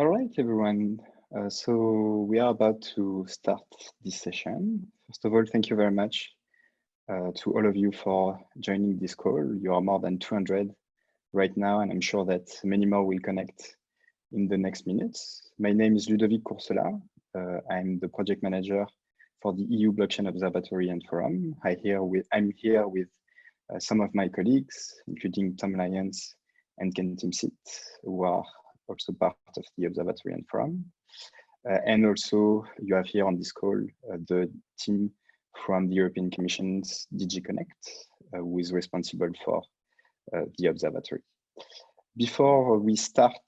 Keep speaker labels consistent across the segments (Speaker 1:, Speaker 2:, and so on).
Speaker 1: All right, everyone. So we are about to start this session. First of all, thank you very much to all of you for joining this call. You are more than 200 right now, and I'm sure that many more will connect in the next minutes. My name is Ludovic Coursela. I'm the project manager for the EU Blockchain Observatory and Forum. I'm here with some of my colleagues, including Tom Lyons and Ken Timsit, who are also part of the Observatory and Forum. And also you have here on this call the team from the European Commission's DG Connect, who is responsible for the Observatory. Before we start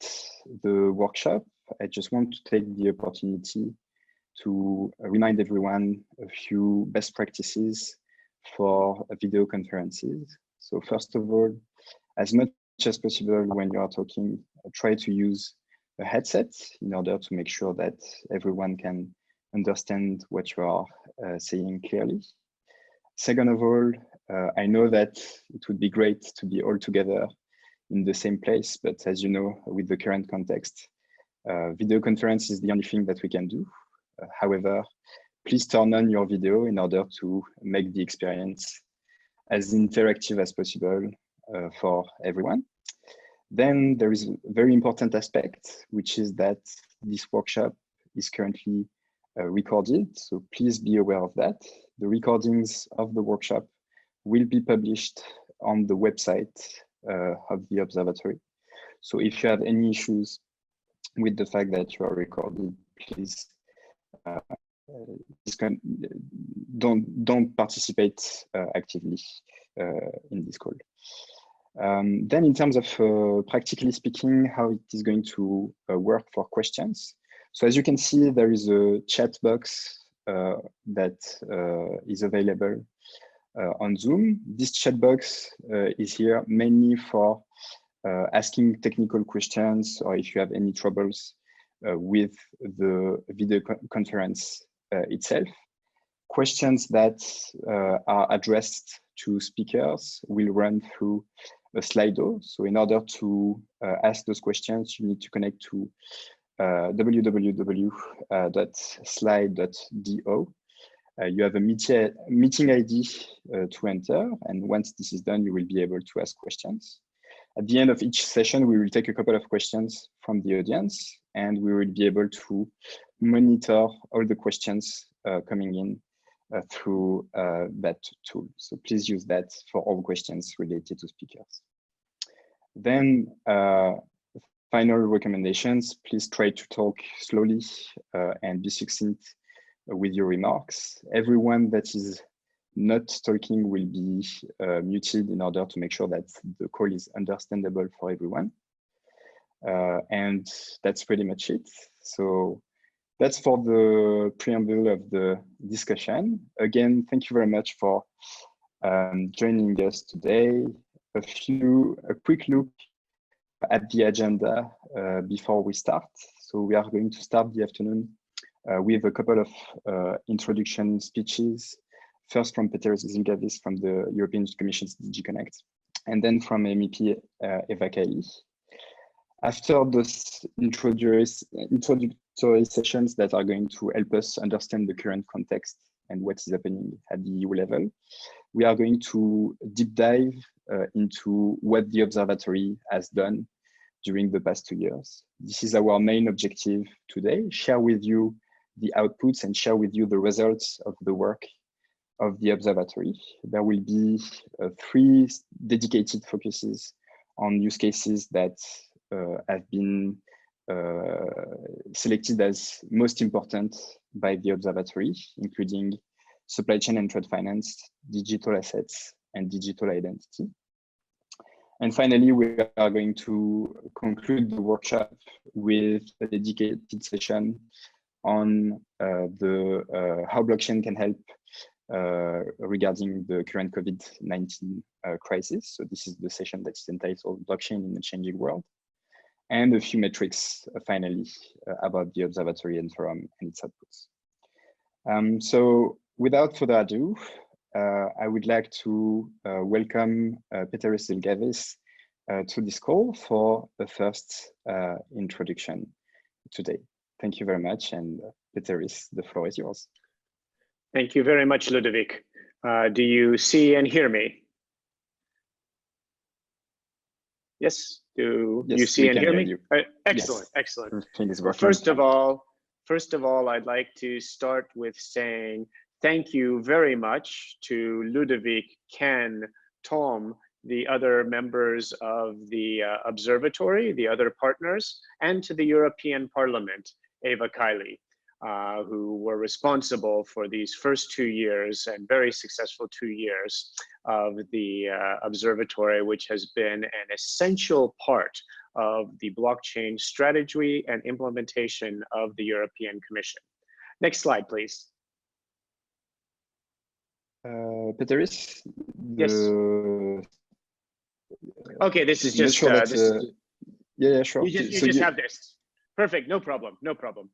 Speaker 1: the workshop, I just want to take the opportunity to remind everyone a few best practices for video conferences. So first of all, as much as possible when you are talking, try to use a headset in order to make sure that everyone can understand what you are saying clearly. Second of all, I know that it would be great to be all together in the same place, but as you know, with the current context, video conference is the only thing that we can do. However, please turn on your video in order to make the experience as interactive as possible for everyone. Then there is a very important aspect, which is that this workshop is currently recorded. So please be aware of that. The recordings of the workshop will be published on the website of the Observatory. So if you have any issues with the fact that you are recorded, please don't participate actively in this call. Then in terms of practically speaking, how it is going to work for questions. So as you can see, there is a chat box that is available on Zoom. This chat box is here mainly for asking technical questions, or if you have any troubles with the video conference itself. Questions that are addressed to speakers will run through a Slido. So in order to ask those questions, you need to connect to www.slide.do. You have a meeting ID to enter, and once this is done, you will be able to ask questions. At the end of each session, we will take a couple of questions from the audience, and we will be able to monitor all the questions coming in through that tool. So please use that for all questions related to speakers. Then final recommendations, please try to talk slowly and be succinct with your remarks. Everyone that is not talking will be muted in order to make sure that the call is understandable for everyone. And that's pretty much it. So that's for the preamble of the discussion. Again, thank you very much for joining us today. A quick look at the agenda before we start. So we are going to start the afternoon with a couple of introduction speeches. First from Peter Zilgavis from the European Commission's DG Connect, and then from MEP Eva Kaili. After those introductory sessions that are going to help us understand the current context and what is happening at the EU level, we are going to deep dive into what the Observatory has done during the past 2 years. This is our main objective today, share with you the outputs and share with you the results of the work of the Observatory. There will be 3 dedicated focuses on use cases that have been selected as most important by the Observatory, including supply chain and trade finance, digital assets, and digital identity. And finally, we are going to conclude the workshop with a dedicated session on how blockchain can help regarding the current COVID-19 crisis. So this is the session that is entitled Blockchain in a Changing World, and a few metrics finally about the Observatory and Forum and its outputs. So without further ado, I would like to welcome Peter Zilgavis to this call for the first introduction today. Thank you very much, and Peteris, the floor is yours.
Speaker 2: Thank you very much, Ludovic. Do you see and hear me? Yes, do you see and hear me? Excellent,
Speaker 1: yes.
Speaker 2: excellent.
Speaker 1: Everything is
Speaker 2: Well,
Speaker 1: working.
Speaker 2: first of all, I'd like to start with saying thank you very much to Ludovic, Ken, Tom, the other members of the Observatory, the other partners, and to the European Parliament, Eva Kaili, who were responsible for these first 2 years and very successful 2 years of the Observatory, which has been an essential part of the blockchain strategy and implementation of the European Commission. Next slide, please.
Speaker 1: Peteris?
Speaker 2: Yes. Okay, this is just,
Speaker 1: sure yeah, sure.
Speaker 2: You just have this. Perfect, no problem, no problem.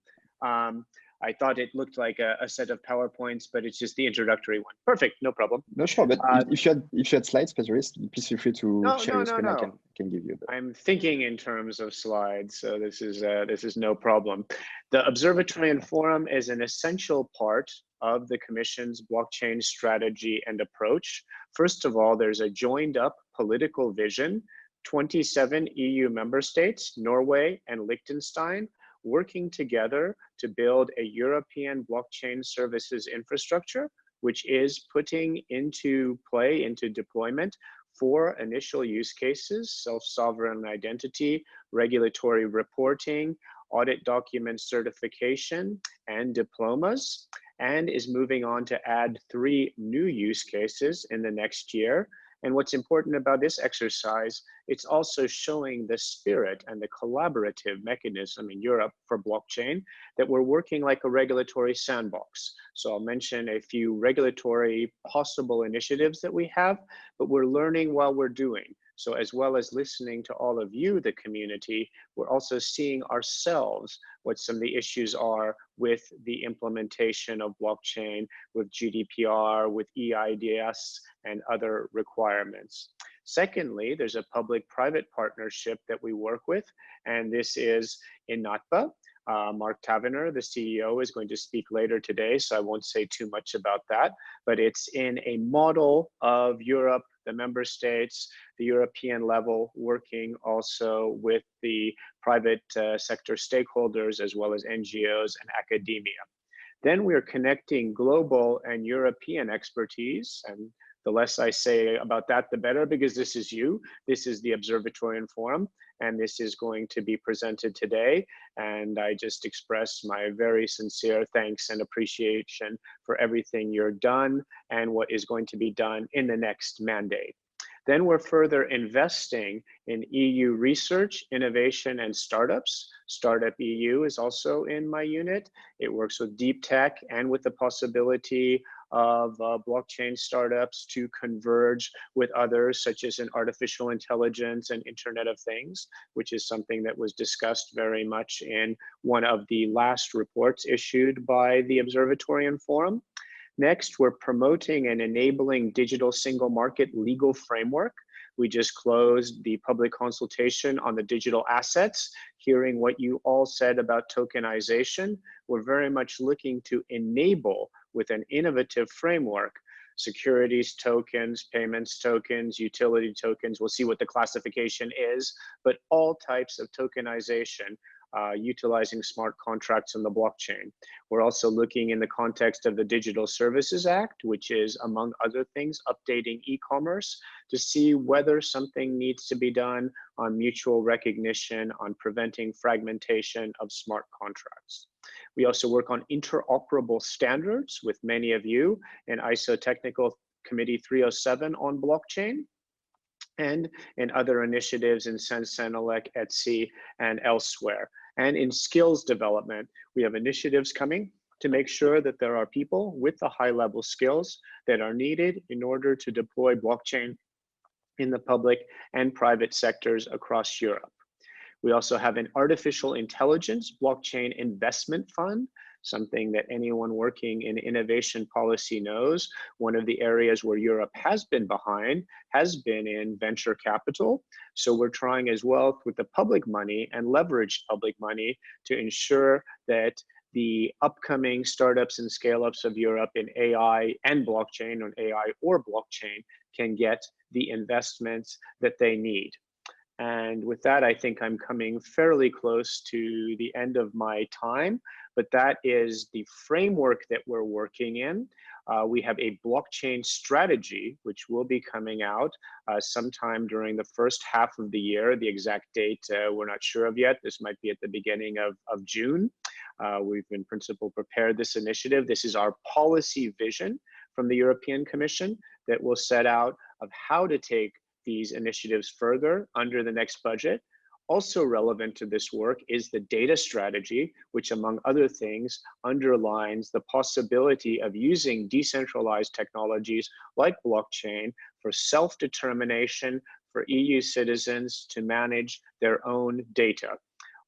Speaker 2: I thought it looked like a set of PowerPoints, but it's just the introductory one. Perfect, no problem.
Speaker 1: No, sure, but if you had slides, Peteris, please feel free to share your screen. I can give you that.
Speaker 2: I'm thinking in terms of slides, so this is no problem. The Observatory and Forum is an essential part of the Commission's blockchain strategy and approach. First of all, there's a joined up political vision, 27 EU member states, Norway and Liechtenstein, working together to build a European blockchain services infrastructure, which is putting into play, into deployment, 4 initial use cases: self-sovereign identity, regulatory reporting, audit document certification, and diplomas, and is moving on to add 3 new use cases in the next year. And what's important about this exercise, it's also showing the spirit and the collaborative mechanism in Europe for blockchain, that we're working like a regulatory sandbox. So I'll mention a few regulatory possible initiatives that we have, but we're learning while we're doing. So as well as listening to all of you, the community, we're also seeing ourselves what some of the issues are with the implementation of blockchain, with GDPR, with eIDS, and other requirements. Secondly, there's a public-private partnership that we work with, and this is in NATPA. Mark Tavener, the CEO, is going to speak later today, so I won't say too much about that, but it's in a model of Europe, the member states, the European level, working also with the private sector stakeholders, as well as NGOs and academia. Then we're connecting global and European expertise, and the less I say about that, the better, because this is you. This is the Observatory and Forum, and this is going to be presented today. And I just express my very sincere thanks and appreciation for everything you're done and what is going to be done in the next mandate. Then we're further investing in EU research, innovation, and startups. Startup EU is also in my unit. It works with deep tech and with the possibility of blockchain startups to converge with others, such as in artificial intelligence and Internet of Things, which is something that was discussed very much in one of the last reports issued by the Observatory and Forum. Next, we're promoting and enabling digital single market legal framework. We just closed the public consultation on the digital assets, hearing what you all said about tokenization. We're very much looking to enable, with an innovative framework, securities tokens, payments tokens, utility tokens. We'll see what the classification is, but all types of tokenization utilizing smart contracts in the blockchain. We're also looking in the context of the Digital Services Act, which is, among other things, updating e-commerce to see whether something needs to be done on mutual recognition, on preventing fragmentation of smart contracts. We also work on interoperable standards with many of you in ISO Technical Committee 307 on blockchain, and in other initiatives in Sensenelec, Etsy, and elsewhere. And in skills development, we have initiatives coming to make sure that there are people with the high-level skills that are needed in order to deploy blockchain in the public and private sectors across Europe. We also have an artificial intelligence blockchain investment fund something that anyone working in innovation policy knows. One of the areas where Europe has been behind has been in venture capital. So we're trying as well with the public money and leveraged public money to ensure that the upcoming startups and scale-ups of Europe in AI and blockchain, or AI or blockchain, can get the investments that they need. And with that, I think I'm coming fairly close to the end of my time, but that is the framework that we're working in. We have a blockchain strategy, which will be coming out sometime during the first half of the year. The exact date, we're not sure of yet. This might be at the beginning of June. We've in principle prepared this initiative. This is our policy vision from the European Commission that will set out of how to take these initiatives further under the next budget. Also relevant to this work is the data strategy, which among other things underlines the possibility of using decentralized technologies like blockchain for self-determination for EU citizens to manage their own data.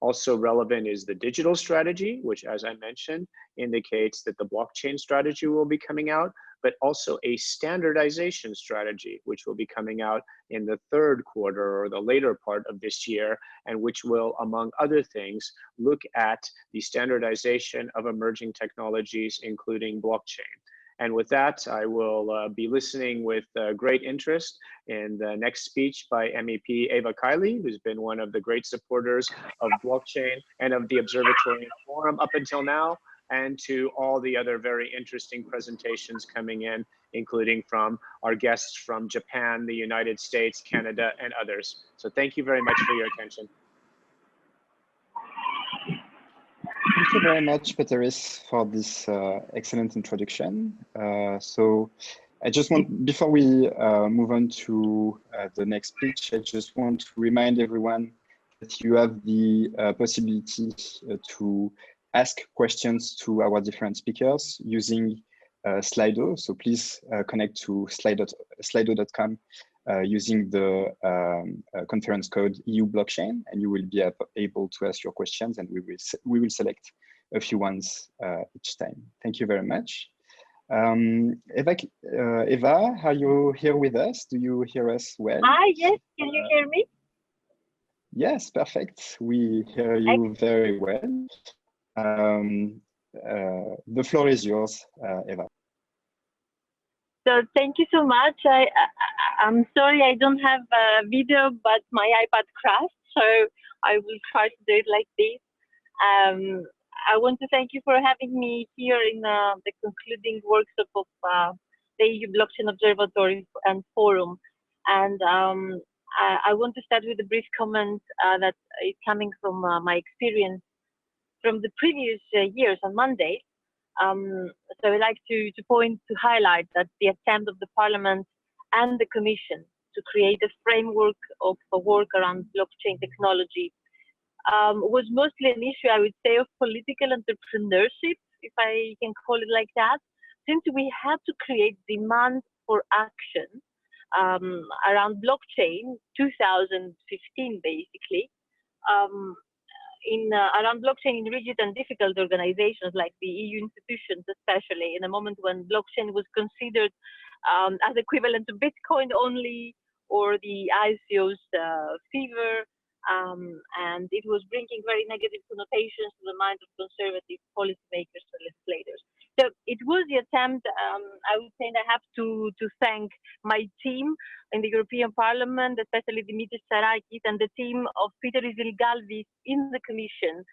Speaker 2: Also relevant is the digital strategy, which, as I mentioned, indicates that the blockchain strategy will be coming out, but also a standardization strategy, which will be coming out in the third quarter or the later part of this year, and which will, among other things, look at the standardization of emerging technologies, including blockchain. And with that, I will be listening with great interest in the next speech by MEP Eva Kaili, who's been one of the great supporters of blockchain and of the Observatory Forum up until now, and to all the other very interesting presentations coming in, including from our guests from Japan, the United States, Canada, and others. So thank you very much for your attention.
Speaker 1: Thank you very much, Peteris, for this excellent introduction. So I just want, before we move on to the next speech, I just want to remind everyone that you have the possibility to ask questions to our different speakers using Slido. So please connect to slido.com using the conference code EU blockchain, and you will be able to ask your questions, and we will select a few ones each time. Thank you very much. Eva, are you here with us? Do you hear us well?
Speaker 3: Hi, yes, can you hear me?
Speaker 1: Yes, perfect. We hear you very well. The floor is yours, Eva.
Speaker 3: So thank you so much. I'm sorry I don't have a video, but my iPad crashed, so I will try to do it like this. I want to thank you for having me here in the concluding workshop of the EU Blockchain Observatory and Forum. And I want to start with a brief comment that is coming from my experience from the previous years on Monday. So I'd like to highlight that the attempt of the Parliament and the Commission to create a framework of work around blockchain technology was mostly an issue, I would say, of political entrepreneurship, if I can call it like that, since we had to create demand for action around blockchain 2015, basically. Around blockchain in rigid and difficult organizations like the EU institutions, especially in a moment when blockchain was considered as equivalent to Bitcoin only, or the ICO's fever, and it was bringing very negative connotations to the mind of conservative policymakers and legislators. So it was the attempt, I would say, and I have to thank my team in the European Parliament, especially Dimitris Tsarakis and the team of Peter Izilgalvis in the Commission,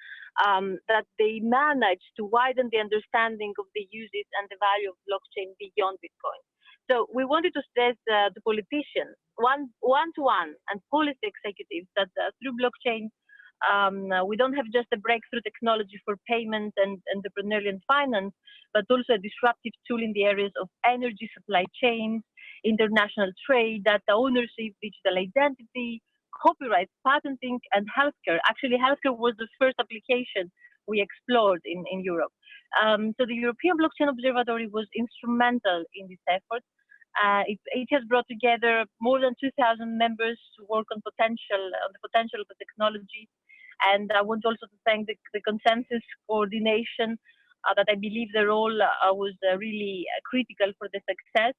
Speaker 3: that they managed to widen the understanding of the uses and the value of blockchain beyond Bitcoin. So we wanted to stress the politicians, one-to-one, and policy executives that through blockchain, we don't have just a breakthrough technology for payment and entrepreneurial and finance, but also a disruptive tool in the areas of energy supply chains, international trade, data ownership, digital identity, copyright, patenting, and healthcare. Actually, healthcare was the first application we explored in Europe. So the European Blockchain Observatory was instrumental in this effort. It has brought together more than 2,000 members to work on the potential of the technology. And I want also to thank the consensus coordination that I believe the role was really critical for the success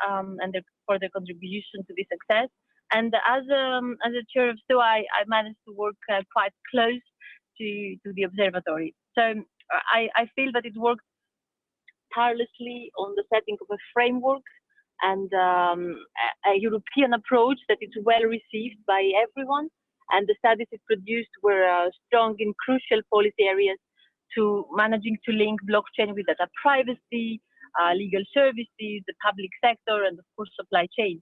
Speaker 3: and for the contribution to the success. And as a chair of STO, I managed to work quite close to the observatory. So I feel that it worked tirelessly on the setting of a framework and a European approach that is well received by everyone. And the studies it produced were strong in crucial policy areas to managing to link blockchain with data privacy, legal services, the public sector, and of course supply chain.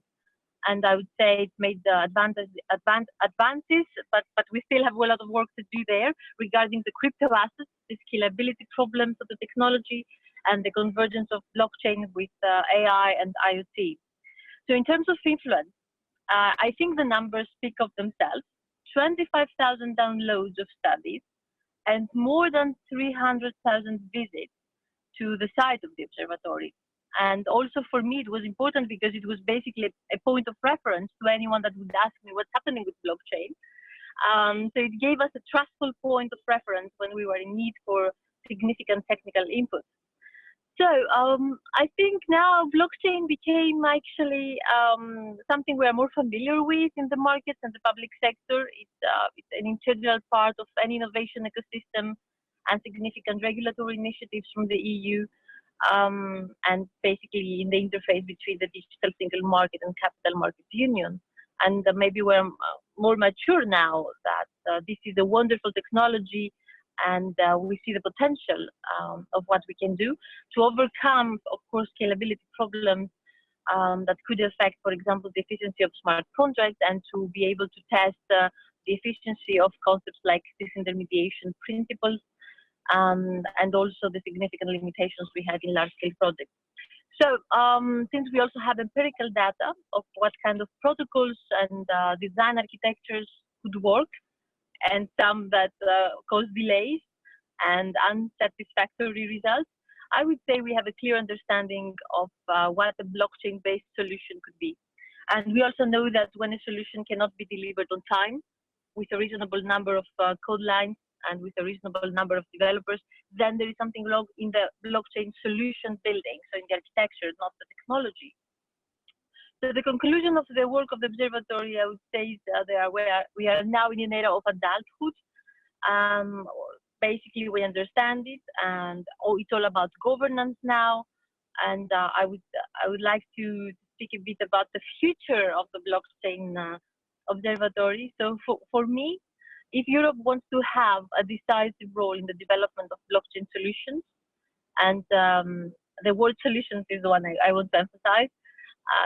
Speaker 3: And I would say it made the advances, but we still have a lot of work to do there regarding the crypto assets, the scalability problems of the technology, and the convergence of blockchain with AI and IoT. So in terms of influence, I think the numbers speak of themselves. 25,000 downloads of studies and more than 300,000 visits to the site of the observatory. And also for me, it was important because it was basically a point of reference to anyone that would ask me what's happening with blockchain. So it gave us a trustful point of reference when we were in need for significant technical input. So I think now blockchain became actually something we are more familiar with in the markets and the public sector. It's an integral part of any innovation ecosystem and significant regulatory initiatives from the EU. And basically in the interface between the digital single market and capital market union. And maybe we're more mature now that this is a wonderful technology and we see the potential of what we can do to overcome, of course, scalability problems that could affect, for example, the efficiency of smart contracts and to be able to test the efficiency of concepts like disintermediation principles. And also the significant limitations we have in large-scale projects. So since we also have empirical data of what kind of protocols and design architectures could work, and some that cause delays and unsatisfactory results, I would say we have a clear understanding of what a blockchain-based solution could be. And we also know that when a solution cannot be delivered on time, with a reasonable number of code lines, and with a reasonable number of developers, then there is something wrong in the blockchain solution building, so in the architecture, not the technology. So the conclusion of the work of the observatory, I would say, is we are now in an era of adulthood. Basically, we understand it, and it's all about governance now. And I would like to speak a bit about the future of the blockchain observatory. So for me, if Europe wants to have a decisive role in the development of blockchain solutions, and the word solutions is the one I want to emphasize,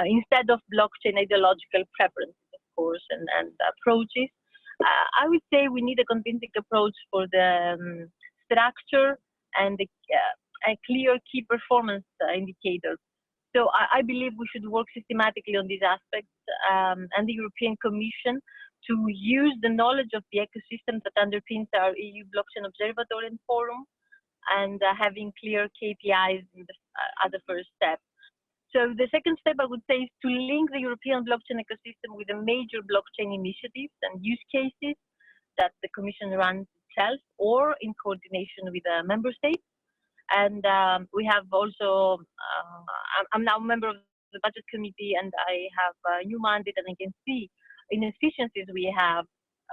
Speaker 3: instead of blockchain ideological preferences, of course, and approaches, I would say we need a convincing approach for the structure and a clear key performance indicator. So I believe we should work systematically on these aspects, and the European Commission to use the knowledge of the ecosystem that underpins our EU Blockchain Observatory and Forum, and having clear KPIs as the first step. So the second step, I would say, is to link the European blockchain ecosystem with the major blockchain initiatives and use cases that the Commission runs itself or in coordination with the member states. And we have also, I'm now a member of the budget committee, and I have a new mandate, and I can see inefficiencies we have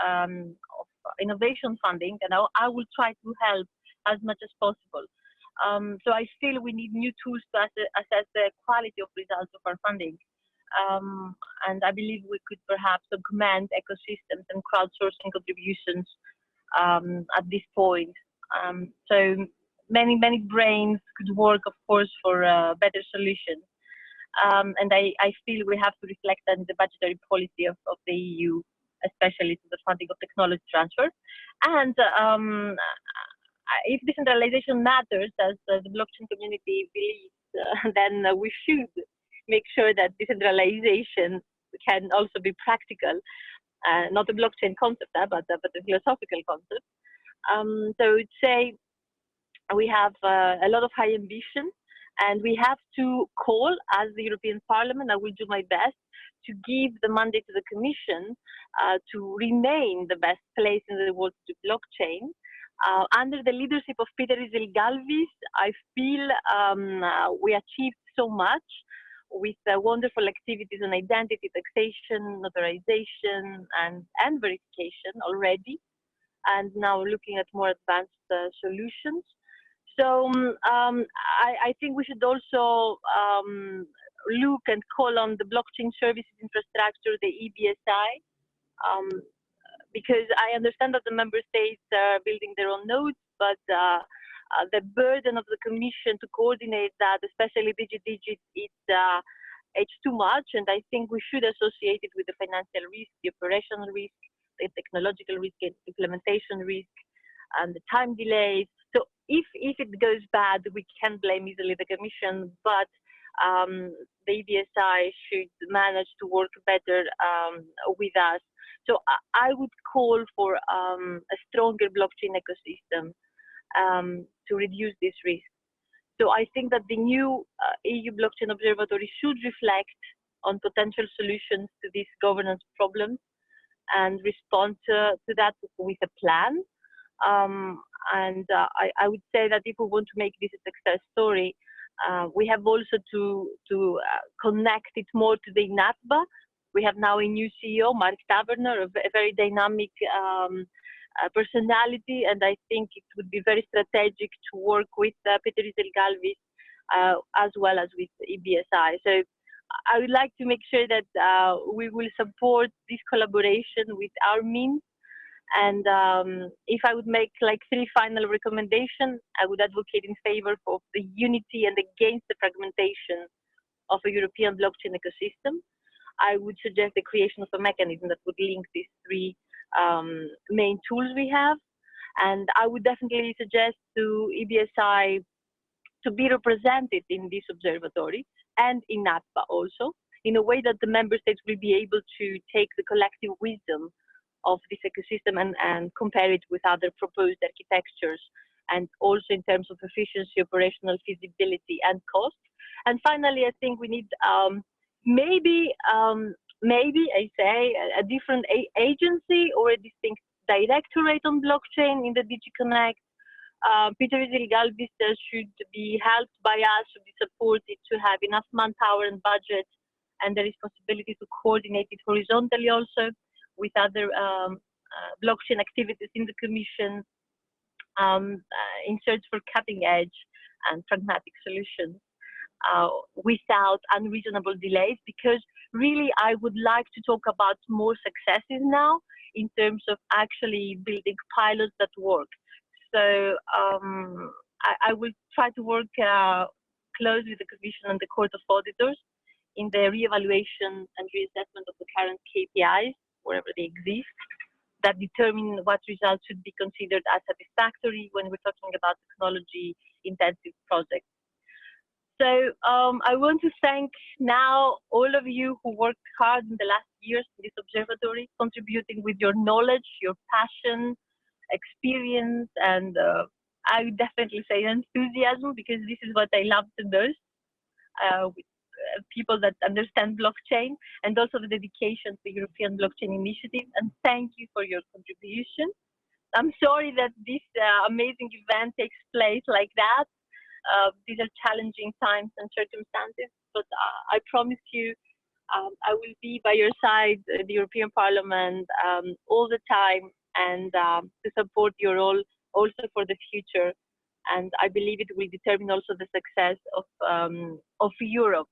Speaker 3: of innovation funding, and I will try to help as much as possible. So I feel we need new tools to assess the quality of results of our funding. And I believe we could perhaps augment ecosystems and crowdsourcing contributions at this point. So many brains could work, of course, for better solutions. And I feel we have to reflect on the budgetary policy of the EU, especially to the funding of technology transfer. And if decentralization matters, as the blockchain community believes, then we should make sure that decentralization can also be practical, not a blockchain concept, but a philosophical concept. So I would say we have a lot of high ambition, and we have to call, as the European Parliament, I will do my best to give the mandate to the Commission to remain the best place in the world to blockchain, Under the leadership of Peter Galvis, I feel we achieved so much with wonderful activities on identity, taxation, notarization, and verification already, and now looking at more advanced solutions. So I think we should also look and call on the blockchain services infrastructure, the EBSI, because I understand that the member states are building their own nodes, but the burden of the Commission to coordinate that, especially DigiDigit, it's too much, and I think we should associate it with the financial risk, the operational risk, the technological risk, the implementation risk, and the time delays. So if it goes bad, we can blame easily the Commission, but the EBSI should manage to work better with us. So I would call for a stronger blockchain ecosystem to reduce this risk. So I think that the new EU Blockchain Observatory should reflect on potential solutions to these governance problems and respond to that with a plan. I would say that if we want to make this a success story, we have also to connect it more to the INATBA. We have now a new CEO, Mark Taverner, a very dynamic personality, and I think it would be very strategic to work with Peter Galvis as well as with EBSI. So I would like to make sure that we will support this collaboration with our means. And if I would make like 3 final recommendations, I would advocate in favor of the unity and against the fragmentation of a European blockchain ecosystem. I would suggest the creation of a mechanism that would link these 3 main tools we have. And I would definitely suggest to EBSI to be represented in this observatory and in NATPA also, in a way that the member states will be able to take the collective wisdom of this ecosystem and compare it with other proposed architectures, and also in terms of efficiency, operational feasibility, and cost. And finally, I think we need maybe I say a different agency or a distinct directorate on blockchain in the DigiConnect. Peter Galvis should be helped by us, should be supported to have enough manpower and budget, and the responsibility to coordinate it horizontally also with other blockchain activities in the Commission in search for cutting edge and pragmatic solutions without unreasonable delays, because really I would like to talk about more successes now in terms of actually building pilots that work. So I will try to work close with the Commission and the Court of Auditors in the reevaluation and reassessment of the current KPIs, wherever they exist, that determine what results should be considered as satisfactory when we're talking about technology-intensive projects. So I want to thank now all of you who worked hard in the last years in this observatory, contributing with your knowledge, your passion, experience, and I would definitely say enthusiasm, because this is what I love the most, with people that understand blockchain, and also the dedication to the European Blockchain Initiative. And thank you for your contribution. I'm sorry that this amazing event takes place like that. These are challenging times and circumstances, but I promise you I will be by your side, the European Parliament, all the time, and to support your role also for the future. And I believe it will determine also the success of Europe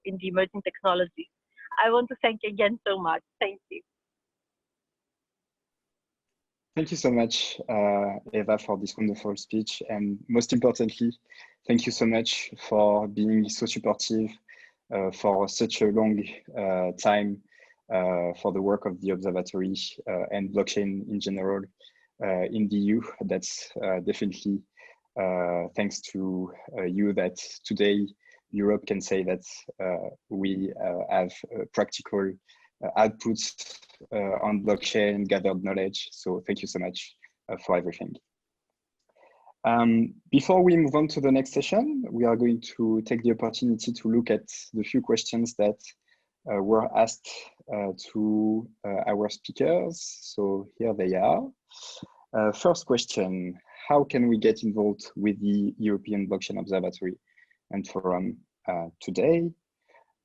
Speaker 3: in the emerging technologies. I want to thank you again so much. Thank you.
Speaker 1: Thank you so much, Eva, for this wonderful speech. And most importantly, thank you so much for being so supportive for such a long time for the work of the Observatory and blockchain in general in the EU. That's definitely thanks to you that today Europe can say that we have practical outputs on blockchain, gathered knowledge. So thank you so much for everything. Before we move on to the next session, we are going to take the opportunity to look at the few questions that were asked to our speakers. So here they are. First question, how can we get involved with the European Blockchain Observatory and Forum today?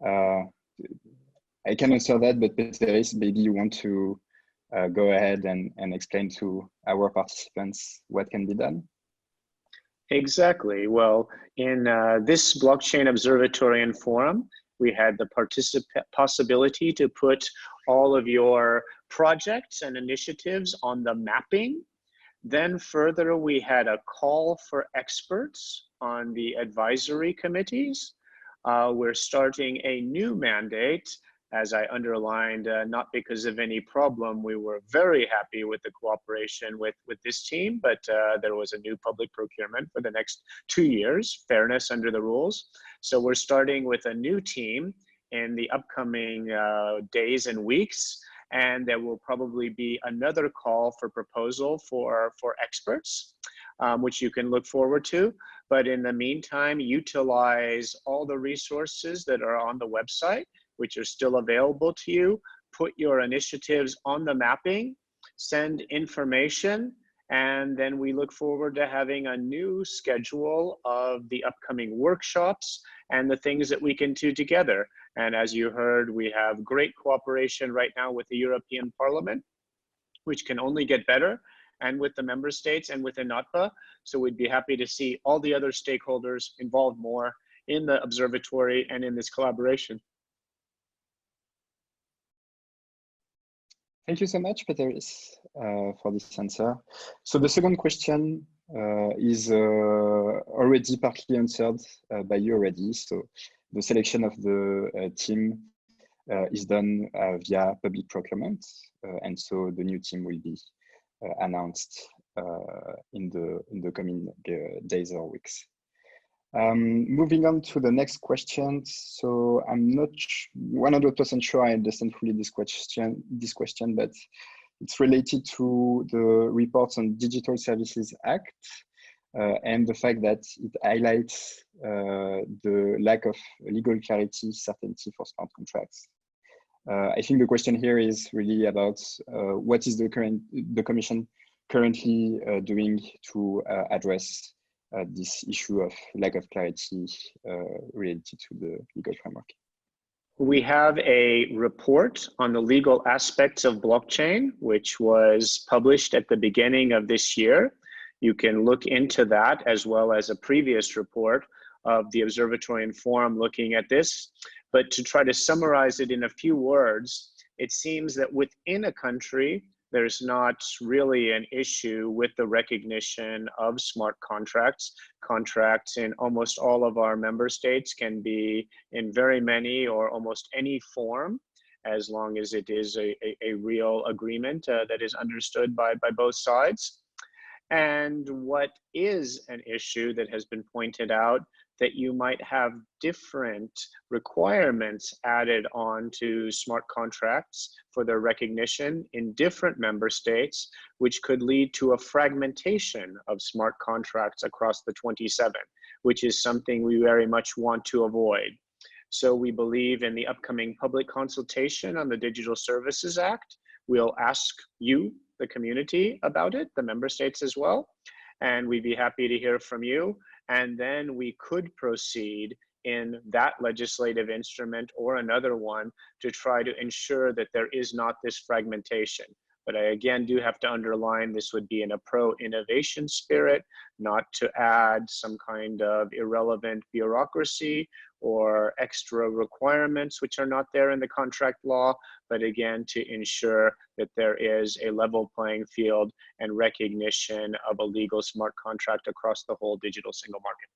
Speaker 1: I can answer that, but Peteris, maybe you want to go ahead and explain to our participants what can be done?
Speaker 2: Exactly. Well, in this Blockchain Observatory and Forum, we had the possibility to put all of your projects and initiatives on the mapping. Then further, we had a call for experts on the advisory committees. We're starting a new mandate, as I underlined, not because of any problem. We were very happy with the cooperation with this team, but there was a new public procurement for the next 2 years, fairness under the rules. So we're starting with a new team in the upcoming days and weeks, and there will probably be another call for proposal for experts, which you can look forward to. But in the meantime, utilize all the resources that are on the website, which are still available to you. Put your initiatives on the mapping, send information, and then we look forward to having a new schedule of the upcoming workshops and the things that we can do together. And as you heard, we have great cooperation right now with the European Parliament, which can only get better, and with the member states and within NOTPA. So we'd be happy to see all the other stakeholders involved more in the observatory and in this collaboration.
Speaker 1: Thank you so much, Peteris, for this answer. So the second question is already partly answered by you already. So the selection of the team is done via public procurement, and so the new team will be announced in the coming days or weeks. Moving on to the next question. So I'm not 100% sure I understand fully this question, but it's related to the reports on Digital Services Act and the fact that it highlights the lack of legal clarity, certainty for smart contracts. I think the question here is really about what is the Commission currently doing to address this issue of lack of clarity related to the legal framework.
Speaker 2: We have a report on the legal aspects of blockchain, which was published at the beginning of this year. You can look into that, as well as a previous report of the Observatory and Forum looking at this. But to try to summarize it in a few words, it seems that within a country, there's not really an issue with the recognition of smart contracts. Contracts in almost all of our member states can be in very many or almost any form, as long as it is a real agreement that is understood by both sides. And what is an issue that has been pointed out, that you might have different requirements added on to smart contracts for their recognition in different member states, which could lead to a fragmentation of smart contracts across the 27, which is something we very much want to avoid. So we believe in the upcoming public consultation on the Digital Services Act, we'll ask you, the community, about it, the member states as well, and we'd be happy to hear from you. And then we could proceed in that legislative instrument or another one to try to ensure that there is not this fragmentation. But I again do have to underline, this would be in a pro-innovation spirit, not to add some kind of irrelevant bureaucracy or extra requirements which are not there in the contract law, but again to ensure that there is a level playing field and recognition of a legal smart contract across the whole digital single market.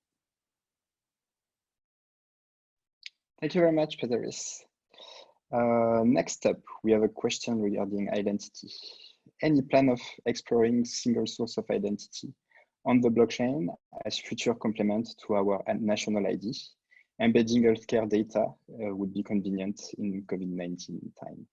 Speaker 1: Thank you very much, Peteris. Next up, we have a question regarding identity. Any plan of exploring single source of identity on the blockchain as future complement to our national ID? Embedding healthcare data would be convenient in COVID-19 time.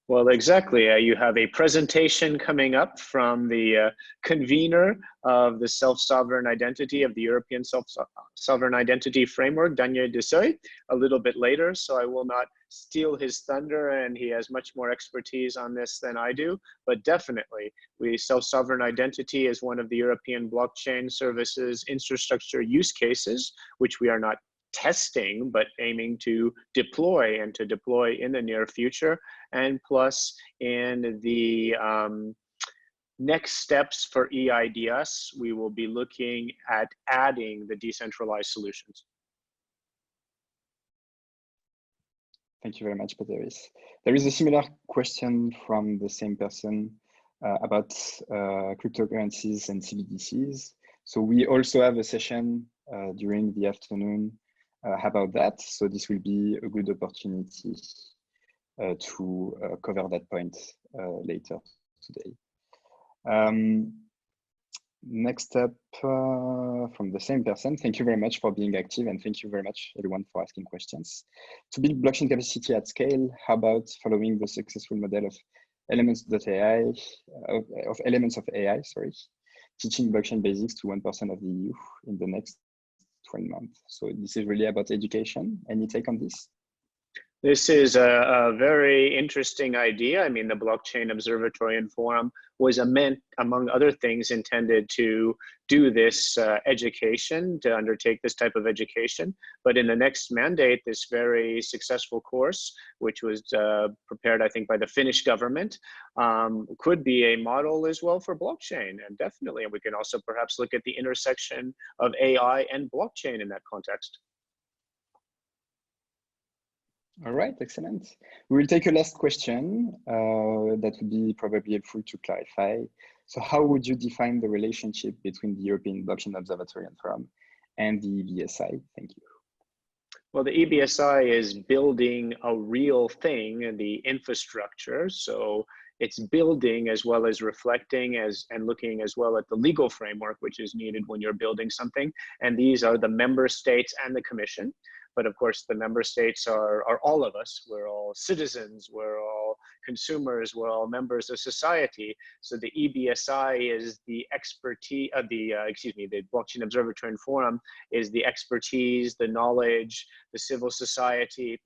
Speaker 2: Well, exactly. You have a presentation coming up from the convener of the self-sovereign identity of the European self-sovereign identity framework, Daniel Dessay, a little bit later. So I will not steal his thunder, and he has much more expertise on this than I do. But definitely, self-sovereign identity is one of the European blockchain services infrastructure use cases, which we are not testing, but aiming to deploy and to deploy in the near future. And plus, in the next steps for EIDS, we will be looking at adding the decentralized solutions.
Speaker 1: Thank you very much, Peteris. There is a similar question from the same person about cryptocurrencies and CBDCs. So we also have a session during the afternoon about that. So this will be a good opportunity to cover that point later today. Next up from the same person, thank you very much for being active, and thank you very much everyone for asking questions. To build blockchain capacity at scale, how about following the successful model of elements.ai, of elements of AI, sorry, teaching blockchain basics to 1% of the EU in the next 20 months. So this is really about education. Any take on this?
Speaker 2: This is a very interesting idea. I mean, the Blockchain Observatory and Forum was among other things, intended to do this education, to undertake this type of education. But in the next mandate, this very successful course, which was prepared, I think, by the Finnish government, could be a model as well for blockchain. And definitely, and we can also perhaps look at the intersection of AI and blockchain in that context.
Speaker 1: All right, excellent. We will take a last question that would be probably helpful to clarify. So how would you define the relationship between the European Blockchain Observatory and Forum and the EBSI? Thank you.
Speaker 2: Well, the EBSI is building a real thing, the infrastructure. So it's building as well as reflecting and looking as well at the legal framework, which is needed when you're building something. And these are the member states and the Commission. But of course, the member states are all of us. We're all citizens, we're all consumers, we're all members of society. So the EBSI is the expertise of the Blockchain Observatory and Forum is the expertise, the knowledge, the civil society.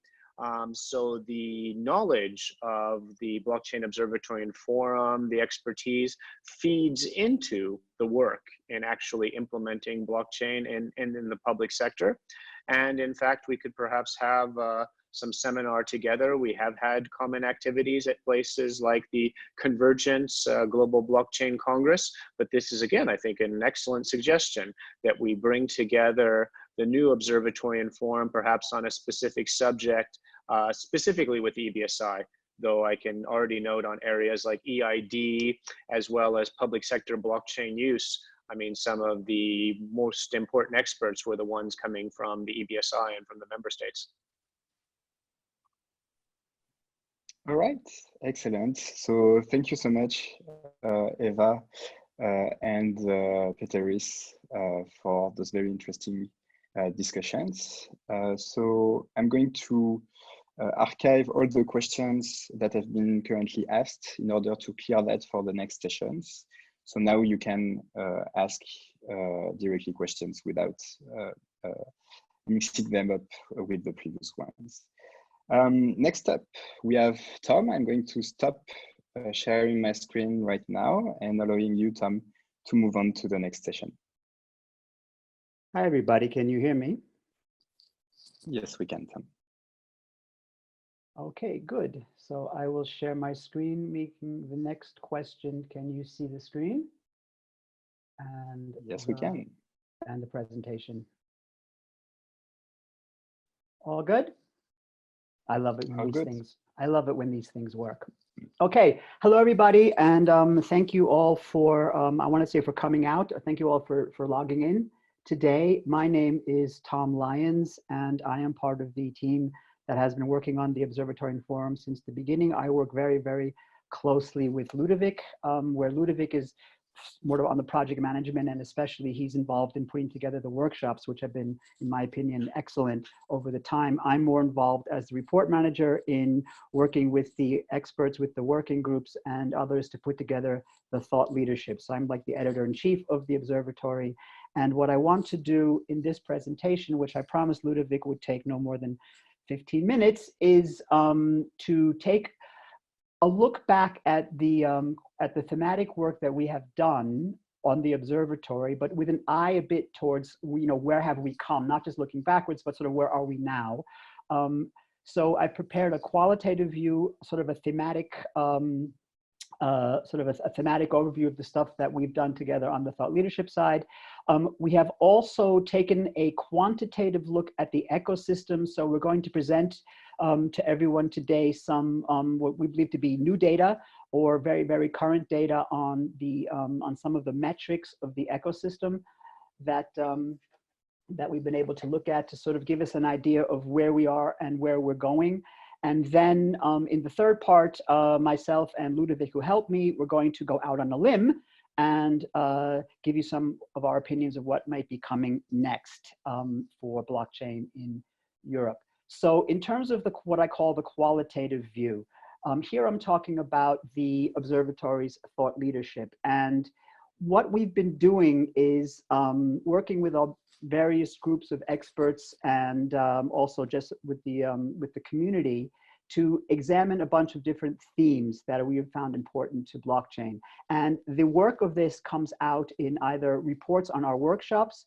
Speaker 2: So the knowledge of the Blockchain Observatory and Forum, the expertise, feeds into the work in actually implementing blockchain and in the public sector. And in fact, we could perhaps have some seminar together. We have had common activities at places like the Convergence Global Blockchain Congress. But this is, again, I think, an excellent suggestion that we bring together the new Observatory and Forum, perhaps on a specific subject, specifically with the EBSI, though I can already note on areas like EID, as well as public sector blockchain use. I mean, some of the most important experts were the ones coming from the EBSI and from the member states.
Speaker 1: All right, excellent. So thank you so much, Eva and Peteris, for those very interesting discussions. So I'm going to archive all the questions that have been currently asked in order to clear that for the next sessions. So now you can ask directly questions without mixing them up with the previous ones. Next up, we have Tom. I'm going to stop sharing my screen right now and allowing you, Tom, to move on to the next session.
Speaker 4: Hi, everybody. Can you hear me?
Speaker 1: Yes, we can, Tom.
Speaker 4: Okay, good. So I will share my screen, making the next question. Can you see the screen? And
Speaker 1: yes, we can.
Speaker 4: And the presentation. All good? I love it when I love it when these things work. Okay, hello everybody, and thank you all for I want to say for coming out. Thank you all for logging in today. My name is Tom Lyons, and I am part of the team that has been working on the Observatory and Forum since the beginning. I work very, very closely with Ludovic, where Ludovic is more on the project management, and especially he's involved in putting together the workshops, which have been, in my opinion, excellent over the time. I'm more involved as the report manager in working with the experts, with the working groups and others to put together the thought leadership. So I'm like the editor-in-chief of the Observatory. And what I want to do in this presentation, which I promised Ludovic would take no more than 15 minutes is to take a look back at the thematic work that we have done on the observatory, but with an eye a bit towards, where have we come, not just looking backwards, but sort of where are we now. So I prepared a qualitative view, sort of a thematic, thematic overview of the stuff that we've done together on the thought leadership side. We have also taken a quantitative look at the ecosystem. So we're going to present to everyone today some what we believe to be new data or very, very current data on some of the metrics of the ecosystem that we've been able to look at to sort of give us an idea of where we are and where we're going. And then in the third part, myself and Ludovic, who helped me, we're going to go out on a limb and give you some of our opinions of what might be coming next for blockchain in Europe. So in terms of what I call the qualitative view, here I'm talking about the observatory's thought leadership. And what we've been doing is working with various groups of experts and also just with the community to examine a bunch of different themes that we have found important to blockchain. And the work of this comes out in either reports on our workshops.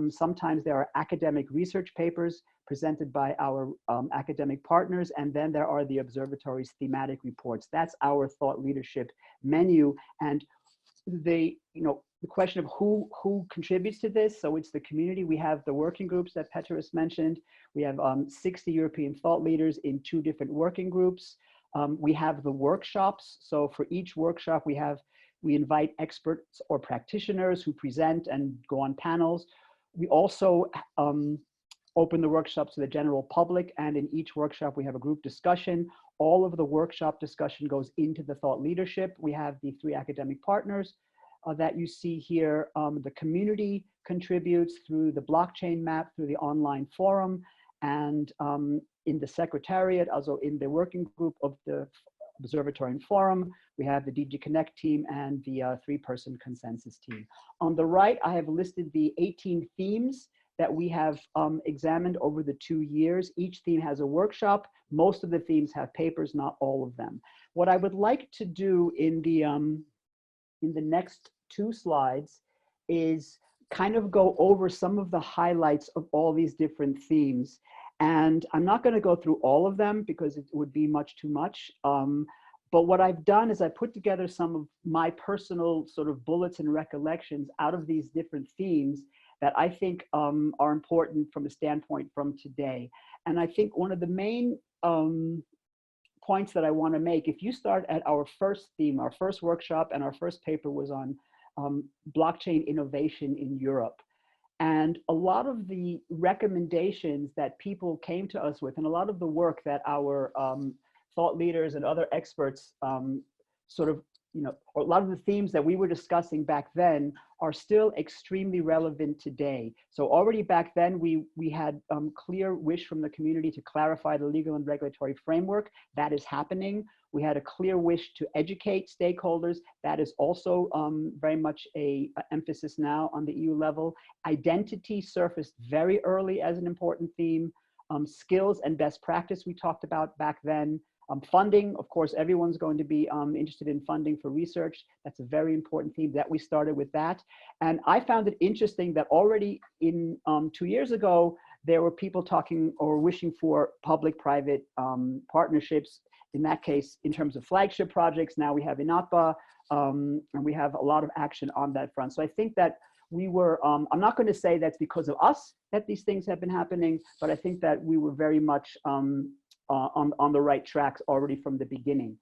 Speaker 4: Sometimes there are academic research papers presented by our academic partners, and then there are the observatory's thematic reports. That's our thought leadership menu. And the question of who contributes to this. So it's the community. We have the working groups that Petros mentioned. We have 60 European thought leaders in 2 different working groups. We have the workshops. So for each workshop, we invite experts or practitioners who present and go on panels. We also open the workshops to the general public, and in each workshop we have a group discussion. All of the workshop discussion goes into the thought leadership. We have the 3 academic partners that you see here. The community contributes through the blockchain map, through the online forum, and in the secretariat, also in the working group of the Observatory and Forum, we have the DG Connect team and the 3-person consensus team. On the right, I have listed the 18 themes that we have examined over the 2 years. Each theme has a workshop. Most of the themes have papers, not all of them. What I would like to do in the next 2 slides is kind of go over some of the highlights of all these different themes. And I'm not going to go through all of them because it would be much too much. But what I've done is I put together some of my personal sort of bullets and recollections out of these different themes that I think are important from a standpoint from today. And I think one of the main points that I want to make, if you start at our first theme, our first workshop and our first paper was on blockchain innovation in Europe. And a lot of the recommendations that people came to us with, and a lot of the work that our thought leaders and other experts or a lot of the themes that we were discussing back then are still extremely relevant today. So already back then, we had clear wish from the community to clarify the legal and regulatory framework. That is happening. We had a clear wish to educate stakeholders. That is also very much a emphasis now on the EU level. Identity surfaced very early as an important theme. Skills and best practice we talked about back then. Funding, of course, everyone's going to be interested in funding for research. That's a very important theme that we started with that. And I found it interesting that already in 2 years ago, there were people talking or wishing for public-private partnerships. In that case, in terms of flagship projects, now we have INATBA, and we have a lot of action on that front. So I think that we were, I'm not going to say that's because of us that these things have been happening, but I think that we were very much on the right tracks already from the beginning.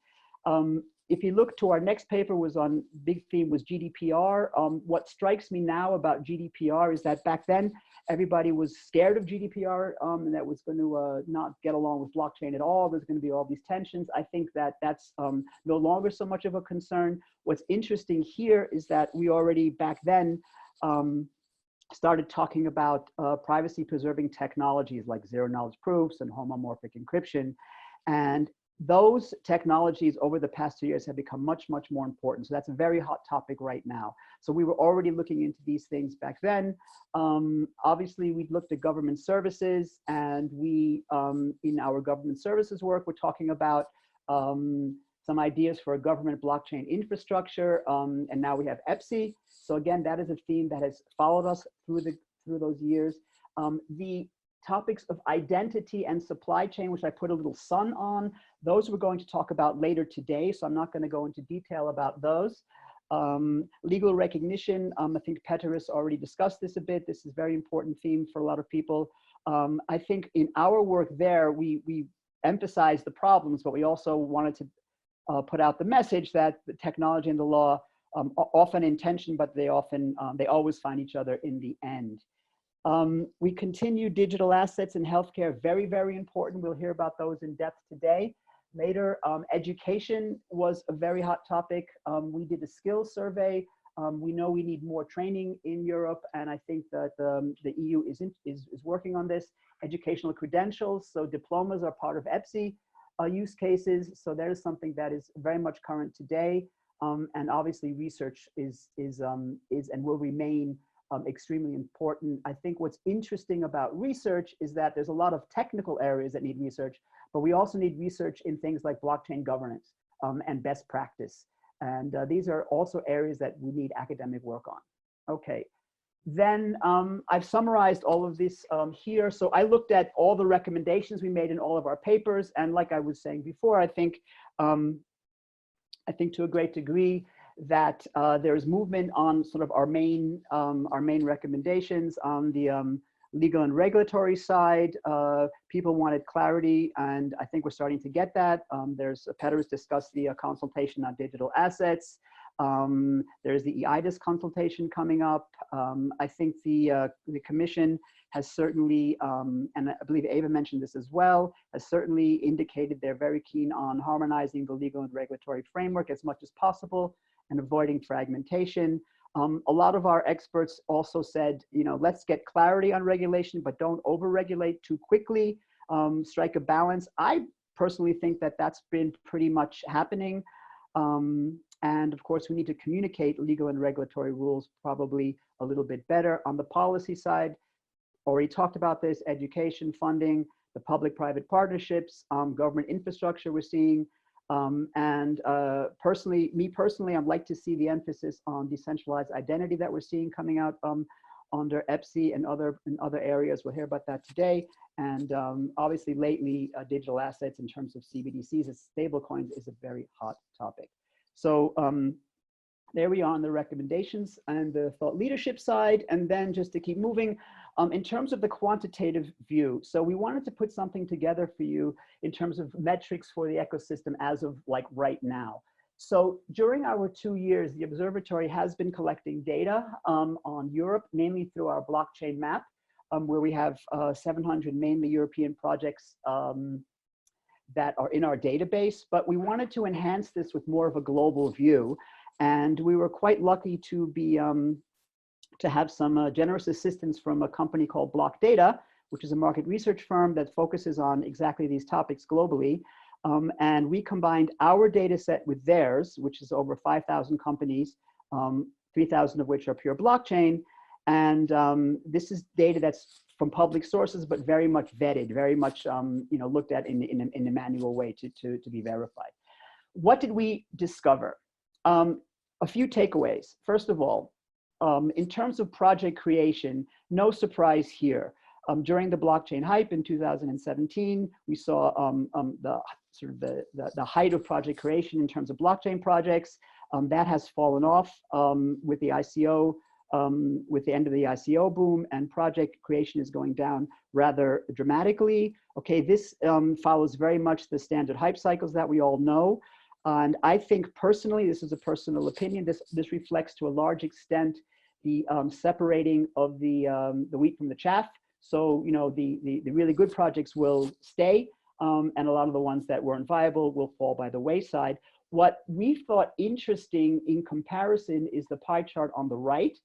Speaker 4: If you look to our next paper was on, big theme was GDPR. What strikes me now about GDPR is that back then, everybody was scared of GDPR and that was going to not get along with blockchain at all. There's going to be all these tensions. I think that that's no longer so much of a concern. What's interesting here is that we already back then started talking about privacy preserving technologies like zero knowledge proofs and homomorphic encryption. And those technologies over the past 2 years have become much, much more important. So that's a very hot topic right now. So we were already looking into these things back then. Obviously, we looked at government services, and we, in our government services work, we're talking about some ideas for a government blockchain infrastructure, and now we have EPSI. So again, that is a theme that has followed us through those years. The topics of identity and supply chain, which I put a little sun on, those we're going to talk about later today, so I'm not going to go into detail about those. Legal recognition, I think Peteris already discussed this a bit. This is a very important theme for a lot of people. I think in our work there, we emphasized the problems, but we also wanted to put out the message that the technology and the law are often in tension, but they always find each other in the end. We continue digital assets in healthcare, very, very important. We'll hear about those in depth today. Later, education was a very hot topic. We did a skills survey. We know we need more training in Europe, and I think that the EU is working on this. Educational credentials, so diplomas are part of EPSI use cases. So that is something that is very much current today. And obviously research is and will remain extremely important. I think what's interesting about research is that there's a lot of technical areas that need research, but we also need research in things like blockchain governance and best practice. And these are also areas that we need academic work on. Okay, then I've summarized all of this here. So I looked at all the recommendations we made in all of our papers. And like I was saying before, I think to a great degree that there's movement on sort of our main recommendations on the legal and regulatory side. People wanted clarity, and I think we're starting to get that. Peter's discussed the consultation on digital assets. There's the EIDAS consultation coming up. I think the Commission has certainly, and I believe Ava mentioned this as well, has certainly indicated they're very keen on harmonizing the legal and regulatory framework as much as possible and avoiding fragmentation. A lot of our experts also said, let's get clarity on regulation, but don't over-regulate too quickly, strike a balance. I personally think that that's been pretty much happening. And of course, we need to communicate legal and regulatory rules probably a little bit better. On the policy side, already talked about this, education, funding, the public-private partnerships, government infrastructure we're seeing. And me personally, I'd like to see the emphasis on decentralized identity that we're seeing coming out under EPSI and other areas. We'll hear about that today. And obviously lately, digital assets in terms of CBDCs and stablecoins is a very hot topic. So there we are on the recommendations and the thought leadership side. And then just to keep moving, in terms of the quantitative view. So we wanted to put something together for you in terms of metrics for the ecosystem as of like right now. So during our 2 years, the observatory has been collecting data on Europe, mainly through our blockchain map, where we have 700 mainly European projects that are in our database, but we wanted to enhance this with more of a global view. And we were quite lucky to be to have some generous assistance from a company called Block Data, which is a market research firm that focuses on exactly these topics globally. And we combined our data set with theirs, which is over 5,000 companies, 3,000 of which are pure blockchain. And this is data that's from public sources, but very much vetted, very much looked at in a manual way to be verified. What did we discover? A few takeaways. First of all, in terms of project creation, no surprise here. During the blockchain hype in 2017, we saw the height of project creation in terms of blockchain projects. That has fallen off with the ICO, with the end of the ICO boom, and project creation is going down rather dramatically. Okay, this follows very much the standard hype cycles that we all know. And I think personally, this is a personal opinion, this reflects to a large extent the separating of the wheat from the chaff. So, the really good projects will stay, and a lot of the ones that weren't viable will fall by the wayside. What we thought interesting in comparison is the pie chart on the right,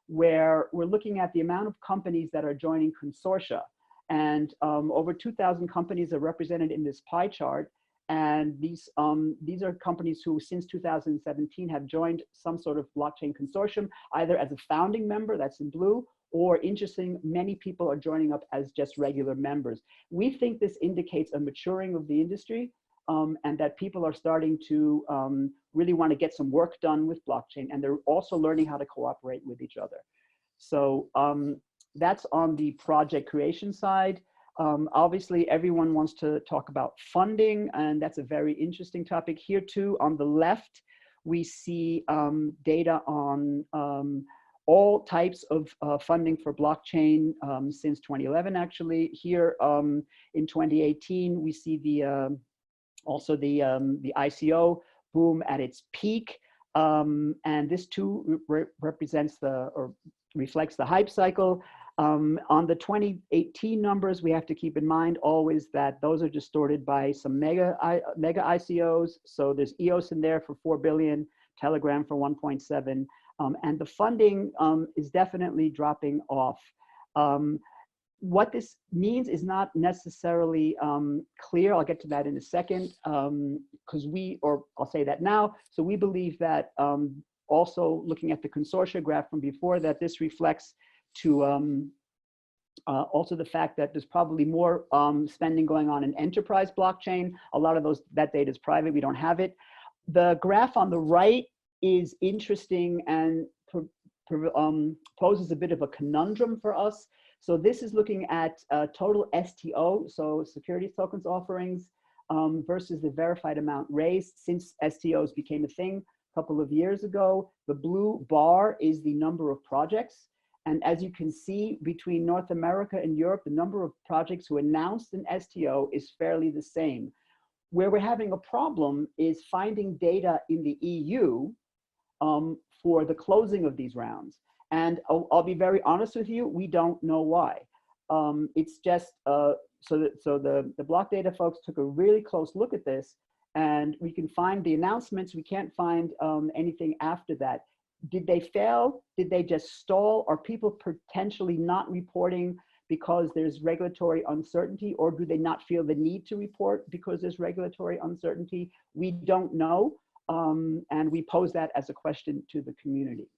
Speaker 4: where we're looking at the amount of companies that are joining consortia. And over 2,000 companies are represented in this pie chart. And these are companies who, since 2017, have joined some sort of blockchain consortium, either as a founding member, that's in blue, or interesting, many people are joining up as just regular members. We think this indicates a maturing of the industry, and that people are starting to really want to get some work done with blockchain, and they're also learning how to cooperate with each other. So that's on the project creation side. Obviously, everyone wants to talk about funding, and that's a very interesting topic here too. On the left, we see data on all types of funding for blockchain since 2011, actually. Here in 2018, we see the also the ICO boom at its peak. And this too represents or reflects the hype cycle. On the 2018 numbers, we have to keep in mind always that those are distorted by some mega ICOs. So there's EOS in there for 4 billion, Telegram for 1.7, and the funding is definitely dropping off. What this means is not necessarily clear. I'll get to that in a second, because I'll say that now. So we believe that also looking at the consortia graph from before, that this reflects to also the fact that there's probably more spending going on in enterprise blockchain. A lot of that data is private, we don't have it. The graph on the right is interesting and poses a bit of a conundrum for us. So this is looking at total STO, so securities tokens offerings, versus the verified amount raised since STOs became a thing a couple of years ago. The blue bar is the number of projects. And as you can see, between North America and Europe, the number of projects who announced an STO is fairly the same. Where we're having a problem is finding data in the EU for the closing of these rounds. And I'll be very honest with you, we don't know why. It's just, so the block data folks took a really close look at this, and we can find the announcements, we can't find anything after that. Did they fail? Did they just stall? Are people potentially not reporting because there's regulatory uncertainty, or do they not feel the need to report because there's regulatory uncertainty? We don't know, and we pose that as a question to the community.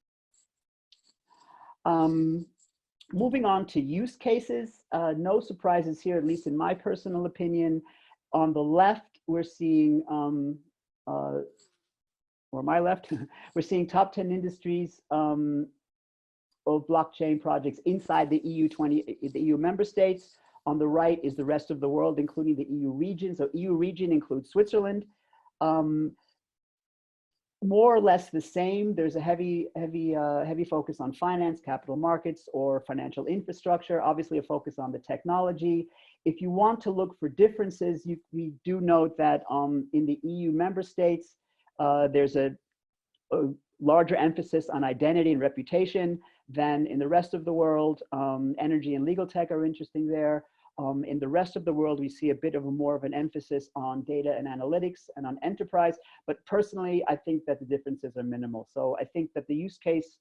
Speaker 4: Moving on to use cases, no surprises here, at least in my personal opinion. On the left, we're seeing, or my left, we're seeing top 10 industries of blockchain projects inside the EU member states. On the right is the rest of the world, including the EU region. So EU region includes Switzerland. More or less the same. There's a heavy focus on finance, capital markets, or financial infrastructure. Obviously, a focus on the technology. If you want to look for differences, we do note that in the EU member states, there's a larger emphasis on identity and reputation than in the rest of the world. Energy and legal tech are interesting there. In the rest of the world, we see a bit of more of an emphasis on data and analytics and on enterprise. But personally, I think that the differences are minimal. So I think that the use case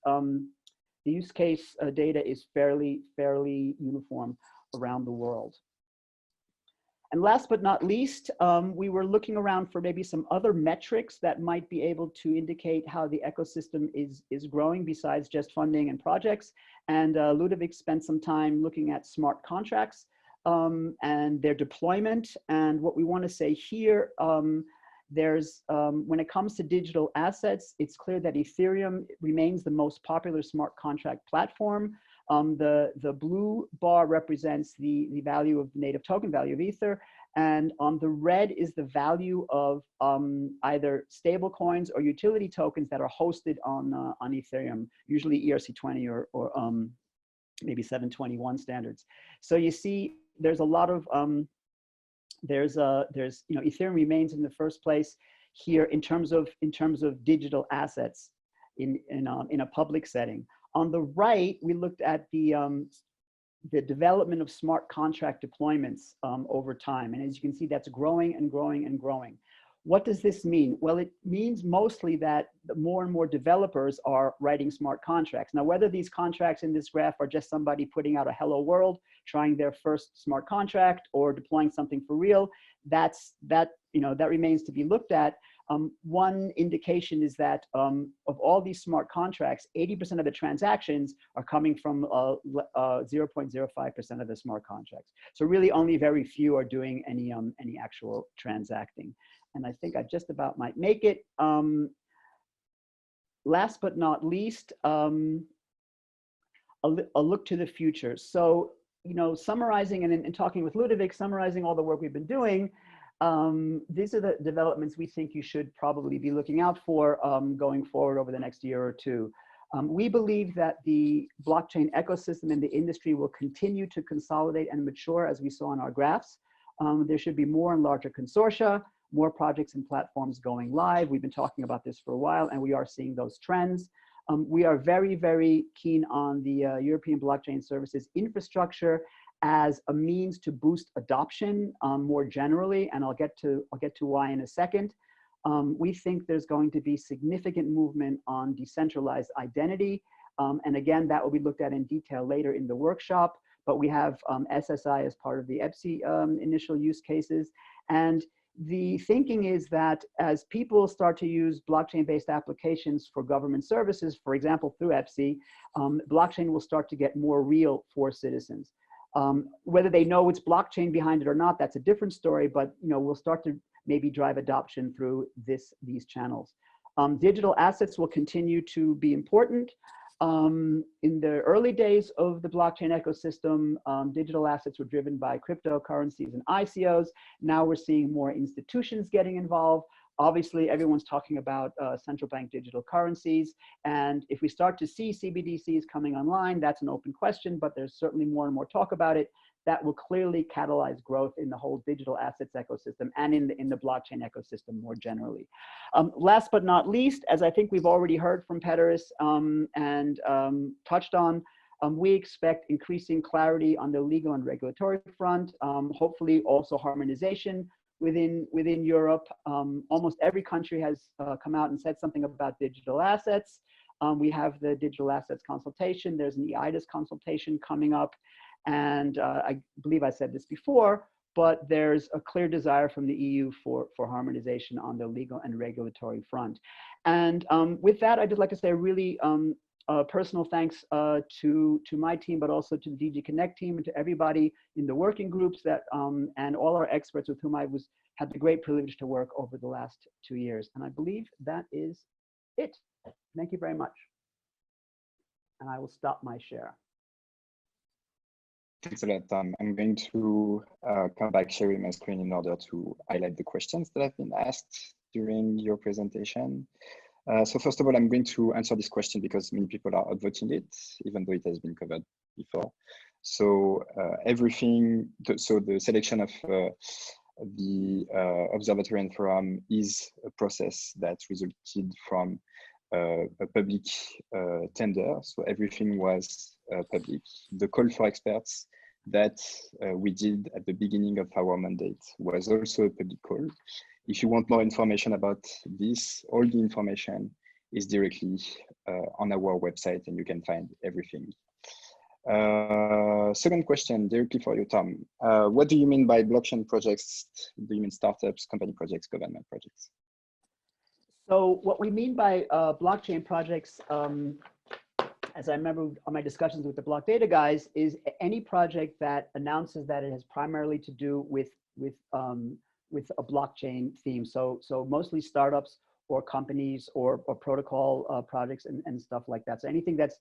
Speaker 4: data is fairly uniform around the world. And last but not least, we were looking around for maybe some other metrics that might be able to indicate how the ecosystem is growing besides just funding and projects. And Ludovic spent some time looking at smart contracts and their deployment. And what we want to say here, when it comes to digital assets, it's clear that Ethereum remains the most popular smart contract platform. The blue bar represents the value of the native token value of Ether, and on the red is the value of either stable coins or utility tokens that are hosted on Ethereum, usually ERC20 or maybe 721 standards. So you see, there's a lot of Ethereum remains in the first place here in terms of digital assets in a public setting. On the right, we looked at the development of smart contract deployments over time. And as you can see, that's growing and growing and growing. What does this mean? Well, it means mostly that more and more developers are writing smart contracts. Now, whether these contracts in this graph are just somebody putting out a hello world, trying their first smart contract, or deploying something for real, that that remains to be looked at. One indication is that of all these smart contracts, 80% of the transactions are coming from 0.05% of the smart contracts. So really only very few are doing any actual transacting. And I think I just about might make it. Last but not least, a look to the future. So, summarizing and talking with Ludovic, summarizing all the work we've been doing, these are the developments we think you should probably be looking out for going forward over the next year or two. We believe that the blockchain ecosystem and the industry will continue to consolidate and mature, as we saw in our graphs. There should be more and larger consortia, more projects and platforms going live. We've been talking about this for a while, and we are seeing those trends. We are very, very keen on the European blockchain services infrastructure as a means to boost adoption more generally, and I'll get to why in a second. We think there's going to be significant movement on decentralized identity, and again, that will be looked at in detail later in the workshop. But we have SSI as part of the EPSI initial use cases, and the thinking is that as people start to use blockchain-based applications for government services, for example, through EPSI, blockchain will start to get more real for citizens. Whether they know it's blockchain behind it or not, that's a different story, but we'll start to maybe drive adoption through these channels. Digital assets will continue to be important. In the early days of the blockchain ecosystem, digital assets were driven by cryptocurrencies and ICOs. Now we're seeing more institutions getting involved. Obviously, everyone's talking about central bank digital currencies. And if we start to see CBDCs coming online, that's an open question, but there's certainly more and more talk about it. That will clearly catalyze growth in the whole digital assets ecosystem and in the blockchain ecosystem more generally. Last but not least, as I think we've already heard from Peteris and touched on, we expect increasing clarity on the legal and regulatory front, hopefully also harmonization within Europe. Almost every country has come out and said something about digital assets. We have the digital assets consultation. There's an EIDAS consultation coming up. And I believe I said this before, but there's a clear desire from the EU for harmonization on the legal and regulatory front. And with that, I'd just like to say a really personal thanks to my team, but also to the DG Connect team and to everybody in the working groups that and all our experts with whom I had the great privilege to work over the last 2 years. And I believe that is it. Thank you very much. And I will stop my share.
Speaker 1: Thanks a lot, Tom. I'm going to come back sharing my screen in order to highlight the questions that have been asked during your presentation. So first of all, I'm going to answer this question because many people are upvoting it, even though it has been covered before. So so the selection of the Observatory and Forum is a process that resulted from a public tender. So everything was public. The call for experts that we did at the beginning of our mandate was also a public call. If you want more information about this, all the information is directly on our website and you can find everything. Second question, directly for you, Tom. What do you mean by blockchain projects? Do you mean startups, company projects, government projects?
Speaker 4: So what we mean by blockchain projects, as I remember on my discussions with the block data guys, is any project that announces that it has primarily to do with a blockchain theme. So mostly startups or companies or protocol projects and stuff like that. So anything that's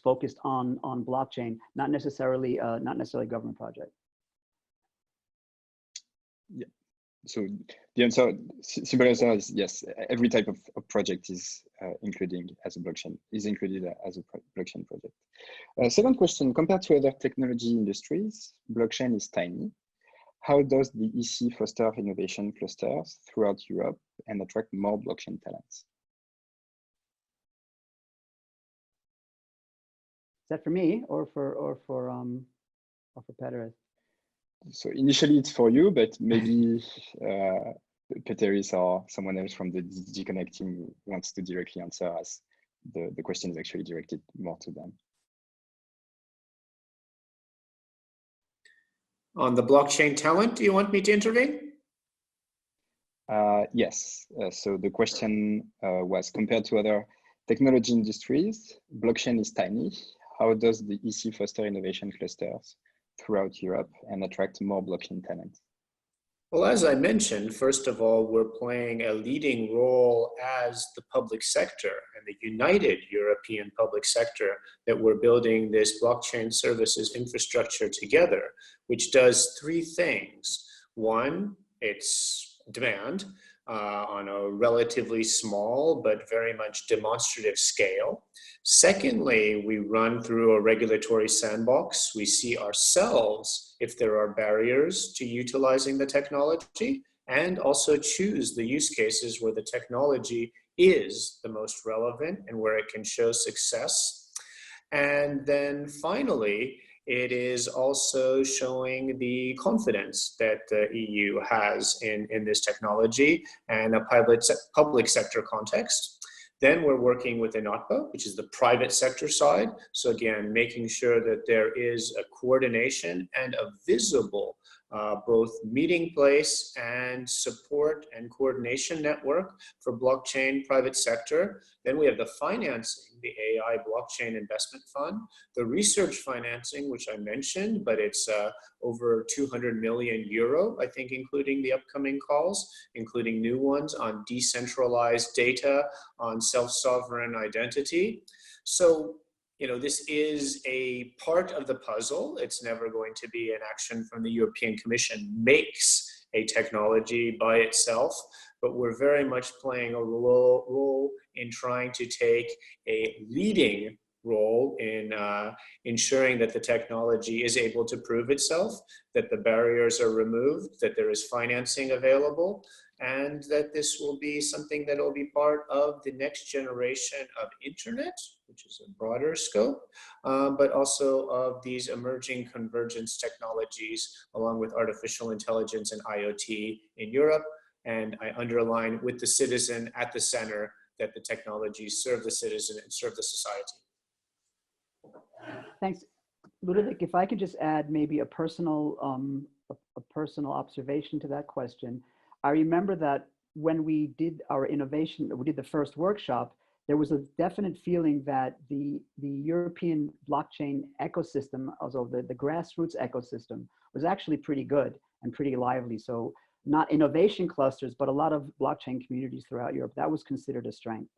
Speaker 4: focused on blockchain, not necessarily government project.
Speaker 1: Yeah. So the simple answer is yes. Every type of project is included as a blockchain project. Second question: compared to other technology industries, blockchain is tiny. How does the EC foster innovation clusters throughout Europe and attract more blockchain talents?
Speaker 4: Is that for me or for Peteris?
Speaker 1: So initially it's for you, but maybe Peteris or someone else from the DG Connect team wants to directly answer, as the question is actually directed more to them.
Speaker 2: On the blockchain talent, do you want me to intervene?
Speaker 1: Yes. So the question was, compared to other technology industries, blockchain is tiny. How does the EC foster innovation clusters throughout Europe and attract more blockchain talent?
Speaker 2: Well, as I mentioned, first of all, we're playing a leading role as the public sector and the united European public sector, that we're building this blockchain services infrastructure together, which does three things. One, it's demand on a relatively small but very much demonstrative scale. Secondly, we run through a regulatory sandbox. We see ourselves if there are barriers to utilizing the technology, and also choose the use cases where the technology is the most relevant and where it can show success. And then finally, it is also showing the confidence that the EU has in this technology and a public sector context. Then we're working with INATPA, which is the private sector side. So again, making sure that there is a coordination and a visible both meeting place and support and coordination network for blockchain private sector. Then we have the financing, the AI blockchain investment fund, the research financing, which I mentioned, but it's over 200 million euro, I think, including the upcoming calls, including new ones on decentralized data, on self-sovereign identity. So, you know, this is a part of the puzzle. It's never going to be an action from the European Commission makes a technology by itself, but we're very much playing a role in trying to take a leading role in ensuring that the technology is able to prove itself, that the barriers are removed, that there is financing available, and that this will be something that will be part of the next generation of internet, which is a broader scope, but also of these emerging convergence technologies, along with artificial intelligence and IoT in Europe. And I underline, with the citizen at the center, that the technologies serve the citizen and serve the society.
Speaker 4: Thanks. Ludovic, if I could just add maybe a personal observation to that question. I remember that when we did our innovation, we did the first workshop, there was a definite feeling that the European blockchain ecosystem, also the grassroots ecosystem, was actually pretty good and pretty lively. So not innovation clusters, but a lot of blockchain communities throughout Europe. That was considered a strength.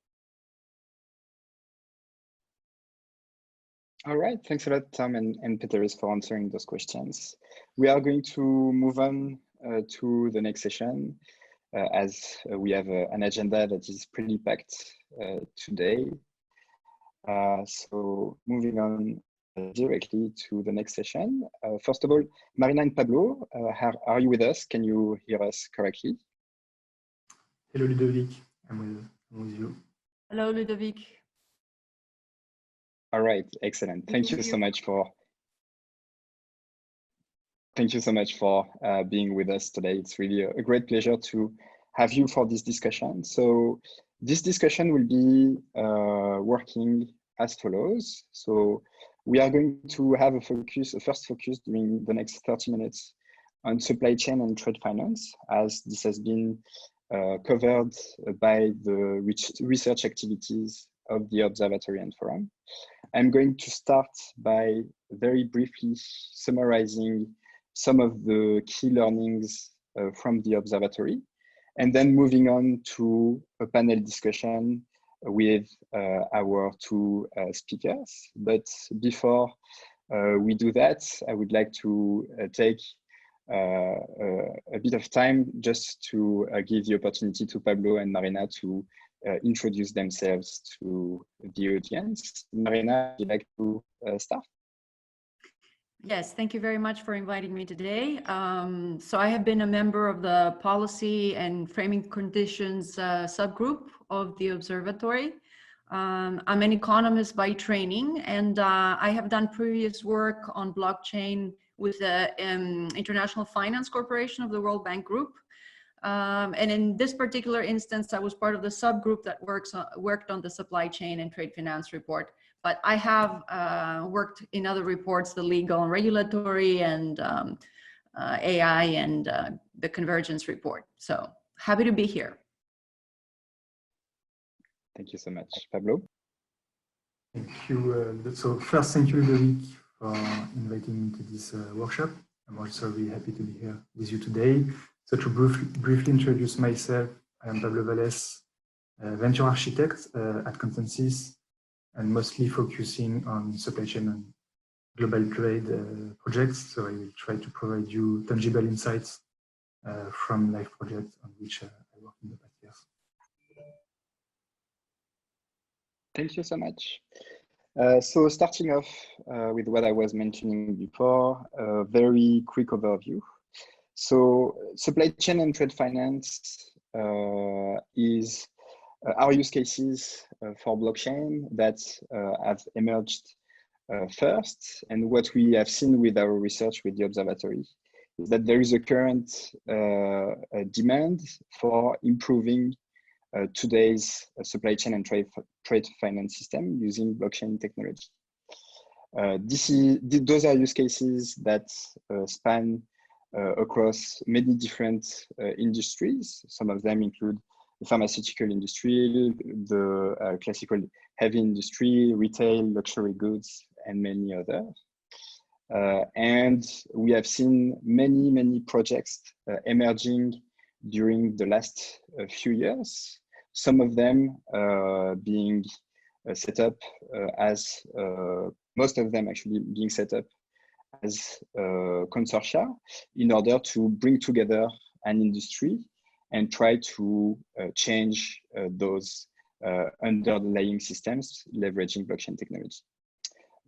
Speaker 1: All right, thanks a lot, Tom and Peteris, for answering those questions. We are going to move on to the next session, as we have an agenda that is pretty packed today. So moving on directly to the next session. First of all, Marina and Pablo, are you with us? Can you hear us correctly?
Speaker 5: Hello, Ludovic. I'm with you.
Speaker 6: Hello, Ludovic.
Speaker 1: All right, excellent. Thank you so much for being with us today. It's really a great pleasure to have you for this discussion. So this discussion will be working as follows. So we are going to have a first focus during the next 30 minutes on supply chain and trade finance, as this has been covered by the research activities of the Observatory and Forum. I'm going to start by very briefly summarizing some of the key learnings from the Observatory, and then moving on to a panel discussion with our two speakers. But before we do that, I would like to take a bit of time just to give the opportunity to Pablo and Marina to introduce themselves to the audience. Marina, would you like to start?
Speaker 6: Yes, thank you very much for inviting me today. So I have been a member of the Policy and Framing Conditions subgroup of the Observatory. I'm an economist by training, and I have done previous work on blockchain with the International Finance Corporation of the World Bank Group. And in this particular instance, I was part of the subgroup that worked on the supply chain and trade finance report. But I have worked in other reports, the legal and regulatory and AI and the convergence report. So happy to be here.
Speaker 1: Thank you so much. Pablo?
Speaker 5: Thank you. So first, thank you, Ludovic, for inviting me to this workshop. I'm also really happy to be here with you today. So to briefly introduce myself, I am Pablo Vallès, venture architect at Consensus, and mostly focusing on supply chain and global trade projects. So I will try to provide you tangible insights from live projects on which I worked in the past years.
Speaker 1: Thank you so much. So starting off with what I was mentioning before, a very quick overview. So supply chain and trade finance is our use cases for blockchain that have emerged first. And what we have seen with our research with the Observatory is that there is a current demand for improving today's supply chain and trade finance system using blockchain technology. Those are use cases that span across many different industries. Some of them include the pharmaceutical industry, the classical heavy industry, retail, luxury goods, and many others. And we have seen many projects emerging during the last few years. Some of them being set up as, most of them actually being set up as consortia in order to bring together an industry and try to change those underlying systems leveraging blockchain technology.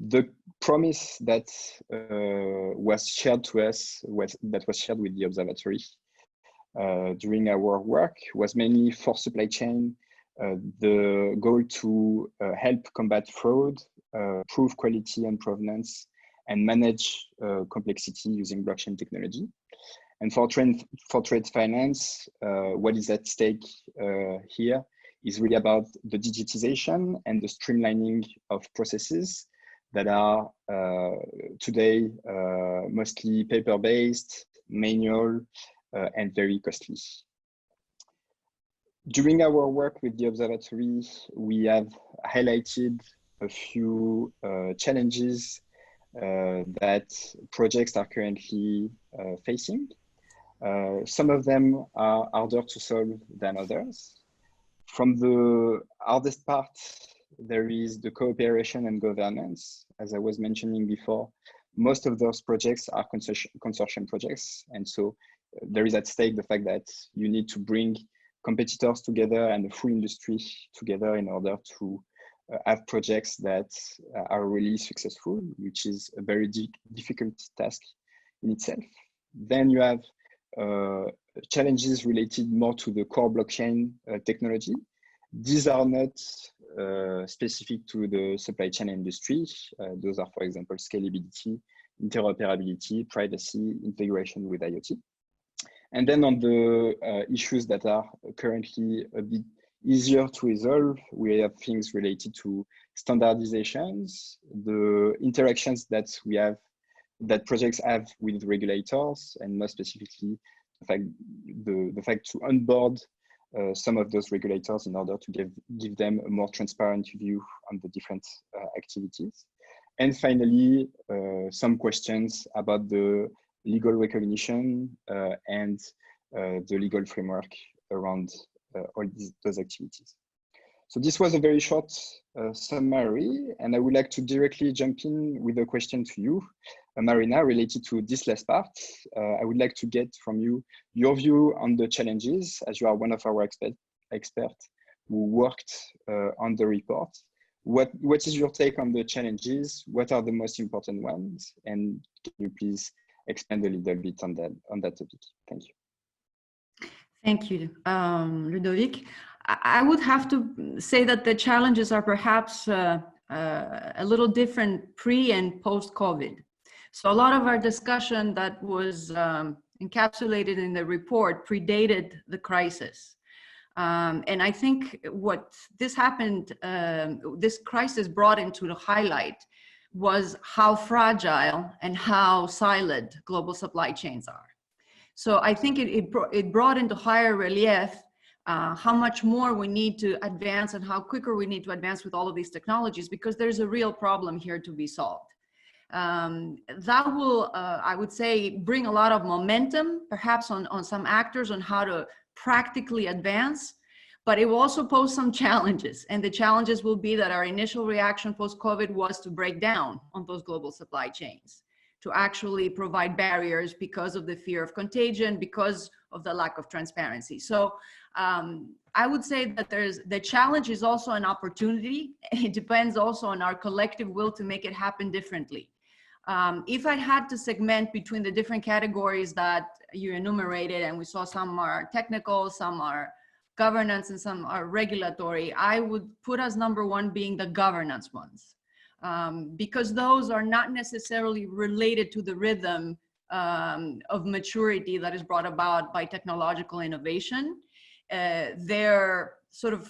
Speaker 1: The promise that was shared to us, that was shared with the Observatory during our work was mainly for supply chain, the goal to help combat fraud, prove quality and provenance, and manage complexity using blockchain technology. And for trade finance, what is at stake here is really about the digitization and the streamlining of processes that are today mostly paper-based, manual, and very costly. During our work with the Observatory, we have highlighted a few challenges that projects are currently facing. Some of them are harder to solve than others. From the hardest part, there is the cooperation and governance. As I was mentioning before, most of those projects are consortium projects. And so there is at stake the fact that you need to bring competitors together and the full industry together in order to have projects that are really successful, which is a very difficult task in itself. Then you have challenges related more to the core blockchain technology. These are not specific to the supply chain industry. Those are, for example, scalability, interoperability, privacy, integration with IoT. And then on the issues that are currently a bit easier to resolve, we have things related to standardizations, the interactions that we have, that projects have with regulators, and more specifically, the fact to onboard some of those regulators in order to give them a more transparent view on the different activities. And finally, some questions about the legal recognition and the legal framework around all those activities. So this was a very short summary, and I would like to directly jump in with a question to you, Marina, related to this last part. I would like to get from you your view on the challenges, as you are one of our experts who worked on the report. What is your take on the challenges? What are the most important ones? And can you please expand a little bit on that topic? Thank you.
Speaker 6: Thank you, Ludovic. I would have to say that the challenges are perhaps a little different pre and post-COVID. So a lot of our discussion that was encapsulated in the report predated the crisis. And I think what this happened, this crisis brought into the highlight was how fragile and how siloed global supply chains are. So I think it brought into higher relief how much more we need to advance and how quicker we need to advance with all of these technologies, because there's a real problem here to be solved. That will, I would say, bring a lot of momentum, perhaps on some actors on how to practically advance, but it will also pose some challenges. And the challenges will be that our initial reaction post-COVID was to break down on those global supply chains, to actually provide barriers because of the fear of contagion, because of the lack of transparency. So I would say that the challenge is also an opportunity. It depends also on our collective will to make it happen differently. If I had to segment between the different categories that you enumerated, and we saw some are technical, some are governance, and some are regulatory, I would put as number one being the governance ones. Because those are not necessarily related to the rhythm of maturity that is brought about by technological innovation. They're sort of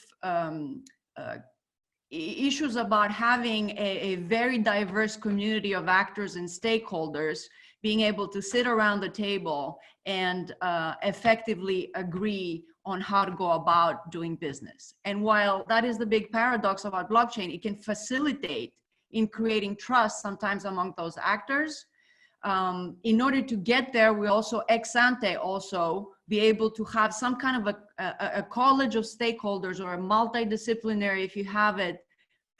Speaker 6: issues about having a very diverse community of actors and stakeholders being able to sit around the table and effectively agree on how to go about doing business. And while that is the big paradox about blockchain, it can facilitate in creating trust sometimes among those actors. In order to get there, we also ex ante also be able to have some kind of a college of stakeholders or a multidisciplinary, if you have it,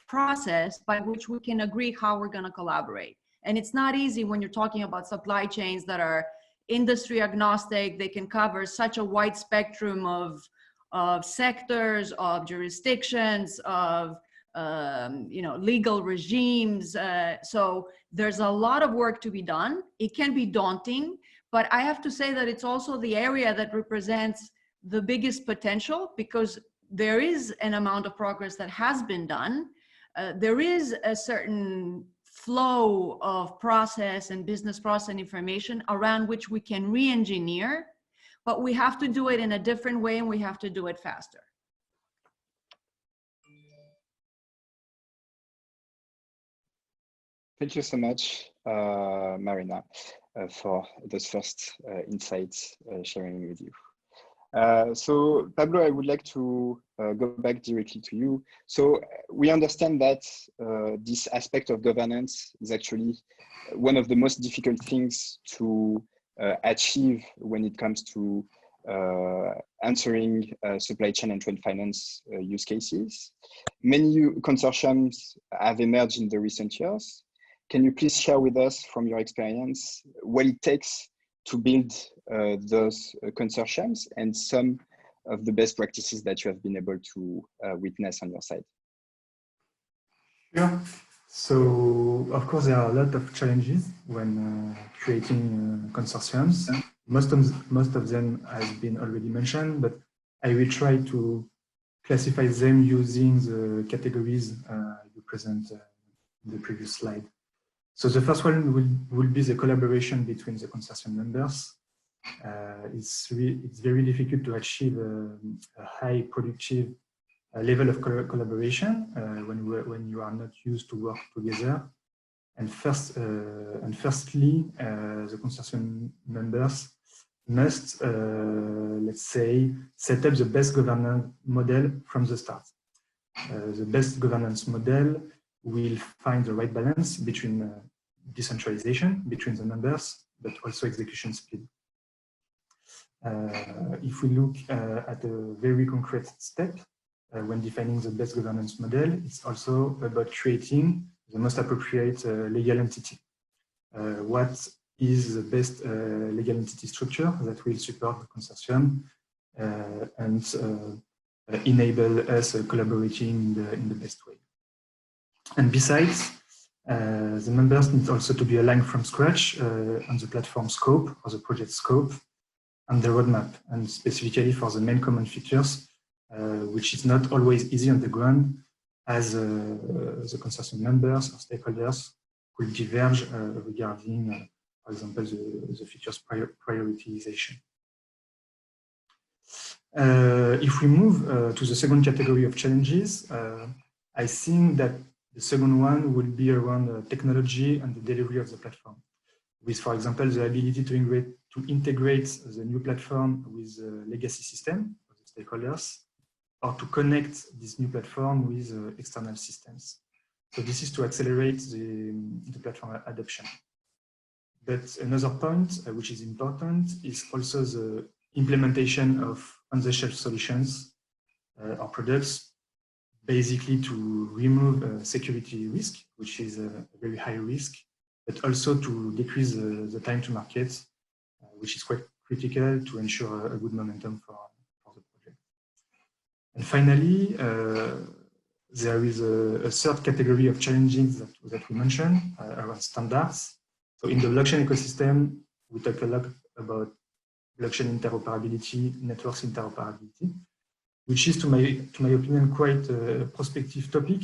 Speaker 6: process by which we can agree how we're going to collaborate. And it's not easy when you're talking about supply chains that are industry agnostic. They can cover such a wide spectrum of sectors, of jurisdictions, of legal regimes. So there's a lot of work to be done. It can be daunting, but I have to say that it's also the area that represents the biggest potential, because there is an amount of progress that has been done. There is a certain flow of process and business process and information around which we can re-engineer, but we have to do it in a different way and we have to do it faster.
Speaker 1: Thank you so much, Marina, for those first insights sharing with you. So Pablo, I would like to go back directly to you. So we understand that this aspect of governance is actually one of the most difficult things to achieve when it comes to answering supply chain and trade finance use cases. Many consortiums have emerged in the recent years. Can you please share with us from your experience what it takes to build those consortiums and some of the best practices that you have been able to witness on your side?
Speaker 5: Sure. So, of course, there are a lot of challenges when creating consortiums. Most of them has been already mentioned, but I will try to classify them using the categories you present in the previous slide. So the first one will be the collaboration between the consortium members. It's very difficult to achieve a high productive level of collaboration when you are not used to work together. And firstly, the consortium members must, let's say, set up the best governance model from the start. The best governance model will find the right balance between decentralization between the members, but also execution speed. If we look at a very concrete step, when defining the best governance model, it's also about creating the most appropriate legal entity. What is the best legal entity structure that will support the consortium and enable us collaborating in the best way. And besides, the members need also to be aligned from scratch on the platform scope or the project scope and the roadmap, and specifically for the main common features, which is not always easy on the ground, as the consortium members or stakeholders could diverge regarding, for example, the features prioritization. If we move to the second category of challenges, I think that The second one will be around technology and the delivery of the platform, with, for example, the ability to integrate the new platform with a legacy system of the stakeholders, or to connect this new platform with external systems. So this is to accelerate the platform adoption. But another point, which is important, is also the implementation of on-the-shelf solutions or products, basically to remove security risk, which is a very high risk, but also to decrease the time to market, which is quite critical to ensure a good momentum for the project. And finally, there is a third category of challenges that we mentioned around standards. So in the blockchain ecosystem, we talk a lot about blockchain interoperability, networks interoperability, which is, to my opinion, quite a prospective topic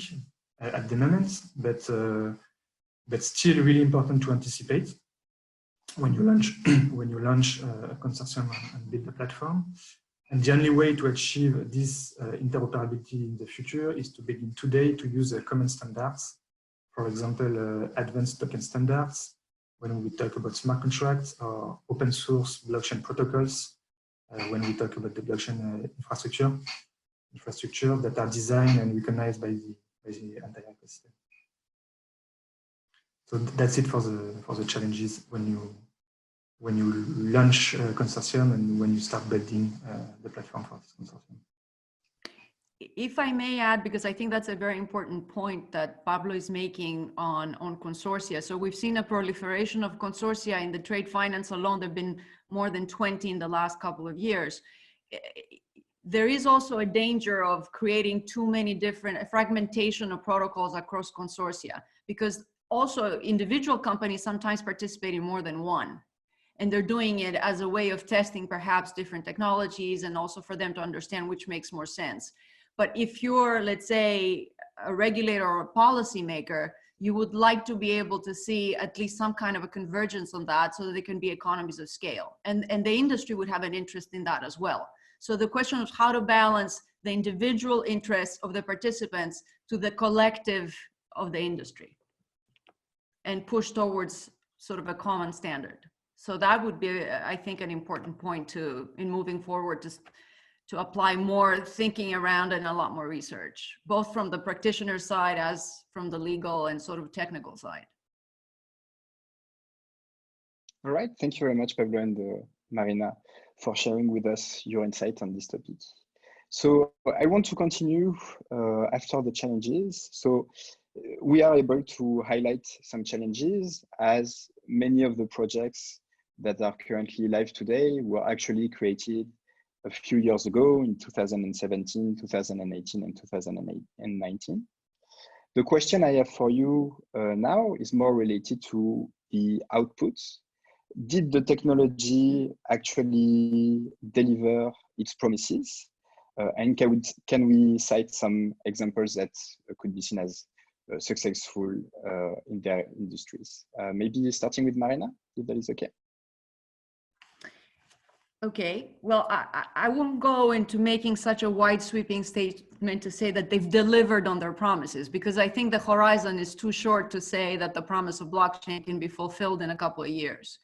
Speaker 5: at the moment, but still really important to anticipate when you launch a consortium and build a platform. And the only way to achieve this interoperability in the future is to begin today to use common standards, for example, advanced token standards, when we talk about smart contracts, or open source blockchain protocols, when we talk about the blockchain infrastructure that are designed and recognized by the entire ecosystem. So that's it for the challenges when you launch a consortium and when you start building the platform for this consortium.
Speaker 6: If I may add, because I think that's a very important point that Pablo is making on consortia. So we've seen a proliferation of consortia in the trade finance alone. There have been more than 20 in the last couple of years. There is also a danger of creating too many different fragmentation of protocols across consortia, because also individual companies sometimes participate in more than one. And they're doing it as a way of testing perhaps different technologies, and also for them to understand which makes more sense. But if you're, let's say, a regulator or a policymaker, you would like to be able to see at least some kind of a convergence on that, so that there can be economies of scale. And the industry would have an interest in that as well. So the question is how to balance the individual interests of the participants to the collective of the industry and push towards sort of a common standard. So that would be, I think, an important point in moving forward to apply more thinking around and a lot more research, both from the practitioner side as from the legal and sort of technical side.
Speaker 1: All right, thank you very much, Pablo and Marina, for sharing with us your insight on this topic. So I want to continue after the challenges. So we are able to highlight some challenges, as many of the projects that are currently live today were actually created a few years ago in 2017, 2018, and 2019. The question I have for you now is more related to the outputs. Did the technology actually deliver its promises? And can we cite some examples that could be seen as successful in their industries? Maybe starting with Marina, if that is okay.
Speaker 6: Okay, well, I won't go into making such a wide sweeping statement to say that they've delivered on their promises, because I think the horizon is too short to say that the promise of blockchain can be fulfilled in a couple of years.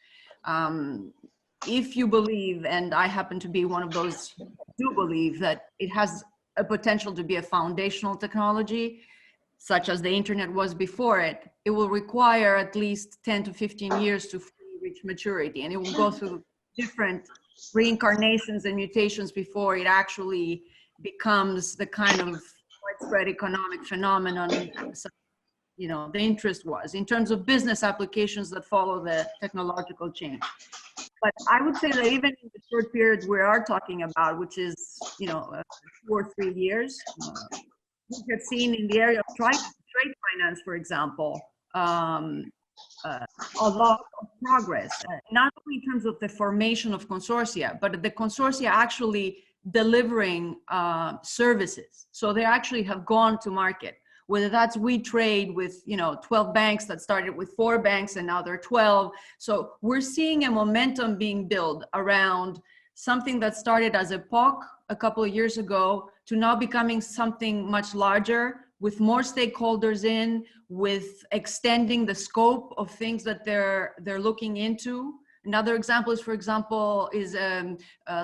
Speaker 6: If you believe, and I happen to be one of those who do believe, that it has a potential to be a foundational technology, such as the internet was before it, it will require at least 10 to 15 years to fully reach maturity, and it will go through different reincarnations and mutations before it actually becomes the kind of widespread economic phenomenon, you know, the interest was in terms of business applications that follow the technological change. But I would say that even in the short periods we are talking about, which is, you know, 2 or 3 years, we have seen in the area of trade finance, for example, a lot of progress, not only in terms of the formation of consortia, but the consortia actually delivering services. So they actually have gone to market, whether that's we trade with, you know, 12 banks that started with 4 banks and now they're 12. So we're seeing a momentum being built around something that started as a POC a couple of years ago to now becoming something much larger, with more stakeholders in, with extending the scope of things that they're looking into. Another example is, for example,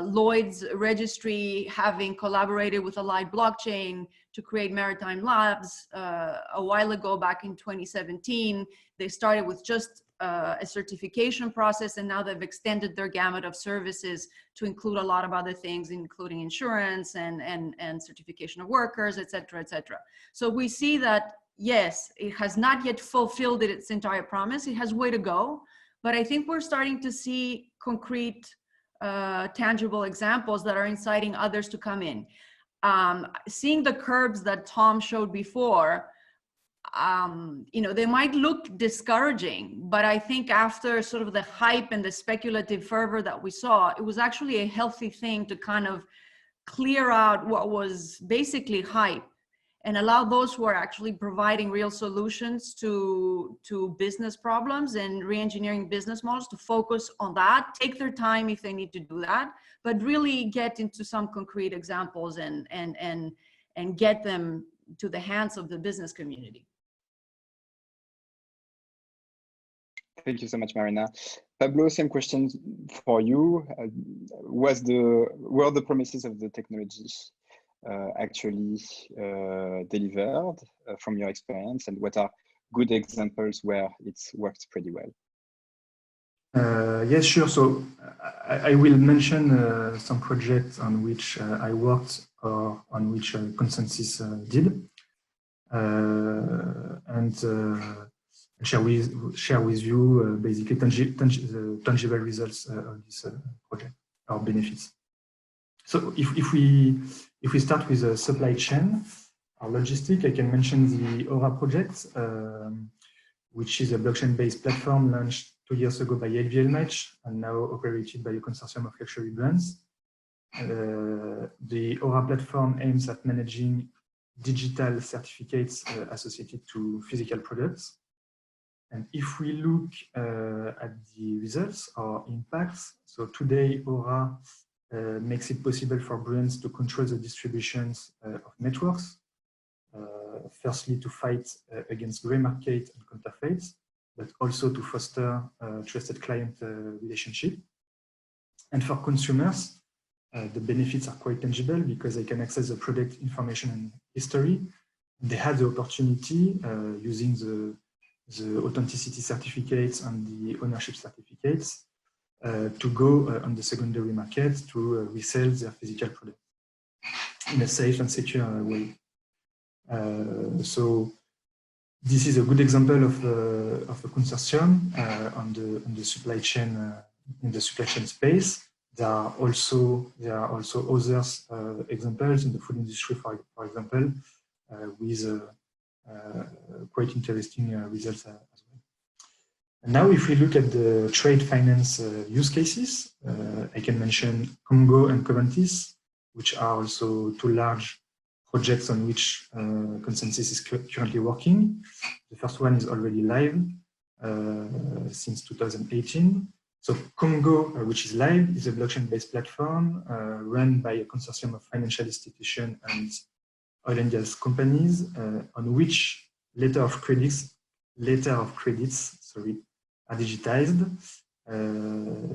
Speaker 6: Lloyd's registry having collaborated with Allied Blockchain to create maritime labs a while ago, back in 2017. They started with just a certification process, and now they've extended their gamut of services to include a lot of other things, including insurance and certification of workers, et cetera, et cetera. So we see that, yes, it has not yet fulfilled its entire promise. It has way to go. But I think we're starting to see concrete, tangible examples that are inciting others to come in. Seeing the curves that Tom showed before, you know, they might look discouraging, but I think after sort of the hype and the speculative fervor that we saw, it was actually a healthy thing to kind of clear out what was basically hype and allow those who are actually providing real solutions to business problems and re-engineering business models to focus on that, take their time if they need to do that, but really get into some concrete examples and get them to the hands of the business community.
Speaker 1: Thank you so much, Marina. Pablo, same question for you. Were the promises of the technology actually delivered from your experience, and what are good examples where it's worked pretty well?
Speaker 5: Yes, sure. So I will mention some projects on which I worked or on which Consensus did, and share with you basically tangible results of this project or benefits. So if we start with a supply chain or logistic, I can mention the Aura project, which is a blockchain-based platform launched 2 years ago by LVMH and now operated by a consortium of luxury brands. The Aura platform aims at managing digital certificates associated to physical products. And if we look at the results or impacts, so today Aura makes it possible for brands to control the distributions of networks, firstly to fight against grey market and counterfeits, but also to foster trusted client relationship. And for consumers, the benefits are quite tangible because they can access the product information and history. They have the opportunity using the authenticity certificates and the ownership certificates to go on the secondary market to resell their physical product in a safe and secure way. So this is a good example of a consortium on the supply chain in the supply chain space. There are also other examples in the food industry, for example, with quite interesting results as well. And now, if we look at the trade finance use cases, I can mention Congo and Covantis, which are also two large projects on which Consensus is currently working. The first one is already live since 2018. So Congo, which is live, is a blockchain-based platform run by a consortium of financial institutions and oil and gas companies, on which letter of credits, are digitized,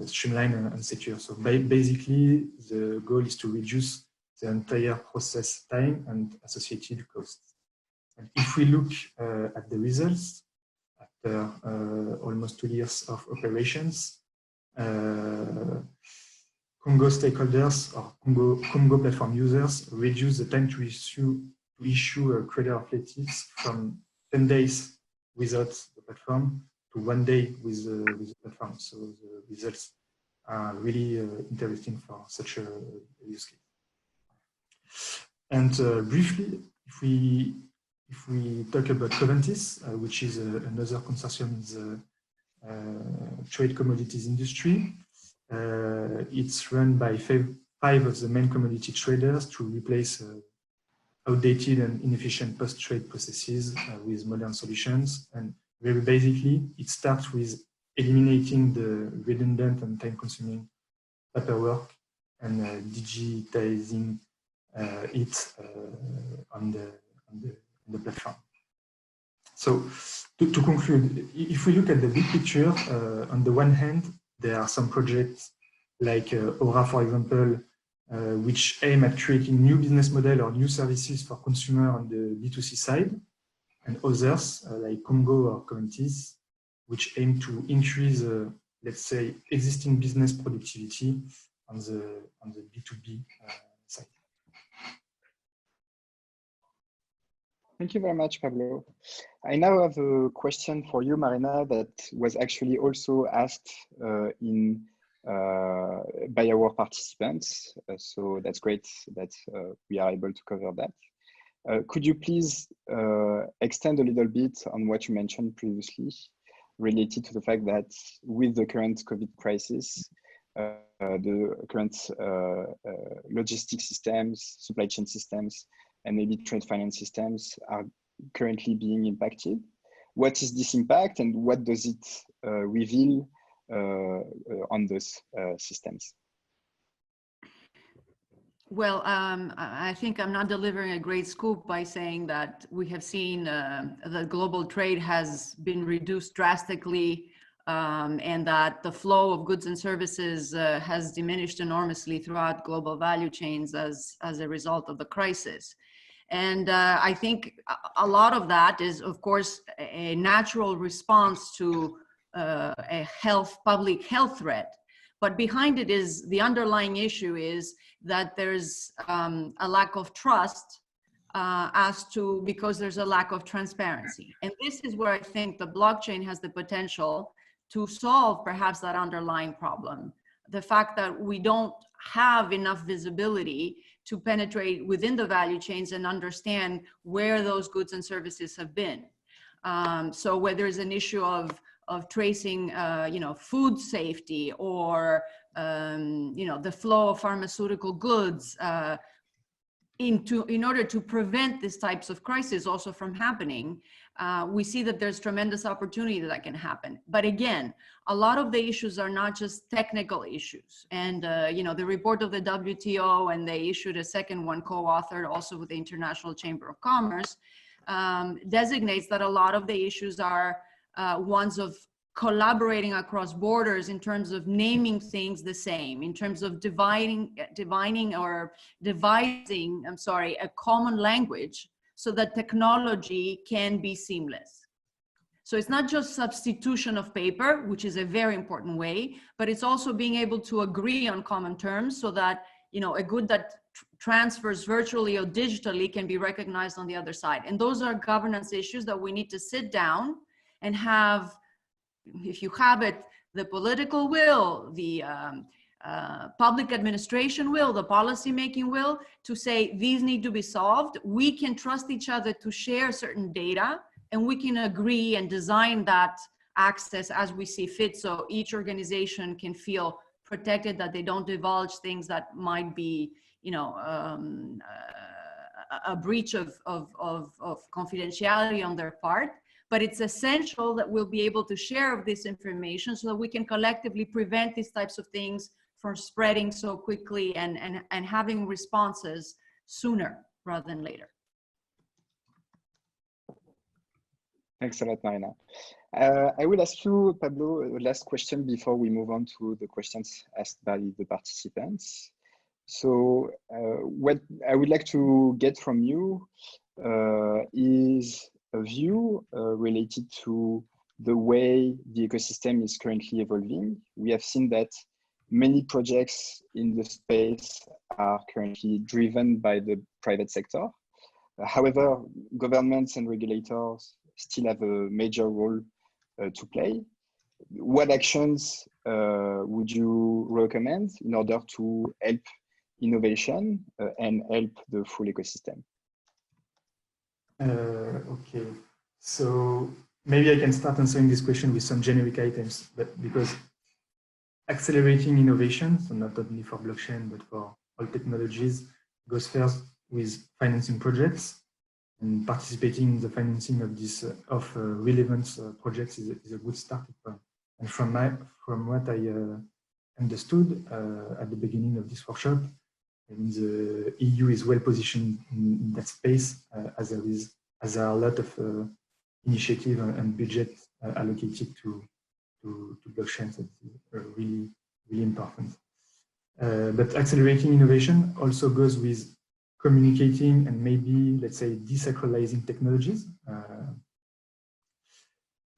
Speaker 5: streamlined and secure. So basically, the goal is to reduce the entire process time and associated costs. And if we look at the results after almost 2 years of operations, Congo stakeholders or Congo platform users reduce the time to issue a credit of letters from 10 days without the platform to 1 day with the platform. So the results are really interesting for such a use case. And briefly, if we talk about Covantis, which is another consortium in the trade commodities industry, it's run by 5 of the main commodity traders to replace outdated and inefficient post-trade processes with modern solutions. And very basically, it starts with eliminating the redundant and time-consuming paperwork and digitizing it on the the platform. So to conclude, if we look at the big picture, on the one hand, there are some projects like Aura, for example, which aim at creating new business model or new services for consumer on the B2C side, and others like Congo or Commentis, which aim to increase, let's say, existing business productivity on the B2B side.
Speaker 1: Thank you very much, Pablo. I now have a question for you, Marina, that was actually also asked by our participants. So that's great that we are able to cover that. Could you please extend a little bit on what you mentioned previously related to the fact that with the current COVID crisis, the current logistics systems, supply chain systems, and maybe trade finance systems are currently being impacted? What is this impact and what does it reveal on those systems?
Speaker 6: Well, I think I'm not delivering a great scoop by saying that we have seen the global trade has been reduced drastically, and that the flow of goods and services has diminished enormously throughout global value chains as a result of the crisis. And I think a lot of that is, of course, a natural response to a public health threat. But behind it is the underlying issue is that there's a lack of trust because there's a lack of transparency. And this is where I think the blockchain has the potential to solve perhaps that underlying problem. The fact that we don't have enough visibility to penetrate within the value chains and understand where those goods and services have been. So whether it's an issue of tracing, food safety or, the flow of pharmaceutical goods in order to prevent these types of crises also from happening, we see that there's tremendous opportunity that can happen. But again, a lot of the issues are not just technical issues. And, the report of the WTO, and they issued a second one co-authored also with the International Chamber of Commerce, designates that a lot of the issues are ones of collaborating across borders in terms of naming things the same, in terms of devising a common language so that technology can be seamless. So it's not just substitution of paper, which is a very important way, but it's also being able to agree on common terms so that, a good that transfers virtually or digitally can be recognized on the other side. And those are governance issues that we need to sit down and have, if you have it, the political will, the public administration will, the policy-making will, to say these need to be solved. We can trust each other to share certain data, and we can agree and design that access as we see fit, so each organization can feel protected, that they don't divulge things that might be, a breach of confidentiality on their part. But it's essential that we'll be able to share this information so that we can collectively prevent these types of things from spreading so quickly and having responses sooner rather than later.
Speaker 1: Thanks a lot, Marina. I will ask you, Pablo, a last question before we move on to the questions asked by the participants. So what I would like to get from you is a view related to the way the ecosystem is currently evolving. We have seen that many projects in the space are currently driven by the private sector. However, governments and regulators still have a major role to play. What actions would you recommend in order to help innovation and help the full ecosystem?
Speaker 5: Okay, so maybe I can start answering this question with some generic items, but because accelerating innovation, so not only for blockchain, but for all technologies, goes first with financing projects, and participating in the financing of this relevant projects is a good starting point. And from what I understood at the beginning of this workshop, I mean, the EU is well positioned in that space, as there is as there are a lot of initiative and budget allocated to blockchain. So it's really, really important. But accelerating innovation also goes with communicating and maybe, let's say, desacralizing technologies.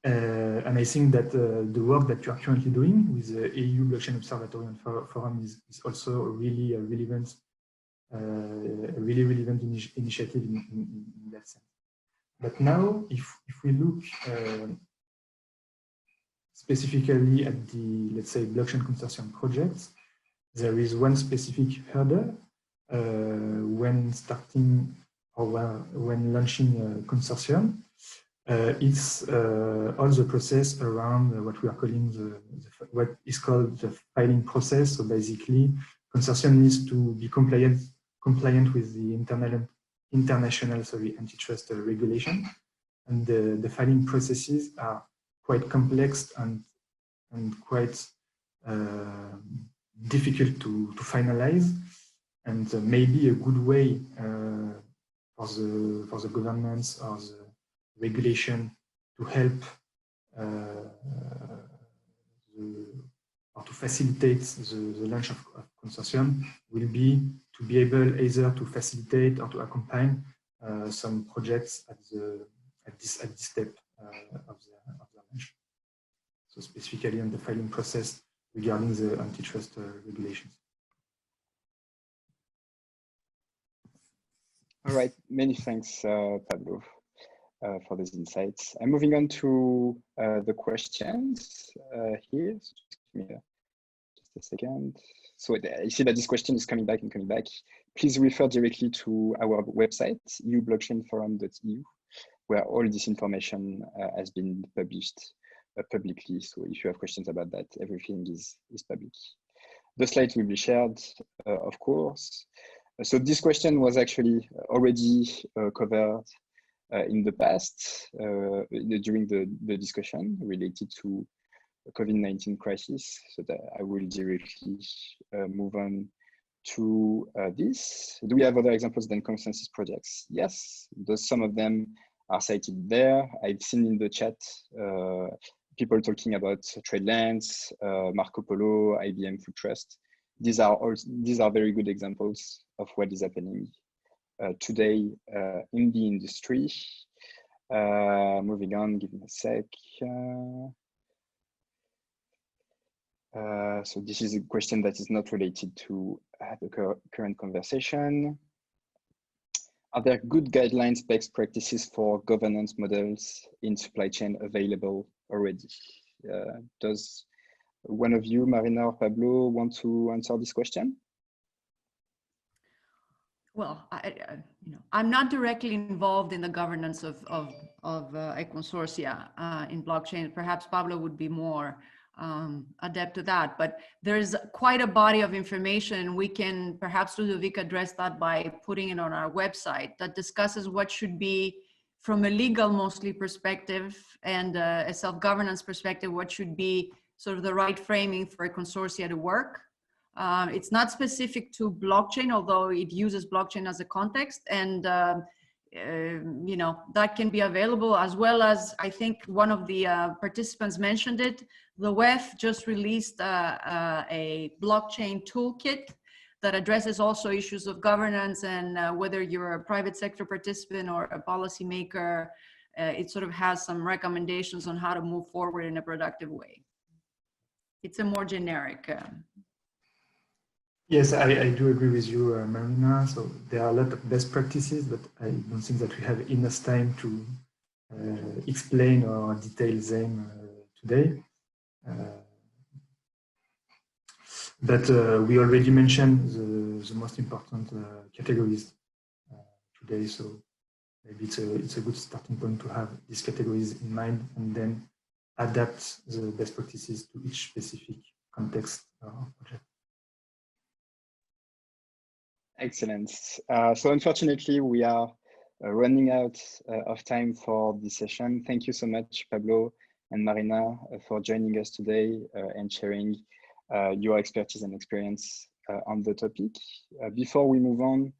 Speaker 5: And I think that the work that you are currently doing with the EU Blockchain Observatory and Forum is also a really relevant initiative in that sense. But now, if we look specifically at the, let's say, blockchain consortium projects, there is one specific hurdle when starting or when launching a consortium. It's all the process around what we are calling what is called the filing process. So basically, consortium needs to be compliant with the international antitrust regulation, and the filing processes are quite complex and quite difficult to finalize. And maybe a good way for the governments or the regulation to help or to facilitate the launch of consortium will be to be able either to facilitate or to accompany some projects at this step of the launch. So specifically on the filing process regarding the antitrust regulations.
Speaker 1: All right, many thanks, Pablo, for these insights. I'm moving on to the questions here. So just give me just a second. So I see that this question is coming back and coming back. Please refer directly to our website, eublockchainforum.eu, where all this information has been published publicly. So if you have questions about that, everything is public. The slides will be shared, of course. So this question was actually already covered in the past during the discussion related to the COVID-19 crisis. So that I will directly move on to this. Do we have other examples than consensus projects? Yes, some of them are cited there. I've seen in the chat people talking about TradeLens, Marco Polo, IBM Food Trust. These are very good examples of what is happening today in the industry. Moving on, give me a sec. So this is a question that is not related to the current conversation. Are there good guidelines, best practices for governance models in supply chain available already? Does one of you, Marina or Pablo, want to answer this question?
Speaker 6: Well, I'm not directly involved in the governance of a consortia in blockchain. Perhaps Pablo would be more adept to that, but there's quite a body of information. We can perhaps Ludovic address that by putting it on our website that discusses what should be, from a legal mostly perspective and a self-governance perspective, what should be sort of the right framing for a consortia to work. It's not specific to blockchain, although it uses blockchain as a context, and that can be available, as well as, I think one of the participants mentioned it, the WEF just released a blockchain toolkit that addresses also issues of governance, and whether you're a private sector participant or a policymaker, it sort of has some recommendations on how to move forward in a productive way. It's a more generic.
Speaker 5: Yes, I do agree with you, Marina. So there are a lot of best practices, but I don't think that we have enough time to explain or detail them today. But we already mentioned the most important categories today. So maybe it's a good starting point to have these categories in mind and then adapt the best practices to each specific context or project.
Speaker 1: Excellent. So unfortunately, we are running out of time for this session. Thank you so much, Pablo and Marina, for joining us today and sharing your expertise and experience on the topic. Before we move on,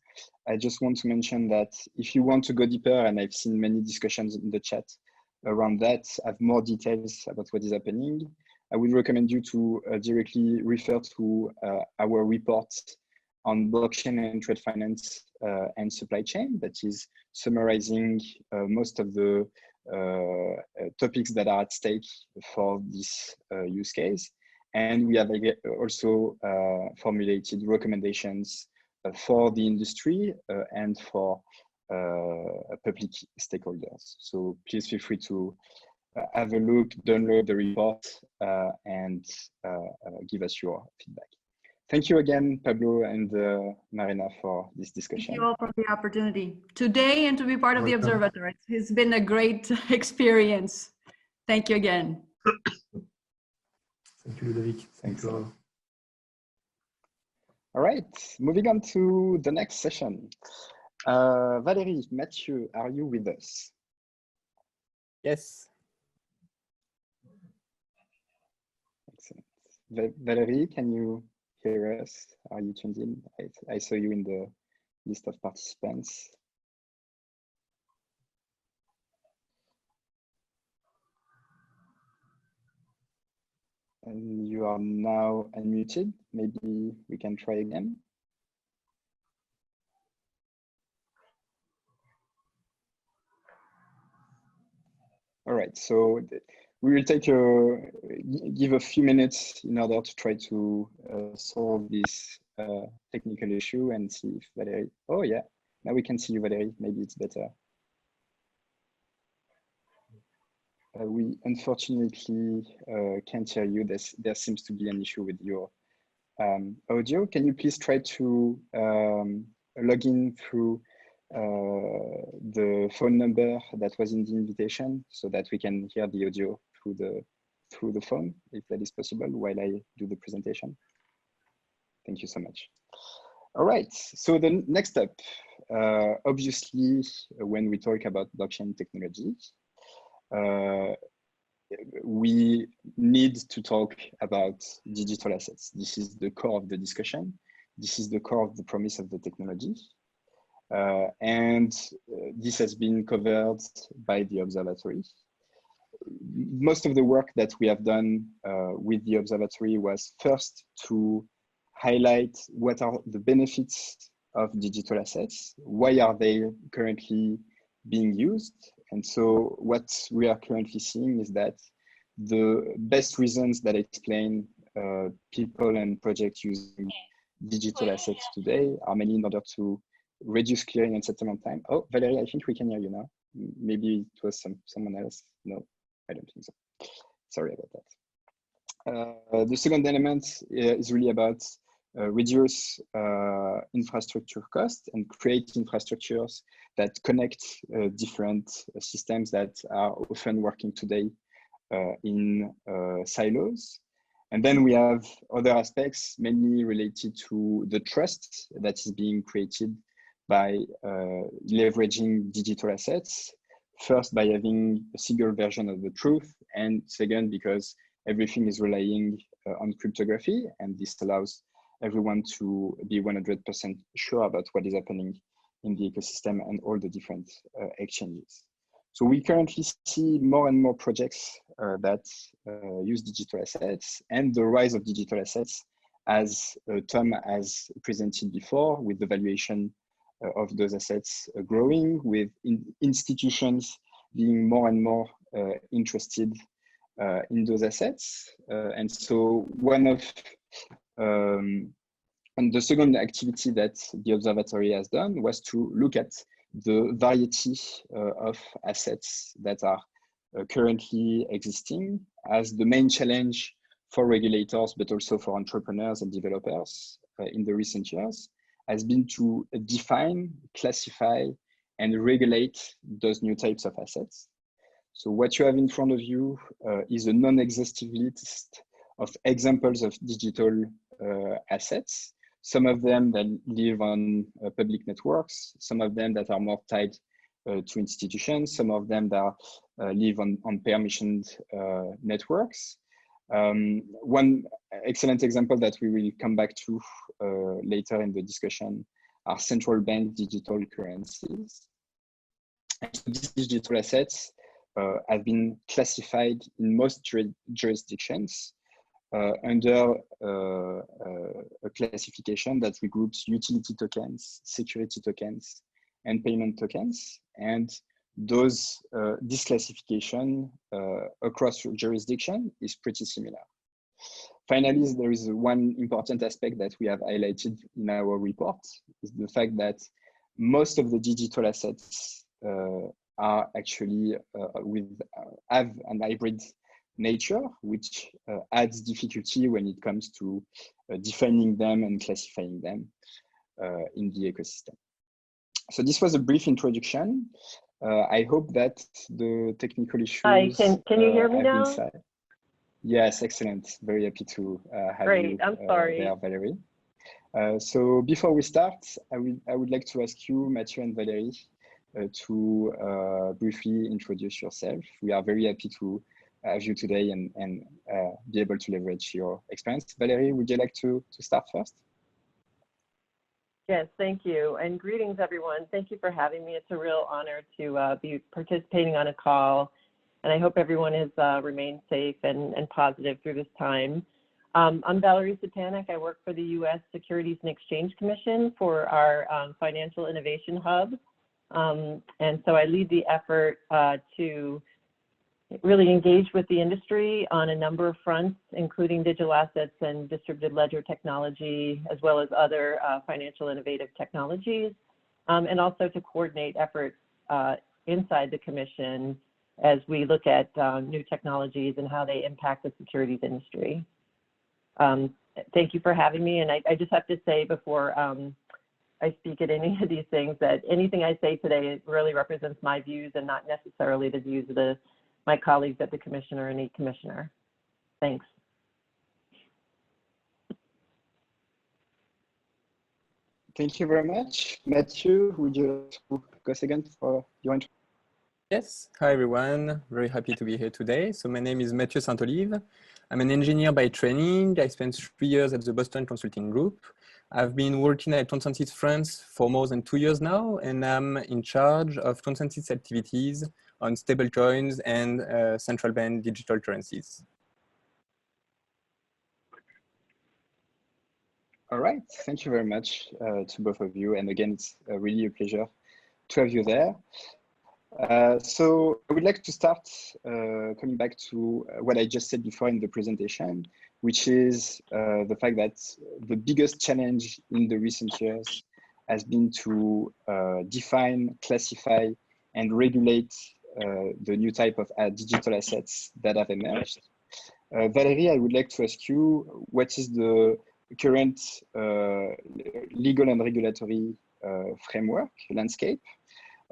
Speaker 1: I just want to mention that if you want to go deeper, and I've seen many discussions in the chat around that, have more details about what is happening, I would recommend you to directly refer to our report on blockchain and trade finance and supply chain that is summarizing most of the topics that are at stake for this use case. And we have also formulated recommendations for the industry and for public stakeholders. So please feel free to have a look, download the report, and give us your feedback. Thank you again, Pablo and Marina, for this discussion.
Speaker 6: Thank you all for the opportunity today and to be part of the
Speaker 5: Welcome.
Speaker 6: Observatory. It's been a great experience. Thank you again.
Speaker 5: Thank you, Ludovic. Thank you all.
Speaker 1: All right, moving on to the next session. Valérie, Mathieu, are you with us?
Speaker 7: Yes.
Speaker 1: Excellent. Valérie, can you hear us? Are you tuned in? I saw you in the list of participants. And you are now unmuted. Maybe we can try again. All right, so we will give a few minutes in order to try to solve this technical issue and see if Valérie, oh yeah, now we can see you, Valérie, maybe it's better. We unfortunately can't hear you. There seems to be an issue with your audio. Can you please try to log in through the phone number that was in the invitation so that we can hear the audio through the phone, if that is possible, while I do the presentation? Thank you so much. All right, so the next step, obviously, when we talk about blockchain technology, we need to talk about digital assets. This is the core of the discussion. This is the core of the promise of the technology. And this has been covered by the Observatory. Most of the work that we have done with the Observatory was first to highlight what are the benefits of digital assets, why are they currently being used. And so what we are currently seeing is that the best reasons that explain people and projects using digital assets today are mainly in order to reduce clearing and settlement time. Oh, Valérie, I think we can hear you now. Maybe it was someone else. No, I don't think so. Sorry about that. The second element is really about reduce infrastructure costs and create infrastructures that connect different systems that are often working today in silos. And then we have other aspects, mainly related to the trust that is being created by leveraging digital assets. First, by having a single version of the truth, and second, because everything is relying on cryptography, and this allows everyone to be 100% sure about what is happening in the ecosystem and all the different exchanges. So we currently see more and more projects that use digital assets, and the rise of digital assets, as Tom has presented before, with the valuation of those assets growing, with institutions being more and more interested in those assets. And so one of and the second activity that the Observatory has done was to look at the variety of assets that are currently existing, as the main challenge for regulators, but also for entrepreneurs and developers in the recent years, has been to define, classify, and regulate those new types of assets. So what you have in front of you is a non-exhaustive list of examples of digital assets. Some of them that live on public networks, some of them that are more tied to institutions, some of them that live on permissioned networks. One excellent example that we will come back to later in the discussion are central bank digital currencies. And so these digital assets have been classified in most jurisdictions under a classification that regroups utility tokens, security tokens, and payment tokens. And those this classification across jurisdiction is pretty similar. Finally, there is one important aspect that we have highlighted in our report, is the fact that most of the digital assets are actually have an hybrid nature, which adds difficulty when it comes to defining them and classifying them in the ecosystem. So this was a brief introduction. I hope that the technical issues.
Speaker 8: Hi, can you hear me now?
Speaker 1: Yes, excellent. Very happy to have you
Speaker 8: I'm sorry.
Speaker 1: there, Valerie. So before we start, I would like to ask you, Mathieu and Valerie, to briefly introduce yourself. We are very happy to have you today and be able to leverage your experience. Valerie, would you like to start first?
Speaker 8: Yes, thank you. And greetings, everyone. Thank you for having me. It's a real honor to be participating on a call. And I hope everyone has remained safe and positive through this time. I'm Valerie Satanik. I work for the U.S. Securities and Exchange Commission for our Financial Innovation Hub. And so I lead the effort to really engage with the industry on a number of fronts, including digital assets and distributed ledger technology, as well as other financial innovative technologies, and also to coordinate efforts inside the Commission as we look at new technologies and how they impact the securities industry. Thank you for having me. And I just have to say before I speak at any of these things that anything I say today really represents my views and not necessarily the views of my colleagues at the Commission or any commissioner. Thanks.
Speaker 1: Thank you very much. Mathieu, would you like to go second for your introduction?
Speaker 7: Yes, hi everyone. Very happy to be here today. So my name is Mathieu Saint-Olive. I'm an engineer by training. I spent 3 years at the Boston Consulting Group. I've been working at Consensus France for more than 2 years now, and I'm in charge of Consensus activities on stablecoins and central bank digital currencies.
Speaker 1: All right, thank you very much to both of you. And again, it's really a pleasure to have you there. So I would like to start coming back to what I just said before in the presentation, which is the fact that the biggest challenge in the recent years has been to define, classify, and regulate the new type of digital assets that have emerged. Valerie, I would like to ask you, what is the current legal and regulatory framework landscape?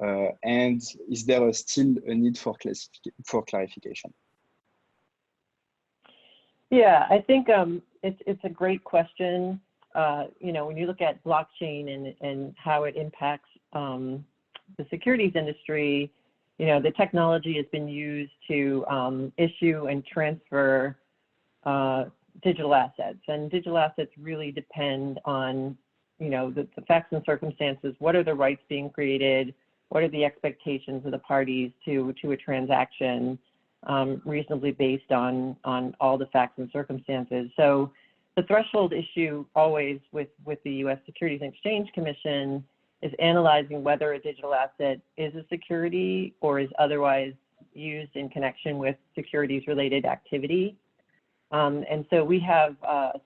Speaker 1: And is there still a need for clarification?
Speaker 8: Yeah, I think it's a great question. You know, when you look at blockchain and how it impacts the securities industry, you know, the technology has been used to issue and transfer digital assets, and digital assets really depend on, you know, the facts and circumstances. What are the rights being created? What are the expectations of the parties to a transaction, reasonably based on all the facts and circumstances? So the threshold issue always with the U.S. Securities and Exchange Commission is analyzing whether a digital asset is a security or is otherwise used in connection with securities-related activity. And so we have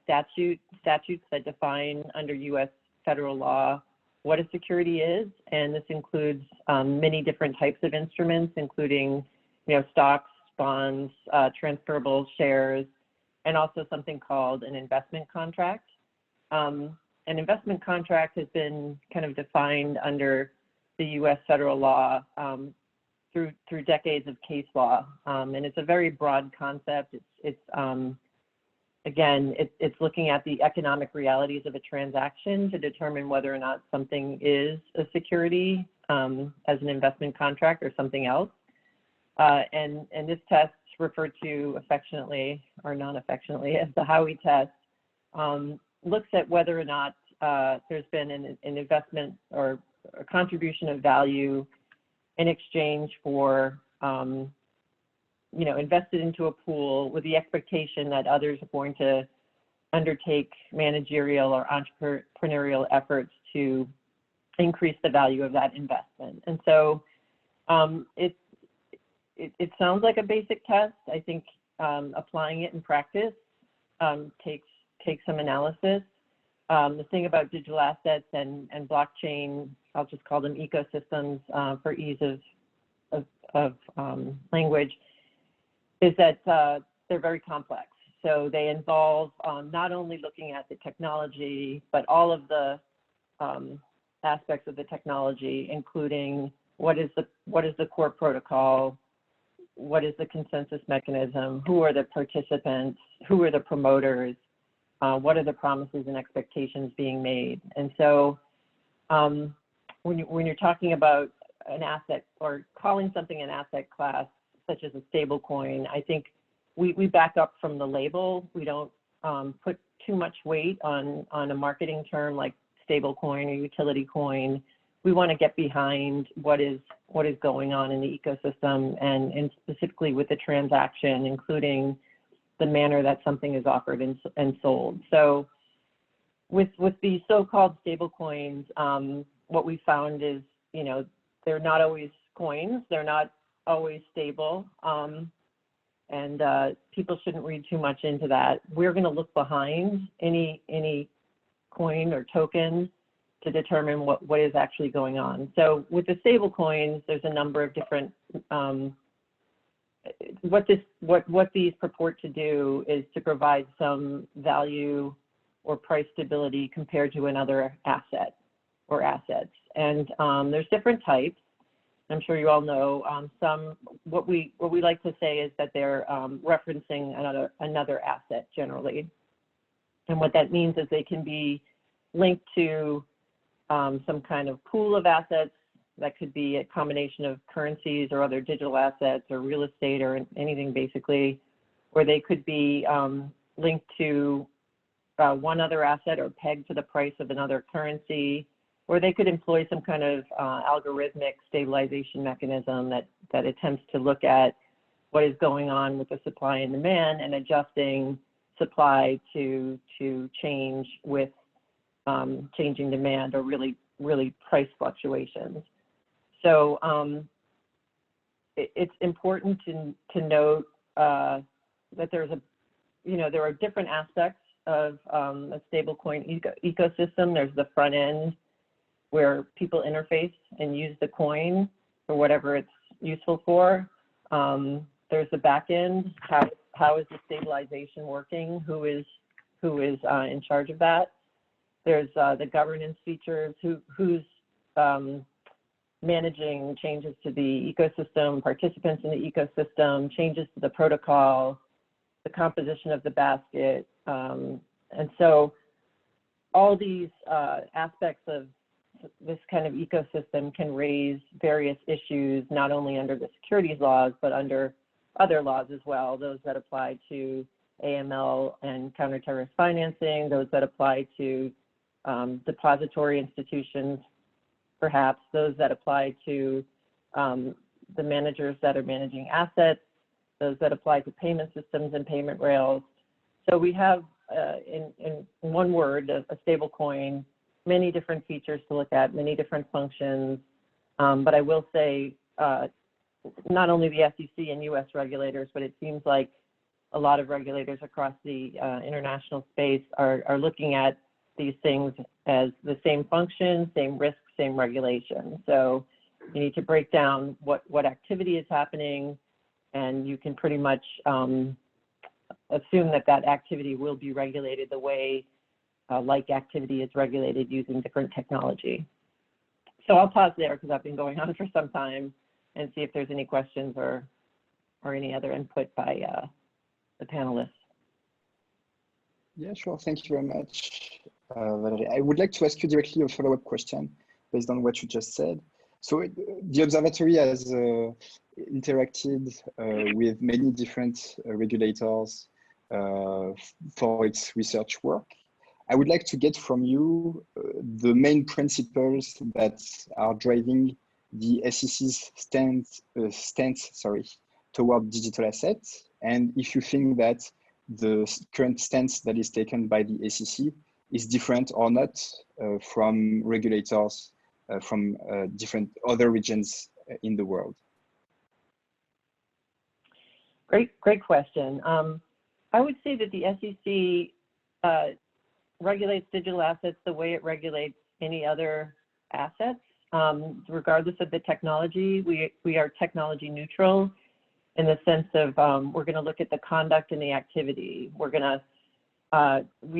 Speaker 8: statutes that define under U.S. federal law what a security is, and this includes many different types of instruments, including, you know, stocks, bonds, transferable shares, and also something called an investment contract. An investment contract has been kind of defined under the U.S. federal law through decades of case law, and it's a very broad concept. Again, it's looking at the economic realities of a transaction to determine whether or not something is a security as an investment contract or something else. And this test, referred to affectionately or non-affectionately as the Howey test, looks at whether or not there's been an investment or a contribution of value in exchange for, invested into a pool with the expectation that others are going to undertake managerial or entrepreneurial efforts to increase the value of that investment. And so it sounds like a basic test. I think applying it in practice takes some analysis. The thing about digital assets and blockchain, I'll just call them ecosystems for ease of language, is that they're very complex. So they involve not only looking at the technology, but all of the aspects of the technology, including what is the core protocol, what is the consensus mechanism, who are the participants, who are the promoters, what are the promises and expectations being made. And so when you're talking about an asset or calling something an asset class, such as a stable coin, I think we back up from the label. We don't put too much weight on a marketing term like stable coin or utility coin. We want to get behind what is going on in the ecosystem and specifically with the transaction, including the manner that something is offered and sold. So with the so-called stable coins, what we found is, they're not always coins, they're not always stable, and people shouldn't read too much into that. We're going to look behind any coin or token to determine what is actually going on. So with the stable coins, there's a number of different, what these purport to do is to provide some value or price stability compared to another asset or assets. And there's different types. I'm sure you all know what we like to say is that they're referencing another asset generally. And what that means is they can be linked to some kind of pool of assets. That could be a combination of currencies or other digital assets or real estate or anything basically, or they could be linked to one other asset or pegged to the price of another currency, or they could employ some kind of algorithmic stabilization mechanism that attempts to look at what is going on with the supply and demand and adjusting supply to change with changing demand or really price fluctuations. So it's important to note that there are different aspects of a stablecoin ecosystem. There's the front end where people interface and use the coin for whatever it's useful for. There's the back end. How is the stabilization working? Who is in charge of that? There's the governance features. Who's managing changes to the ecosystem, participants in the ecosystem, changes to the protocol, the composition of the basket. And so all these aspects of this kind of ecosystem can raise various issues, not only under the securities laws, but under other laws as well, those that apply to AML and counter-terrorist financing, those that apply to depository institutions, perhaps those that apply to the managers that are managing assets, those that apply to payment systems and payment rails. So we have, in one word, a stable coin, many different features to look at, many different functions. But I will say, not only the SEC and US regulators, but it seems like a lot of regulators across the international space are looking at these things as the same function, same risk, same regulation. So you need to break down what activity is happening, and you can pretty much assume that activity will be regulated the way like activity is regulated using different technology. So I'll pause there because I've been going on for some time and see if there's any questions or any other input by the panelists.
Speaker 1: Yeah, sure. Thank you very much, Valerie. I would like to ask you directly a follow-up question based on what you just said. So the observatory has interacted with many different regulators for its research work. I would like to get from you the main principles that are driving the SEC's stance toward digital assets, and if you think that the current stance that is taken by the SEC is different or not from regulators from different other regions in the world.
Speaker 8: Great question. I would say that the SEC regulates digital assets the way it regulates any other assets, regardless of the technology. We are technology neutral in the sense of we're going to look at the conduct and the activity. We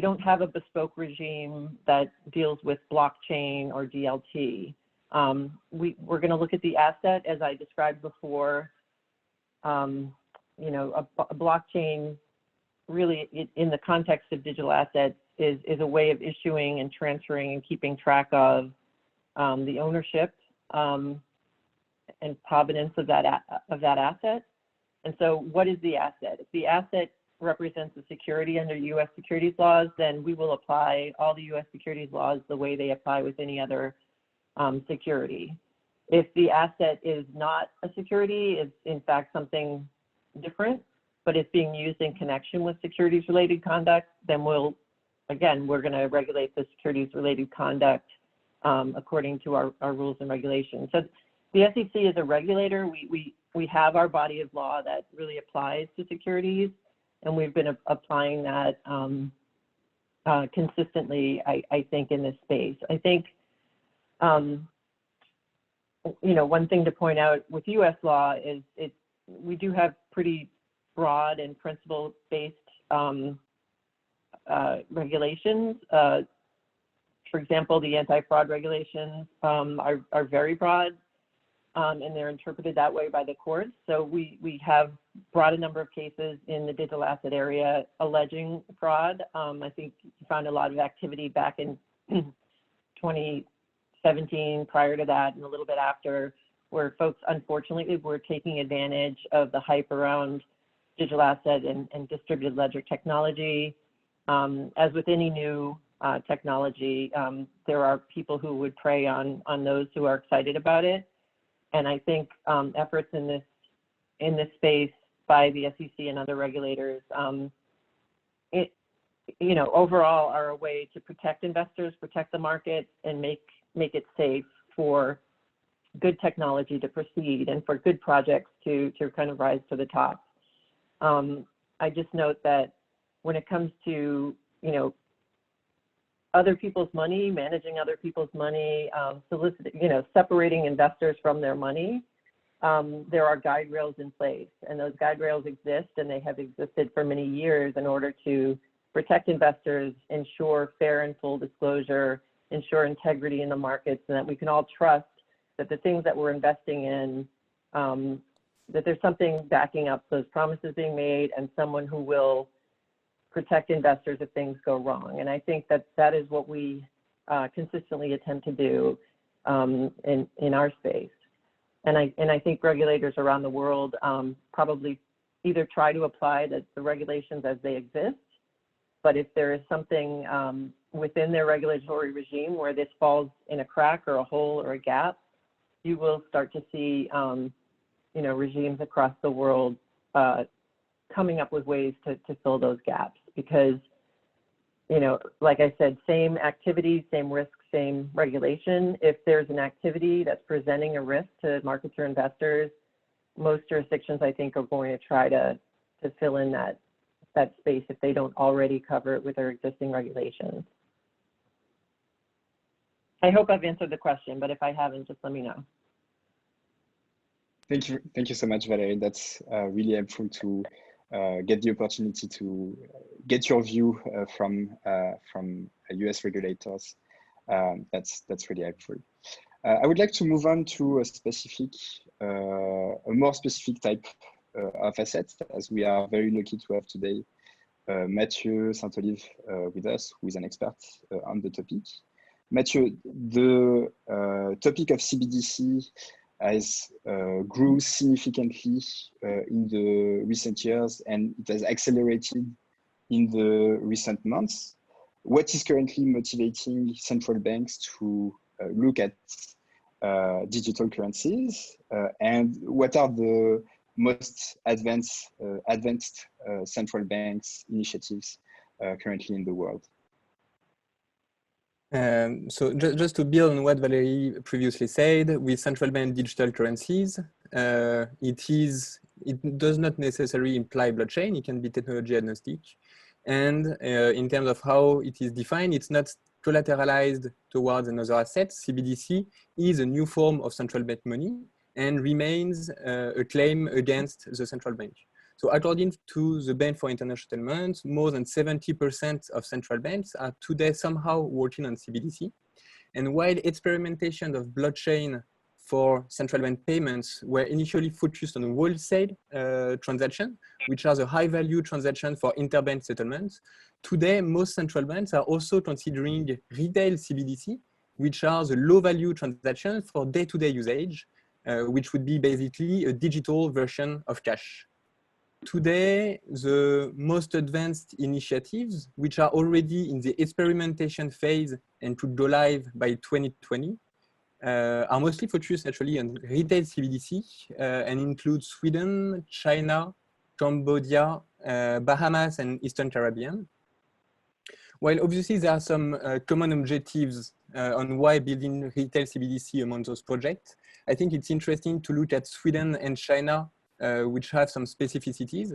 Speaker 8: don't have a bespoke regime that deals with blockchain or DLT. We're going to look at the asset as I described before. You know, a blockchain really in the context of digital assets is a way of issuing and transferring and keeping track of the ownership and provenance of that asset. And so what is the asset? If the asset represents a security under US securities laws, then we will apply all the US securities laws the way they apply with any other security. If the asset is not a security, it's in fact something different, but it's being used in connection with securities related conduct, then we're going to regulate the securities related conduct according to our rules and regulations. So the SEC is a regulator. We have our body of law that really applies to securities, and we've been applying that consistently, I think, in this space. I think, you know, one thing to point out with US law is we do have pretty broad and principle-based regulations. For example, the anti-fraud regulations are very broad, and they're interpreted that way by the courts. So we have brought a number of cases in the digital asset area alleging fraud. I think you found a lot of activity back in 2017, prior to that, and a little bit after, where folks unfortunately were taking advantage of the hype around digital asset and distributed ledger technology. As with any new technology, there are people who would prey on those who are excited about it. And I think efforts in this space by the SEC and other regulators, you know, overall are a way to protect investors, protect the market, and make it safe for good technology to proceed and for good projects to kind of rise to the top. I just note that when it comes to, you know, other people's money, managing other people's money, soliciting, you know, separating investors from their money, there are guide rails in place, and those guide rails exist, and they have existed for many years in order to protect investors, ensure fair and full disclosure, ensure integrity in the markets, and that we can all trust that the things that we're investing in, that there's something backing up those promises being made and someone who will protect investors if things go wrong. And I think that is what we consistently attempt to do in our space. And I think regulators around the world probably either try to apply the regulations as they exist, but if there is something within their regulatory regime where this falls in a crack or a hole or a gap, you will start to see you know, regimes across the world coming up with ways to fill those gaps, because, you know, like I said, same activity, same risk, same regulation. If there's an activity that's presenting a risk to markets or investors, most jurisdictions, I think, are going to try to fill in that space if they don't already cover it with their existing regulations. I hope I've answered the question, but if I haven't, just let me know.
Speaker 1: Thank you so much, Valerie. That's really helpful to get the opportunity to get your view from US regulators. That's really helpful. I would like to move on to a more specific type of assets, as we are very lucky to have today Mathieu Saint-Olive with us, who is an expert on the topic. Mathieu, the topic of CBDC has grew significantly in the recent years, and it has accelerated in the recent months. what is currently motivating central banks to look at digital currencies, and what are the most advanced central banks initiatives currently in the world?
Speaker 7: So just to build on what Valerie previously said, with central bank digital currencies, it does not necessarily imply blockchain. It can be technology agnostic. And in terms of how it is defined, it's not collateralized towards another asset. CBDC is a new form of central bank money and remains a claim against the central bank. So according to the Bank for International Settlements, more than 70% of central banks are today somehow working on CBDC. And while experimentation of blockchain for central bank payments were initially focused on wholesale transactions, which are the high value transactions for interbank settlements, today most central banks are also considering retail CBDC, which are the low value transactions for day-to-day usage, which would be basically a digital version of cash. Today, the most advanced initiatives, which are already in the experimentation phase and could go live by 2020, are mostly focused actually on retail CBDC and include Sweden, China, Cambodia, Bahamas, and Eastern Caribbean. While obviously there are some common objectives on why building retail CBDC among those projects, I think it's interesting to look at Sweden and China, which have some specificities.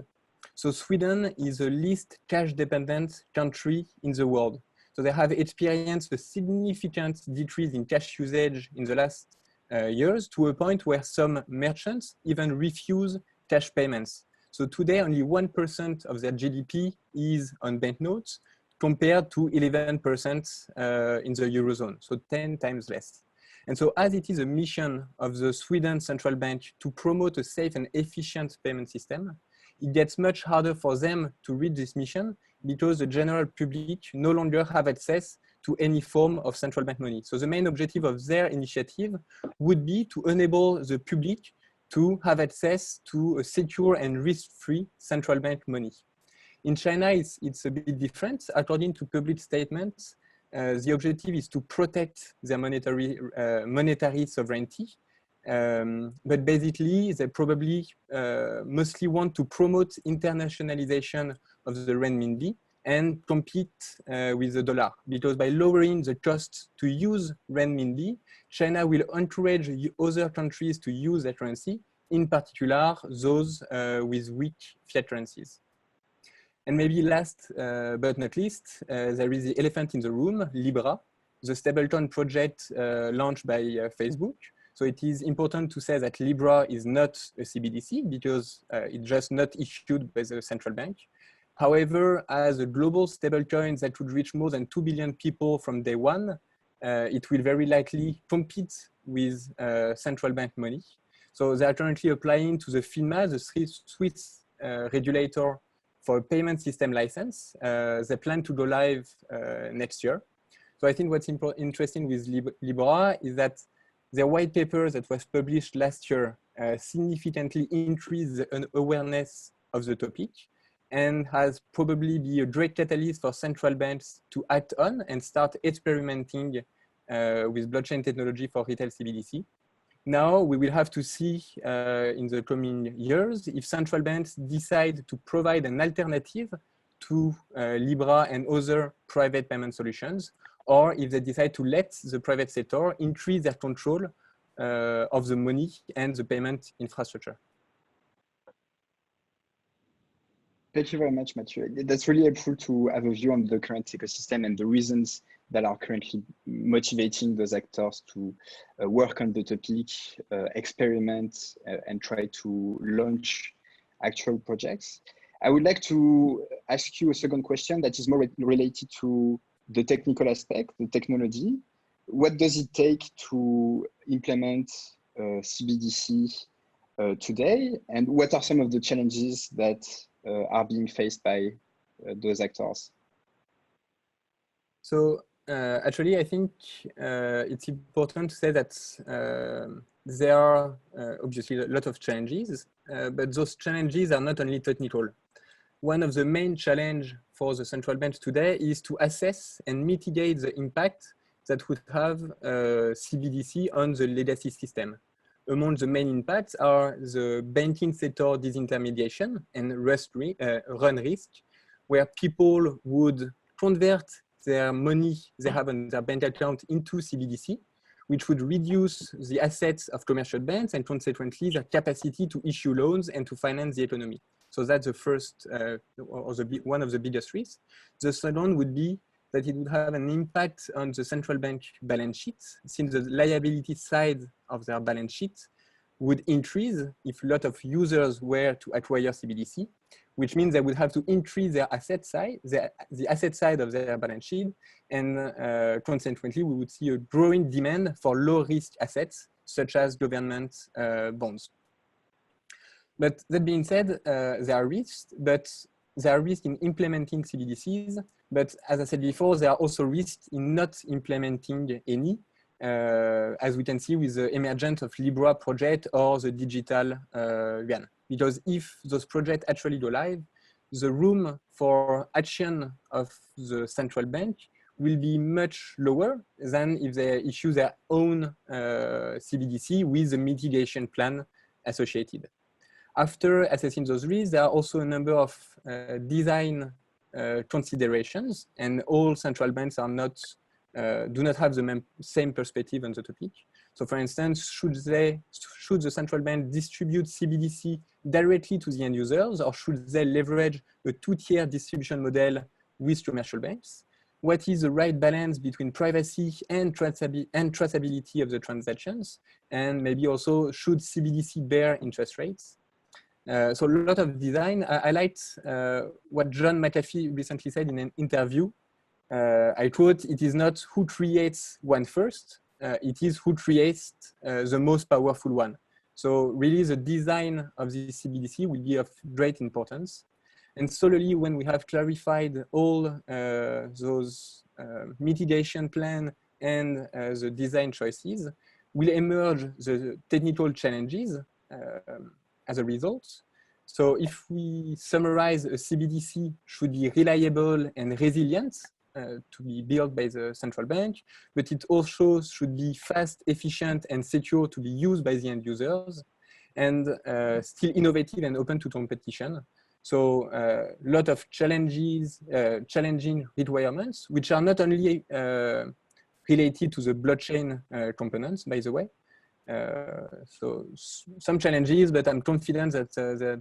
Speaker 7: So Sweden is the least cash-dependent country in the world. So they have experienced a significant decrease in cash usage in the last years, to a point where some merchants even refuse cash payments. So today, only 1% of their GDP is on banknotes, compared to 11% in the Eurozone, so 10 times less. And so as it is a mission of the Sweden Central Bank to promote a safe and efficient payment system, it gets much harder for them to reach this mission because the general public no longer have access to any form of central bank money. So the main objective of their initiative would be to enable the public to have access to a secure and risk-free central bank money. In China, it's a bit different. According to public statements, the objective is to protect their monetary sovereignty. But basically, they probably mostly want to promote internationalization of the renminbi and compete with the dollar, because by lowering the cost to use renminbi, China will encourage other countries to use that currency, in particular those with weak fiat currencies. And maybe last but not least, there is the elephant in the room, Libra, the stablecoin project launched by Facebook. So it is important to say that Libra is not a CBDC because it's just not issued by the central bank. However, as a global stablecoin that would reach more than 2 billion people from day one, it will very likely compete with central bank money. So they are currently applying to the FINMA, the Swiss regulator for a payment system license. They plan to go live next year. So I think what's interesting with Libra is that their white paper that was published last year significantly increased the awareness of the topic and has probably been a great catalyst for central banks to act on and start experimenting with blockchain technology for retail CBDC. Now we will have to see in the coming years if central banks decide to provide an alternative to Libra and other private payment solutions, or if they decide to let the private sector increase their control of the money and the payment infrastructure.
Speaker 1: Thank you very much, Mathieu. That's really helpful to have a view on the current ecosystem and the reasons that are currently motivating those actors to work on the topic, experiment, and try to launch actual projects. I would like to ask you a second question that is more related to the technical aspect, the technology. What does it take to implement CBDC today? And what are some of the challenges that are being faced by those actors?
Speaker 7: So actually, I think it's important to say that there are obviously a lot of challenges, but those challenges are not only technical. one of the main challenges for the central banks today is to assess and mitigate the impact that would have CBDC on the legacy system. Among the main impacts are the banking sector disintermediation and run risk, where people would convert their money they have on their bank account into CBDC, which would reduce the assets of commercial banks and consequently their capacity to issue loans and to finance the economy. So that's the first, one of the biggest risks. The second would be that it would have an impact on the central bank balance sheet, since the liability side of their balance sheet would increase if a lot of users were to acquire CBDC, which means they would have to increase their asset side, the asset side of their balance sheet, and consequently we would see a growing demand for low-risk assets, such as government bonds. But that being said, there are risks, but there are risks in implementing CBDCs, but as I said before, there are also risks in not implementing any, as we can see with the emergence of Libra project or the digital yuan. Because if those projects actually go live, the room for action of the central bank will be much lower than if they issue their own CBDC with the mitigation plan associated. After assessing those risks, there are also a number of design considerations, and all central banks are not, do not have the same perspective on the topic. So for instance, should the central bank distribute CBDC directly to the end users, or should they leverage a two-tier distribution model with commercial banks? What is the right balance between privacy and traceability of the transactions? And maybe also, should CBDC bear interest rates? So a lot of design. I liked what John McAfee recently said in an interview. I quote, "It is not who creates one first, it is who creates the most powerful one." So really the design of the CBDC will be of great importance. And slowly, when we have clarified all those mitigation plan and the design choices, will emerge the technical challenges as a result. So if we summarize, a CBDC should be reliable and resilient to be built by the central bank, but it also should be fast, efficient, and secure to be used by the end users, and still innovative and open to competition. So a lot of challenges, challenging requirements, which are not only related to the blockchain components, by the way. So some challenges, but I'm confident that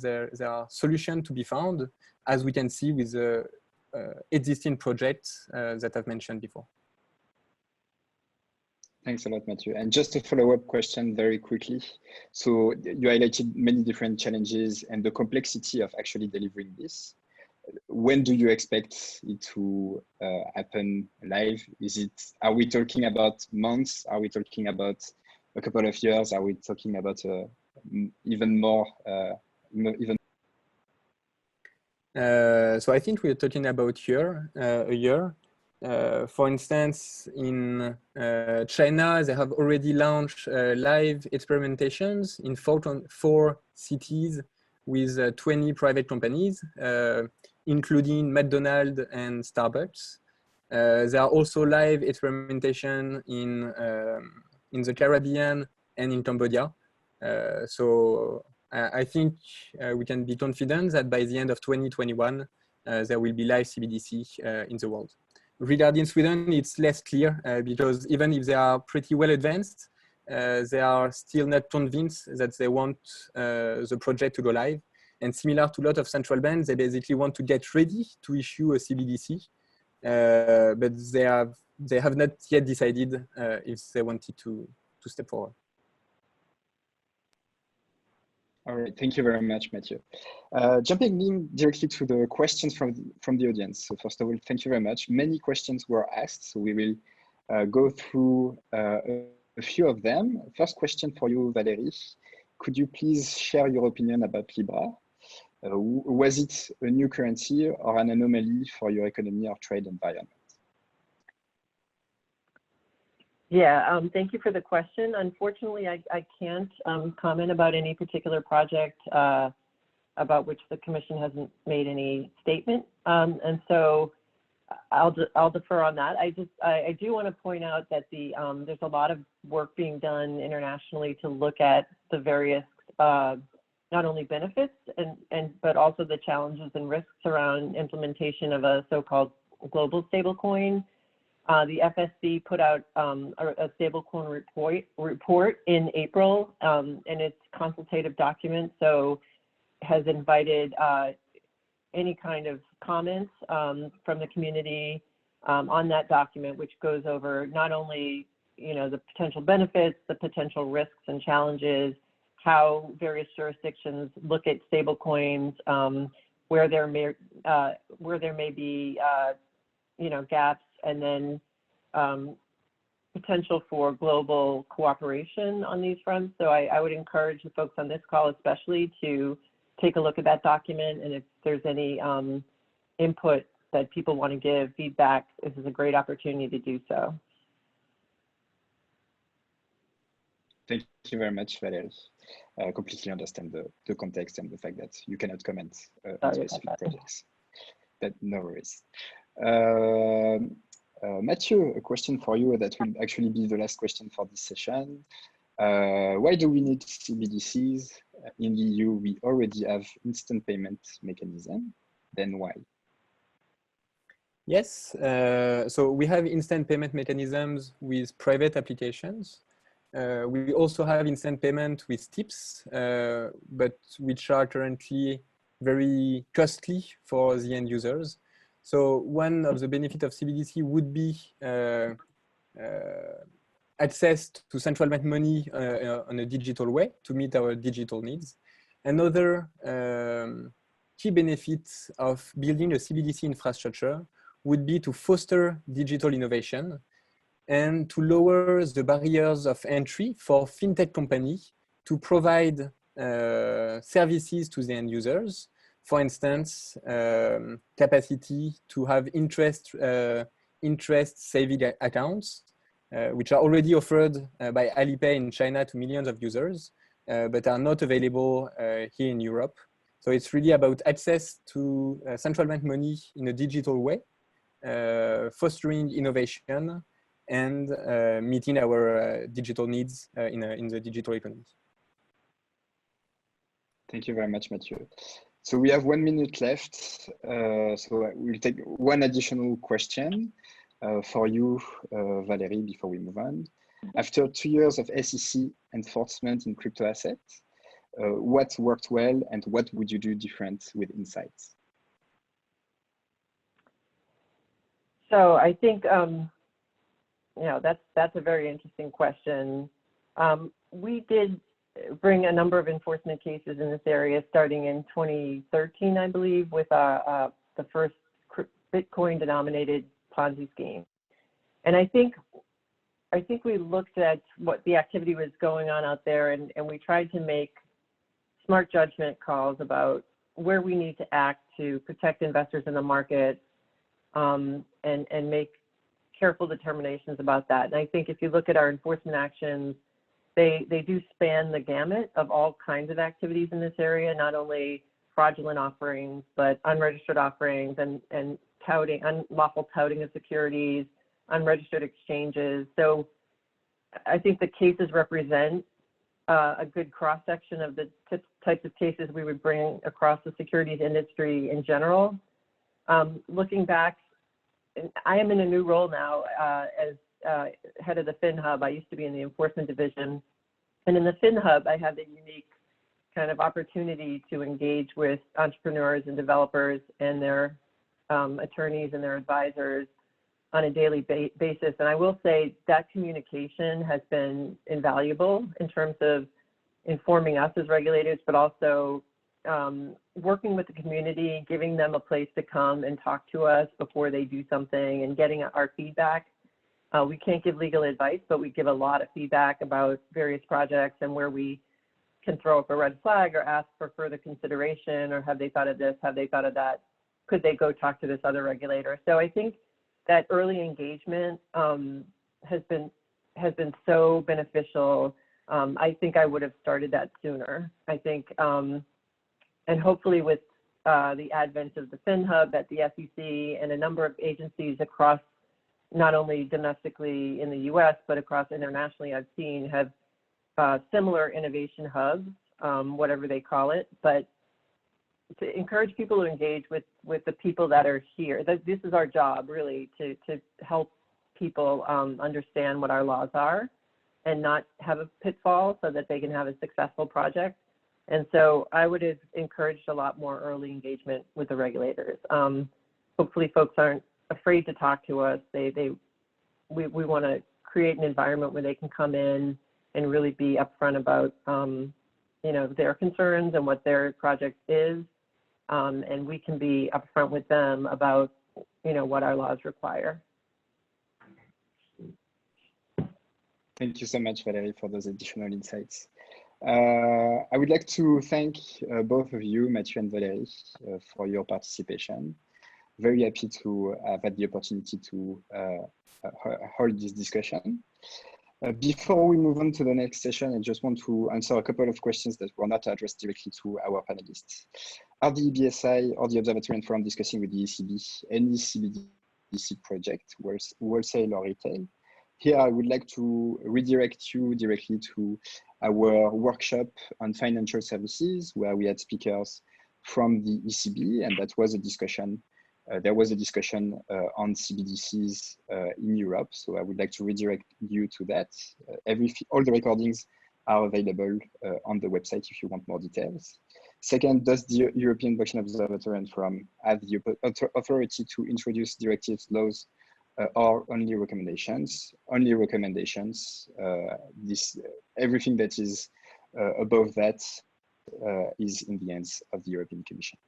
Speaker 7: there are solutions to be found, as we can see with the existing projects that I've mentioned before.
Speaker 1: Thanks a lot, Mathieu. And just a follow-up question very quickly. So you highlighted many different challenges and the complexity of actually delivering this. When do you expect it to happen live? Are we talking about months? Are we talking about a couple of years? Are we talking about even more?
Speaker 7: So I think we're talking about a year. For instance, in China, they have already launched live experimentations in four cities with 20 private companies, including McDonald's and Starbucks. There are also live experimentation in the Caribbean and in Cambodia. So I think we can be confident that by the end of 2021, there will be live CBDC in the world. Regarding Sweden, it's less clear because even if they are pretty well advanced, they are still not convinced that they want the project to go live. And similar to a lot of central banks, they basically want to get ready to issue a CBDC, but they have not yet decided if they wanted to step forward.
Speaker 1: All right, thank you very much, Mathieu. Jumping in directly to the questions from the audience. So first of all, thank you very much. Many questions were asked, so we will go through a few of them. First question for you, Valérie. Could you please share your opinion about Libra? Was it a new currency or an anomaly for your economy or trade environment?
Speaker 8: Yeah, thank you for the question. Unfortunately, I can't comment about any particular project about which the commission hasn't made any statement. And so I'll defer on that. I do want to point out that there's a lot of work being done internationally to look at the various not only benefits but also the challenges and risks around implementation of a so-called global stablecoin. The FSC put out a stablecoin report in April, and it's a consultative document, so has invited any kind of comments from the community on that document, which goes over not only the potential benefits, the potential risks and challenges, how various jurisdictions look at stablecoins, where there may be gaps, and then potential for global cooperation on these fronts. So I would encourage the folks on this call especially to take a look at that document, and if there's any input that people want to give, feedback, this is a great opportunity to do so.
Speaker 1: Thank you very much, Valerie. I completely understand the context and the fact that you cannot comment on specific projects. But no worries. Matthew, a question for you that will actually be the last question for this session. Why do we need CBDCs? In the EU, we already have instant payment mechanism. Then why?
Speaker 7: Yes, so we have instant payment mechanisms with private applications. We also have instant payment with tips, but which are currently very costly for the end users. So one of the benefits of CBDC would be access to central bank money on a digital way to meet our digital needs. Another key benefit of building a CBDC infrastructure would be to foster digital innovation and to lower the barriers of entry for fintech companies to provide services to the end users. For instance, capacity to have interest saving accounts, which are already offered by Alipay in China to millions of users, but are not available here in Europe. So it's really about access to central bank money in a digital way, fostering innovation, and meeting our digital needs in the digital economy.
Speaker 1: Thank you very much, Mathieu. So we have 1 minute left. So we'll take one additional question for you, Valerie, before we move on. After 2 years of SEC enforcement in crypto assets, what worked well and what would you do different with Insights?
Speaker 8: So I think, that's a very interesting question. We did bring a number of enforcement cases in this area starting in 2013, I believe, with the first Bitcoin denominated Ponzi scheme. And I think we looked at what the activity was going on out there, and we tried to make smart judgment calls about where we need to act to protect investors in the market, and make careful determinations about that. And I think if you look at our enforcement actions, they do span the gamut of all kinds of activities in this area, not only fraudulent offerings, but unregistered offerings and touting, unlawful touting of securities, unregistered exchanges. So I think the cases represent a good cross-section of the types of cases we would bring across the securities industry in general. Looking back, I am in a new role now as head of the FinHub. I used to be in the enforcement division. And in the FinHub, I had the unique kind of opportunity to engage with entrepreneurs and developers and their attorneys and their advisors on a daily basis. And I will say that communication has been invaluable in terms of informing us as regulators, but also working with the community, giving them a place to come and talk to us before they do something and getting our feedback. We can't give legal advice, but we give a lot of feedback about various projects and where we can throw up a red flag or ask for further consideration, or have they thought of this, have they thought of that, could they go talk to this other regulator? So I think that early engagement has been so beneficial. I think I would have started that sooner. I think hopefully with the advent of the FinHub at the SEC and a number of agencies across, not only domestically in the US, but across internationally, I've seen have similar innovation hubs, whatever they call it, but to encourage people to engage with the people that are here. This is our job, really, to help people understand what our laws are and not have a pitfall so that they can have a successful project. And so I would have encouraged a lot more early engagement with the regulators. Hopefully folks aren't afraid to talk to us. We want to create an environment where they can come in and really be upfront about their concerns and what their project is. And we can be upfront with them about what our laws require.
Speaker 1: Thank you so much, Valerie, for those additional insights. I would like to thank both of you, Mathieu and Valerie, for your participation. Very happy to have had the opportunity to hold this discussion. Before we move on to the next session, I just want to answer a couple of questions that were not addressed directly to our panelists. Are the EBSI or the Observatory and Forum discussing with the ECB any CBDC project, wholesale or retail? Here, I would like to redirect you directly to our workshop on financial services, where we had speakers from the ECB, and that was a discussion. There was a discussion on CBDCs in Europe, so I would like to redirect you to that. All the recordings are available on the website if you want more details. Second, does the European Blockchain Observatory and Forum have the authority to introduce directives, laws, or only recommendations? Only recommendations. Everything that is above that is in the hands of the European Commission.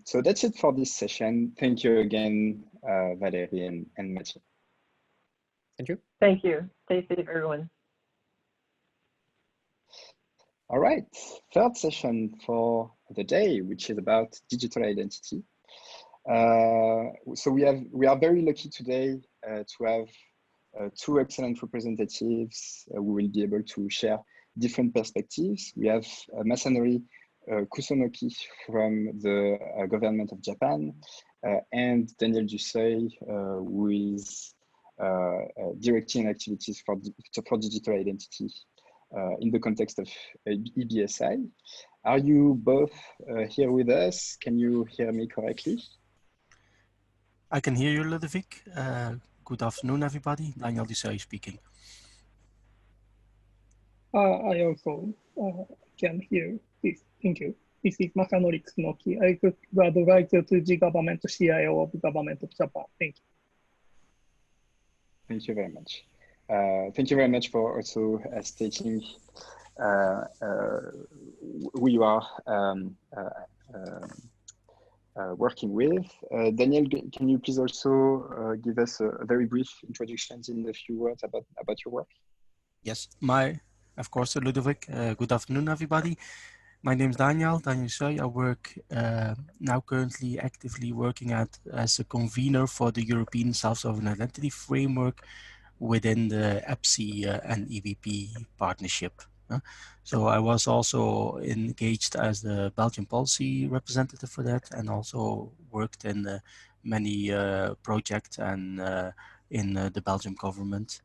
Speaker 1: So that's it for this session. Thank you again, Valerie and Mathieu.
Speaker 7: Thank you.
Speaker 8: Thank you. Stay safe, everyone.
Speaker 1: All right, third session for the day, which is about digital identity. So we are very lucky today to have two excellent representatives who will be able to share different perspectives. We have Masanori Kusunoki from the government of Japan and Daniel Duseuil, who is directing activities for digital identity in the context of EBSI. Are you both here with us? Can you hear me correctly?
Speaker 9: I can hear you, Ludovic. Good afternoon, everybody. Daniel Duseuil speaking.
Speaker 10: I also can hear this. Thank you. This is Masanori Kusunoki. I could advisor to the government CIO of the government of Japan. Thank you.
Speaker 1: Thank you very much. Thank you very much for also stating who you are working with. Daniel, can you please also give us a very brief introduction in a few words about your work?
Speaker 9: Yes, of course, Ludovic. Good afternoon, everybody. My name is Daniel Duseuil. I work now currently actively working as a convener for the European Self-Sovereign Identity Framework within the EPSI and EVP partnership. So I was also engaged as the Belgian policy representative for that, and also worked in many projects and in the Belgian government,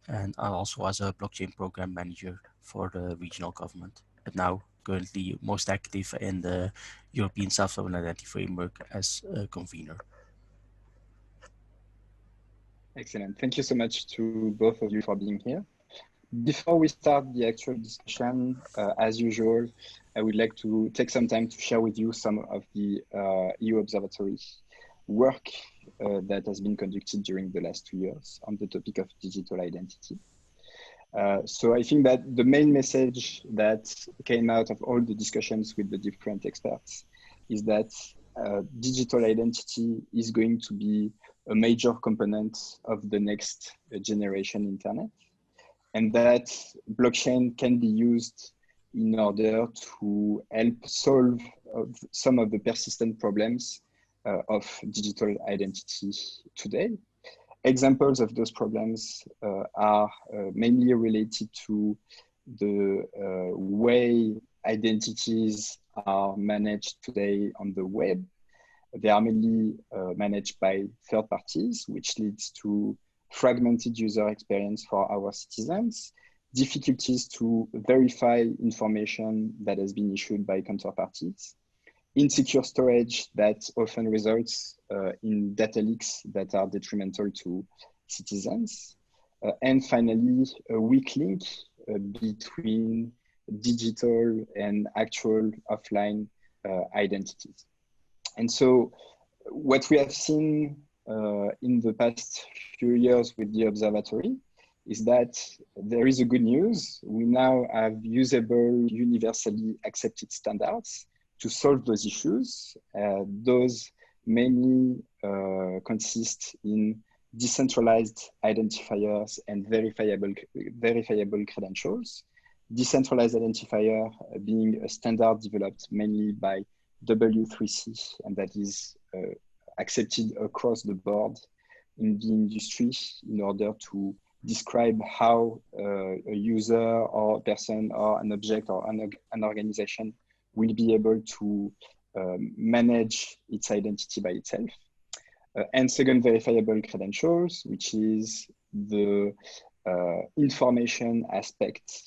Speaker 9: and also as a blockchain program manager for the regional government. But now currently most active in the European Self-Sovereign Identity Framework as a convener.
Speaker 1: Excellent. Thank you so much to both of you for being here. Before we start the actual discussion, as usual, I would like to take some time to share with you some of the EU Observatory work that has been conducted during the last 2 years on the topic of digital identity. So I think that the main message that came out of all the discussions with the different experts is that digital identity is going to be a major component of the next generation internet, and that blockchain can be used in order to help solve some of the persistent problems of digital identity today. Examples of those problems are mainly related to the way identities are managed today on the web. They are mainly managed by third parties, which leads to fragmented user experience for our citizens, difficulties to verify information that has been issued by counterparties, insecure storage that often results in data leaks that are detrimental to citizens, and finally, a weak link between digital and actual offline identities. And so what we have seen in the past few years with the observatory is that there is a good news. We now have usable, universally accepted standards to solve those issues. Those mainly consist in decentralized identifiers and verifiable credentials. Decentralized identifier being a standard developed mainly by W3C, and that is accepted across the board in the industry in order to describe how a user or a person or an object or an organization will be able to manage its identity by itself. And second, verifiable credentials, which is the information aspect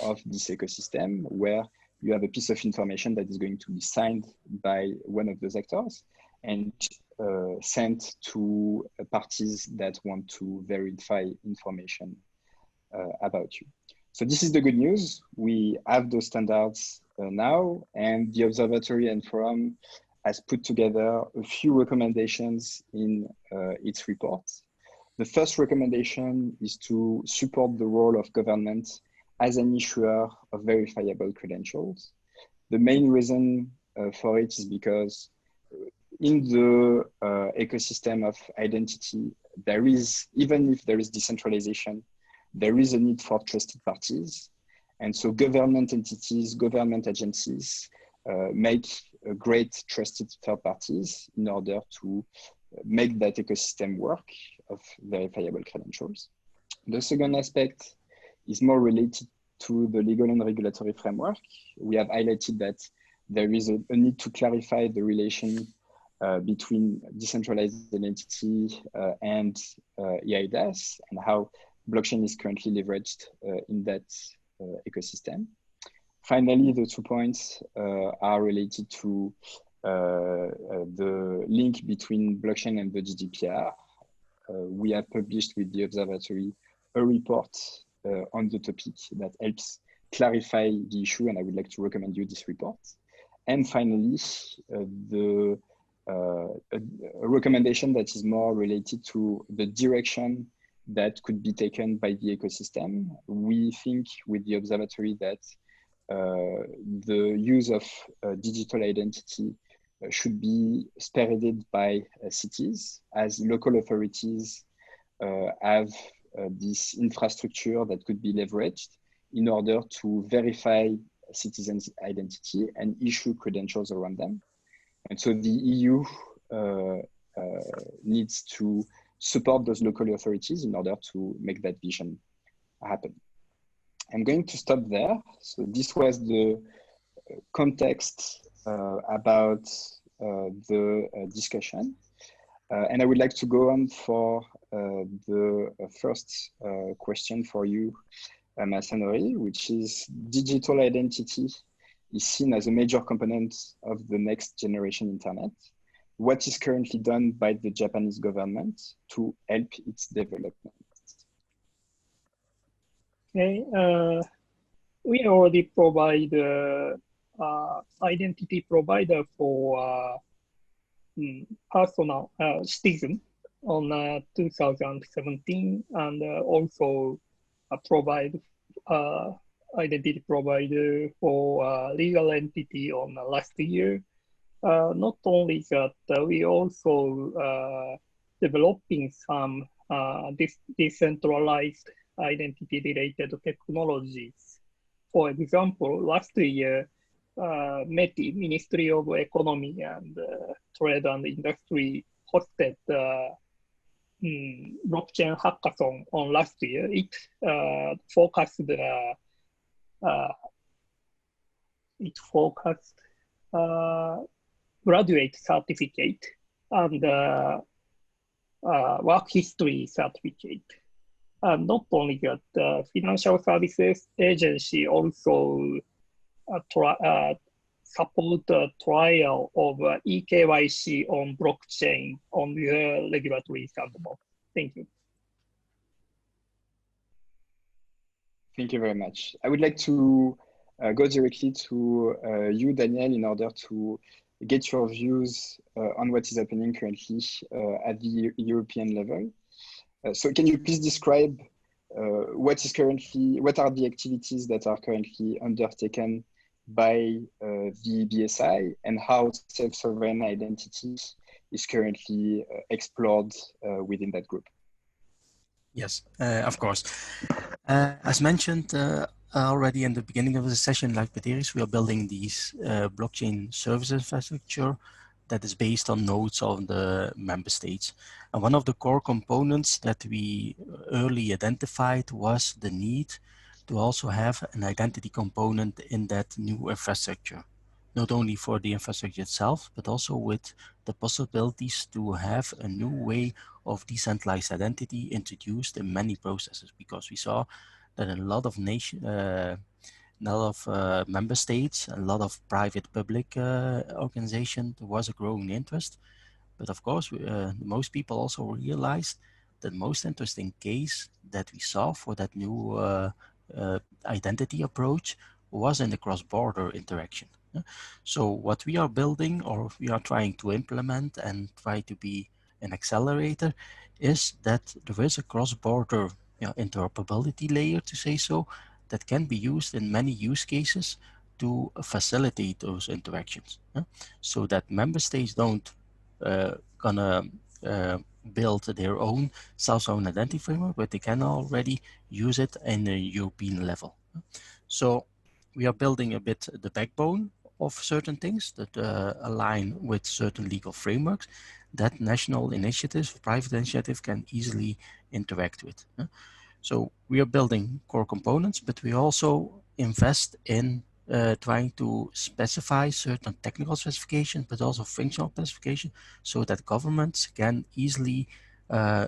Speaker 1: of this ecosystem, where you have a piece of information that is going to be signed by one of those actors and sent to parties that want to verify information about you. So this is the good news. We have those standards now, and the Observatory and Forum has put together a few recommendations in its report. The first recommendation is to support the role of government as an issuer of verifiable credentials. The main reason for it is because in the ecosystem of identity, there is, even if there is decentralization, there is a need for trusted parties. And so government entities, government agencies make great trusted third parties in order to make that ecosystem work of verifiable credentials. The second aspect is more related to the legal and regulatory framework. We have highlighted that there is a need to clarify the relation between decentralized identity and eIDAS, and how blockchain is currently leveraged in that ecosystem. Finally, the 2 points are related to the link between blockchain and the GDPR. We have published with the Observatory a report on the topic that helps clarify the issue, and I would like to recommend you this report. And finally, a recommendation that is more related to the direction that could be taken by the ecosystem. We think with the Observatory that the use of digital identity should be spearheaded by cities, as local authorities have this infrastructure that could be leveraged in order to verify citizens' identity and issue credentials around them. And so the EU needs to support those local authorities in order to make that vision happen. I'm going to stop there. So this was the context about the discussion. And I would like to go on for the first question for you, Masanori, which is digital identity is seen as a major component of the next generation internet. What is currently done by the Japanese government to help its development?
Speaker 10: Okay, we already provide identity provider for personal citizen on 2017, and also provide identity provider for legal entity on last year. Not only that, we also developing some decentralized identity-related technologies. For example, last year, METI, Ministry of Economy and Trade and Industry, hosted blockchain hackathon on last year. It focused it focused graduate certificate and work history certificate. Not only that, the financial services agency also support the trial of eKYC on blockchain on the regulatory sandbox. Thank you.
Speaker 1: Thank you very much. I would like to go directly to you, Daniel, in order to get your views on what is happening currently at the European level. So can you please describe what are the activities that are currently undertaken by the BSI and how self-sovereign identity is currently explored within that group?
Speaker 9: Yes, of course. As mentioned already in the beginning of the session, like Peteris, we are building these blockchain service infrastructure that is based on nodes of the member states. And one of the core components that we early identified was the need to also have an identity component in that new infrastructure, not only for the infrastructure itself, but also with the possibilities to have a new way of decentralized identity introduced in many processes, because we saw that in a lot of member states, a lot of private public organizations, there was a growing interest. But of course, most people also realized the most interesting case that we saw for that new identity approach was in the cross-border interaction. So what we are building, or we are trying to implement and try to be an accelerator, is that there is a cross-border interoperability layer, to say so, that can be used in many use cases to facilitate those interactions, so that member states don't gonna build their own self-sovereign identity framework, but they can already use it in a European level. So we are building a bit the backbone of certain things that align with certain legal frameworks that national initiatives, private initiatives can easily interact with. So we are building core components, but we also invest in trying to specify certain technical specifications, but also functional specifications, so that governments can easily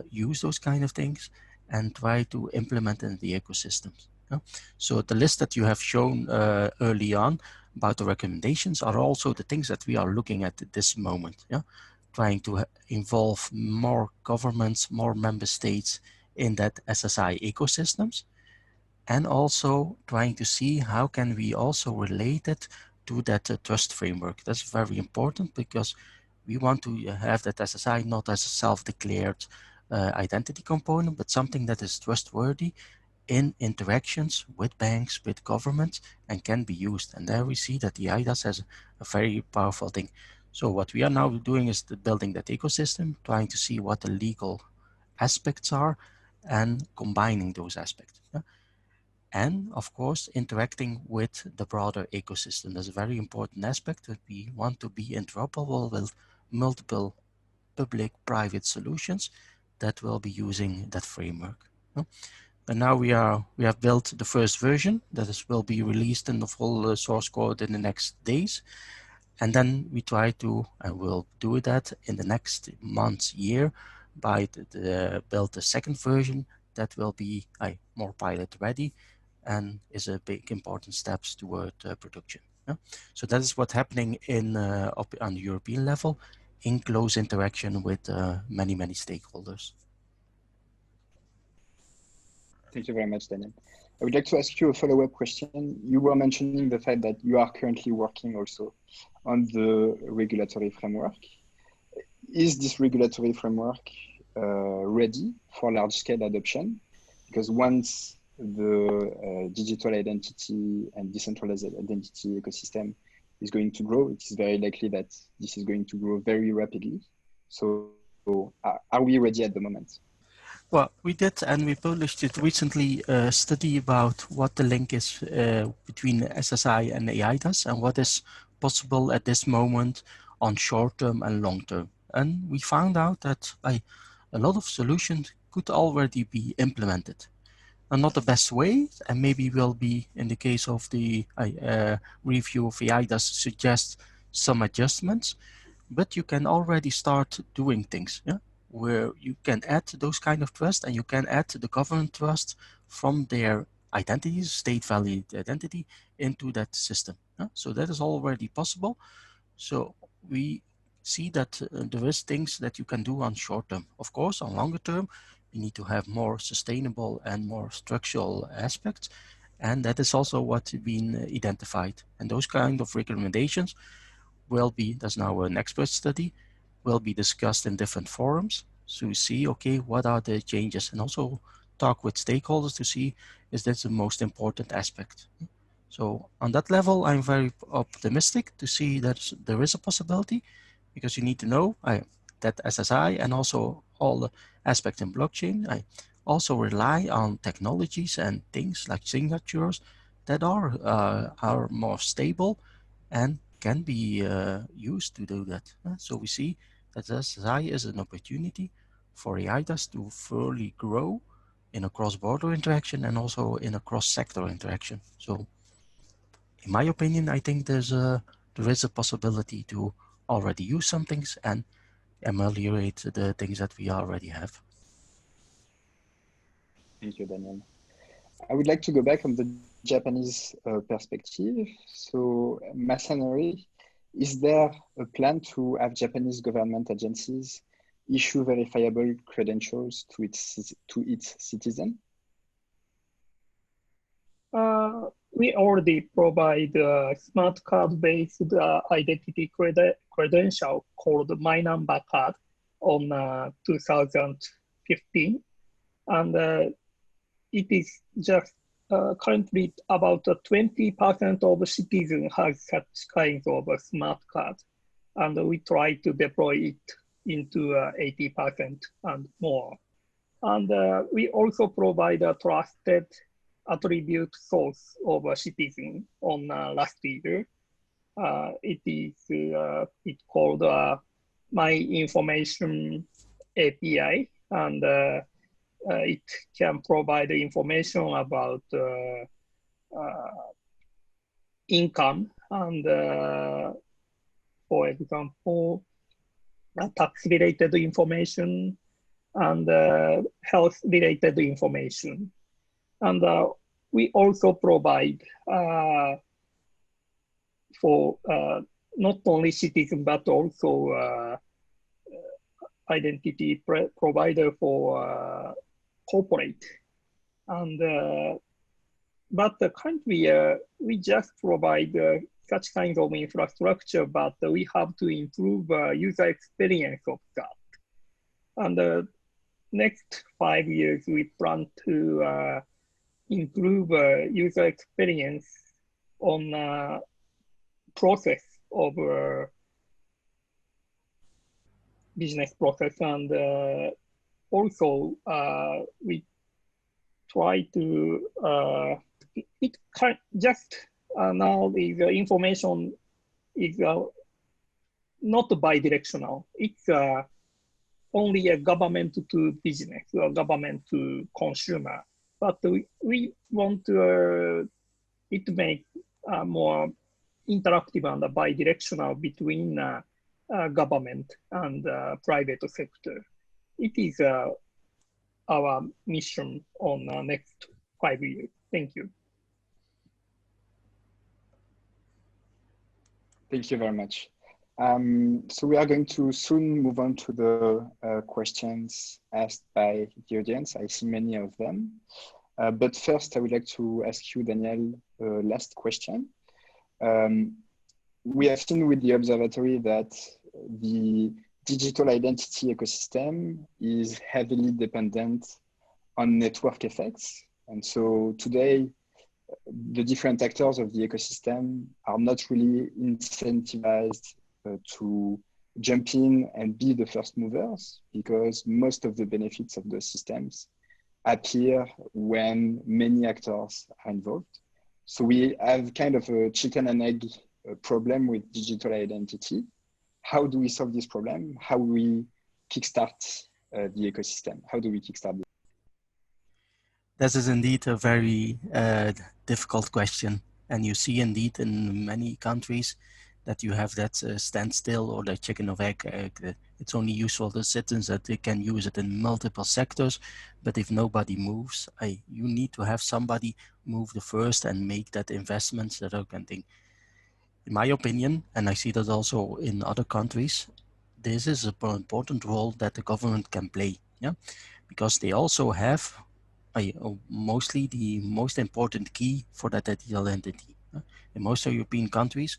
Speaker 9: use those kind of things and try to implement in the ecosystems. So the list that you have shown early on about the recommendations are also the things that we are looking at this moment, trying to involve more governments, more member states in that SSI ecosystems, and also trying to see how can we also relate it to that trust framework. That's very important, because we want to have that SSI not as a self-declared identity component, but something that is trustworthy in interactions with banks, with governments, and can be used. And there we see that the IDAS has a very powerful thing. So what we are now doing is building that ecosystem, trying to see what the legal aspects are and combining those aspects. And of course, interacting with the broader ecosystem. That's a very important aspect, that we want to be interoperable with multiple public-private solutions that will be using that framework. And now we have built the first version that will be released in the full source code in the next days. And then we try to, and we'll do that in the next month, year, by build the second version that will be more pilot ready and is a big important steps toward production. So that is what's happening up on the European level, in close interaction with many stakeholders.
Speaker 1: Thank you very much, Daniel. I would like to ask you a follow-up question. You were mentioning the fact that you are currently working also on the regulatory framework. Is this regulatory framework ready for large-scale adoption? Because once the digital identity and decentralized identity ecosystem is going to grow, it is very likely that this is going to grow very rapidly. So are we ready at the moment?
Speaker 9: Well, we did, and we published it recently, a study about what the link is between SSI and EIDAS and what is possible at this moment on short term and long term. And we found out that a lot of solutions could already be implemented. are not the best way, and maybe will be, in the case of the review of EIDAS, suggest some adjustments, but you can already start doing things, yeah? Where you can add those kind of trust, and you can add the government trust from their identities, state valid identity, into that system. Yeah? So that is already possible. So we see that there is things that you can do on short term. Of course, on longer term, we need to have more sustainable and more structural aspects. And that is also what's been identified. And those kind of recommendations will be, there's now an expert study, will be discussed in different forums. So we see, okay, what are the changes? And also talk with stakeholders to see, is that the most important aspect? So on that level, I'm very optimistic to see that there is a possibility, because you need to know that SSI and also all the aspects in blockchain, I also rely on technologies and things like signatures that are more stable and can be used to do that. So we see that SSI is an opportunity for EIDAS to fully grow in a cross-border interaction and also in a cross-sector interaction. So in my opinion, I think there is a possibility to already use some things and ameliorate the things that we already have.
Speaker 1: Thank you, Daniel. I would like to go back on the Japanese perspective. So, Masanori, is there a plan to have Japanese government agencies issue verifiable credentials to its citizen?
Speaker 10: We already provide a smart card-based identity credential called My Number Card on 2015. And it is just currently about 20% of citizens have such kinds of a smart card. And we try to deploy it into 80% and more. And we also provide a trusted attribute source of a citizen on last year. It's called My Information API, and it can provide information about income and, for example, tax-related information and health-related information. And we also provide for not only citizens, but also identity provider for corporate. And but currently we just provide such kind of infrastructure, but we have to improve user experience of that. And the next 5 years, we plan to improve user experience on process of business process, and also we try to it can just now the information is not bi-directional. It's only a government to business or government to consumer. But we want to it make more interactive and bi-directional between government and private sector. It is our mission on the next 5 years. Thank you.
Speaker 1: Thank you very much. So we are going to soon move on to the questions asked by the audience. I see many of them. But first, I would like to ask you, Daniel, last question. We have seen with the Observatory that the digital identity ecosystem is heavily dependent on network effects. And so today, the different actors of the ecosystem are not really incentivized to jump in and be the first movers, because most of the benefits of the systems appear when many actors are involved. So we have kind of a chicken and egg problem with digital identity. How do we solve this problem? How do we kickstart the ecosystem? How do we kickstart it?
Speaker 9: This is indeed a very difficult question. And you see indeed in many countries that you have that standstill or the chicken or egg. It's only useful to citizens that they can use it in multiple sectors. But if nobody moves, you need to have somebody move the first and make that investments that are going to, in my opinion, and I see that also in other countries, this is an important role that the government can play. Yeah, because they also have mostly the most important key for that digital identity. In most European countries,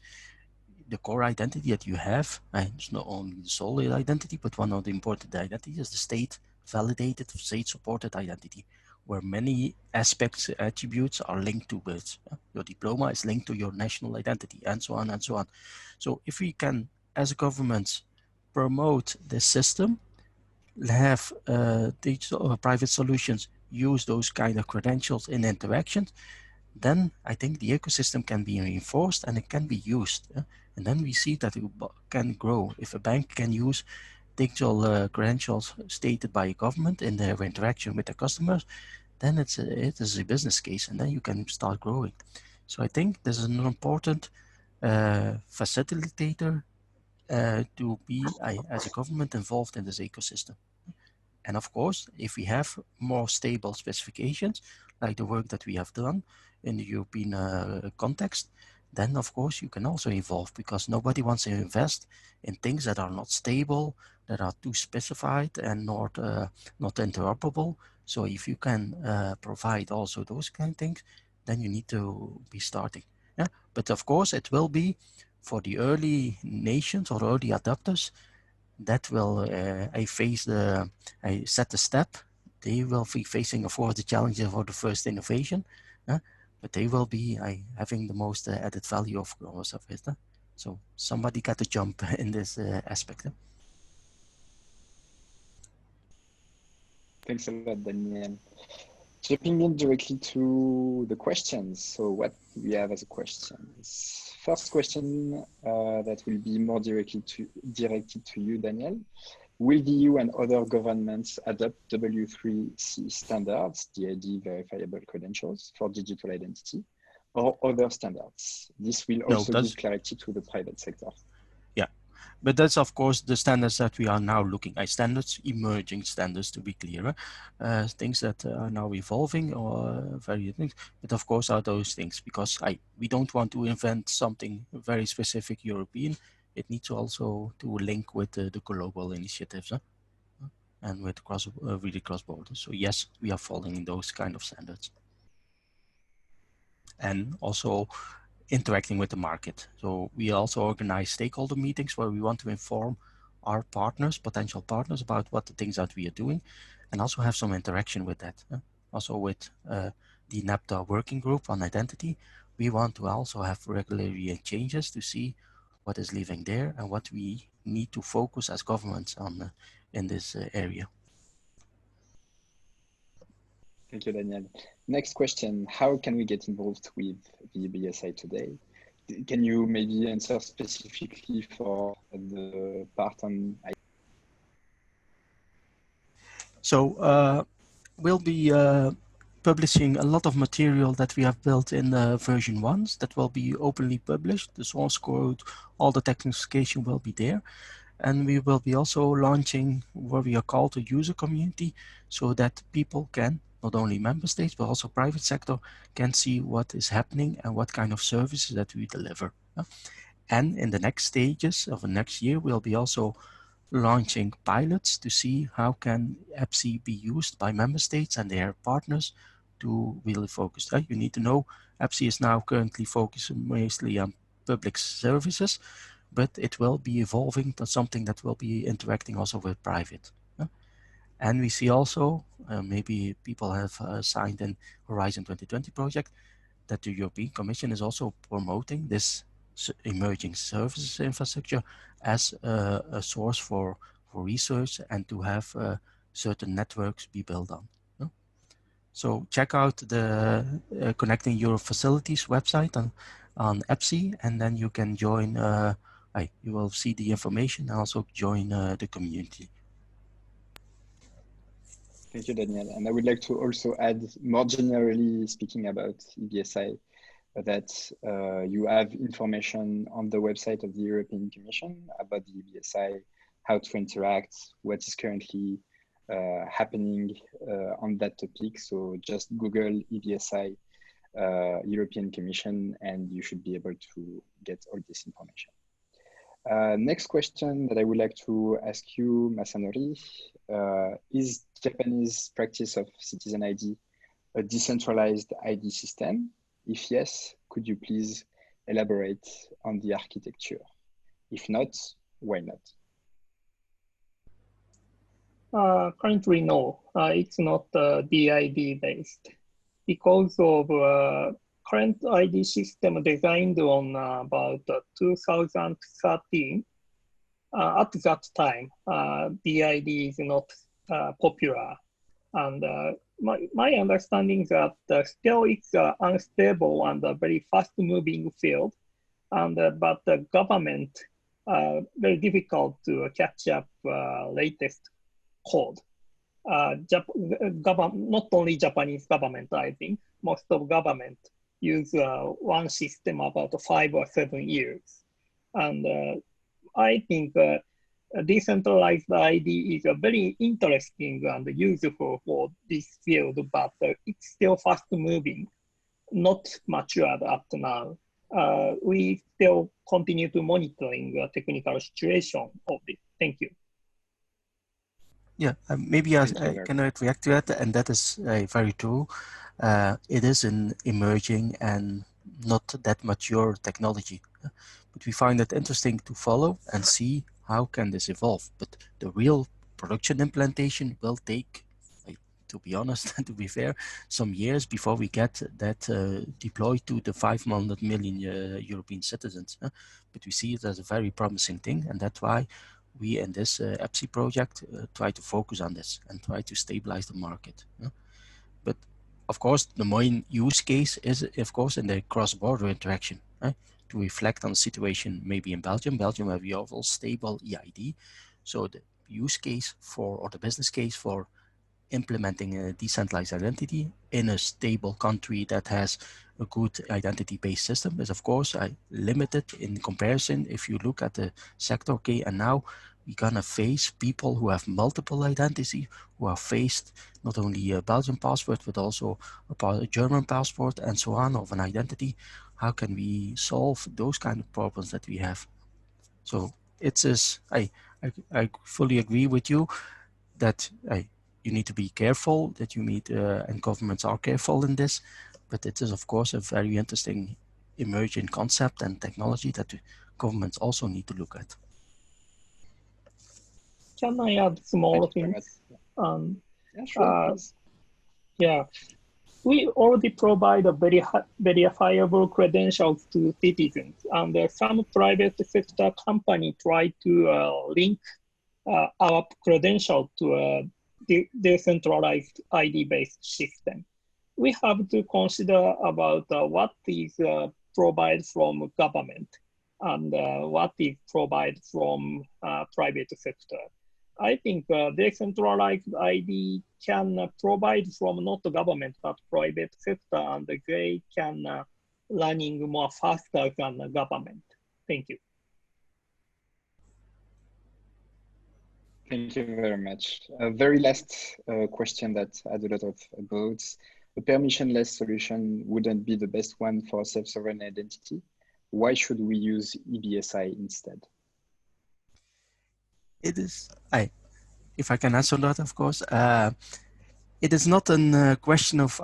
Speaker 9: the core identity that you have, it's not only the solid identity, but one of the important identities is the state-validated, state-supported identity, where many aspects, attributes are linked to it. Your diploma is linked to your national identity, and so on and so on. So if we can, as a government, promote this system, have digital or private solutions use those kind of credentials in interactions, then I think the ecosystem can be reinforced and it can be used. And then we see that it can grow. If a bank can use digital credentials stated by a government in their interaction with the customers, then it is a business case, and then you can start growing. So I think this is an important facilitator to be, as a government, involved in this ecosystem. And of course, if we have more stable specifications, like the work that we have done in the European context, then of course you can also evolve, because nobody wants to invest in things that are not stable, that are too specified and not interoperable. So if you can provide also those kind of things, then you need to be starting. Yeah, but of course it will be for the early nations or early adopters that will set the step. They will be facing, of course, the challenges for the first innovation, but they will be having the most added value, of course, of it. So somebody got to jump in this aspect.
Speaker 1: Thanks a lot, Daniel. Jumping in directly to the questions. So what we have as a questions. First question that will be more directed to you, Daniel. Will the EU and other governments adopt W3C standards, DID verifiable credentials, for digital identity, or other standards? This will also give clarity to the private sector.
Speaker 9: Yeah, but that's of course the standards that we are now looking at. Standards, emerging standards, to be clear. Things that are now evolving or various things. But of course are those things, because we don't want to invent something very specific European. It needs also to link with the global initiatives and with really cross borders. So yes, we are following those kind of standards. And also interacting with the market. So we also organize stakeholder meetings where we want to inform our partners, potential partners, about what the things that we are doing, and also have some interaction with that. Also with the NAPTA working group on identity, we want to also have regular changes to see what is living there and what we need to focus as governments on in this area.
Speaker 1: Thank you, Daniel. Next question, how can we get involved with the BSI today? Can you maybe answer specifically for the part on?
Speaker 9: So we'll be publishing a lot of material that we have built in version 1s that will be openly published. The source code, all the technification will be there. And we will be also launching what we are called a user community, so that people can, not only member states, but also private sector, can see what is happening and what kind of services that we deliver. And in the next stages of the next year, we'll be also launching pilots to see how can EPSI be used by member states and their partners to really focus. You need to know EPSI is now currently focused mostly on public services, but it will be evolving to something that will be interacting also with private. And we see also, maybe people have signed in Horizon 2020 project, that the European Commission is also promoting this emerging services infrastructure as a source for research and to have certain networks be built on. So check out the Connecting Europe Facilities website on EPSI, and then you can join, you will see the information and also join the community.
Speaker 1: Thank you, Daniel. And I would like to also add, more generally speaking about EBSI, that you have information on the website of the European Commission about the EBSI, how to interact, what is currently happening on that topic. So just Google EBSI European Commission and you should be able to get all this information. Next question that I would like to ask you, Masanori, is Japanese practice of citizen ID a decentralized ID system? If yes, could you please elaborate on the architecture? If not, why not?
Speaker 10: Currently, no, it's not DID based because of current ID system designed on about 2013. At that time, DID is not popular. And my understanding is that still it's unstable and a very fast moving field. And, but the government, very difficult to catch up latest code. Not only Japanese government, I think, most of government use one system about 5 or 7 years. And I think decentralized ID is a very interesting and useful for this field, but it's still fast moving, not matured up to now. We still continue to monitoring the technical situation of this. Thank you.
Speaker 9: Yeah, maybe I can react to that, and that is very true. It is an emerging and not that mature technology, but we find it interesting to follow and see how can this evolve. But the real production implementation will take, to be honest, and to be fair, some years before we get that deployed to the 500 million European citizens. But we see it as a very promising thing, and that's why we in this EPSI project try to focus on this and try to stabilize the market. But of course, the main use case is, of course, in the cross-border interaction, to reflect on the situation maybe in Belgium where we have all stable EID. So the use case for, or the business case for implementing a decentralized identity in a stable country that has a good identity-based system is, of course, limited in comparison. If you look at the sector, okay, and now we're gonna face people who have multiple identities, who are faced not only a Belgian passport, but also a German passport and so on of an identity. How can we solve those kind of problems that we have? So it's I fully agree with you that you need to be careful, that you need, and governments are careful in this, but it is of course a very interesting emerging concept and technology that governments also need to look at.
Speaker 10: Can I add small things?
Speaker 1: Yeah, sure,
Speaker 10: yeah, we already provide a very verifiable credentials to citizens, and some private sector company try to link our credential to a decentralized ID-based system. We have to consider about what is provided from government and what is provided from private sector. I think decentralized ID can provide from not the government but private sector, and they can running more faster than the government. Thank you.
Speaker 1: Thank you very much. A very last question that had a lot of votes. A permissionless solution wouldn't be the best one for self-sovereign identity. Why should we use EBSI instead?
Speaker 9: It is, if I can answer that, of course, it is not a question of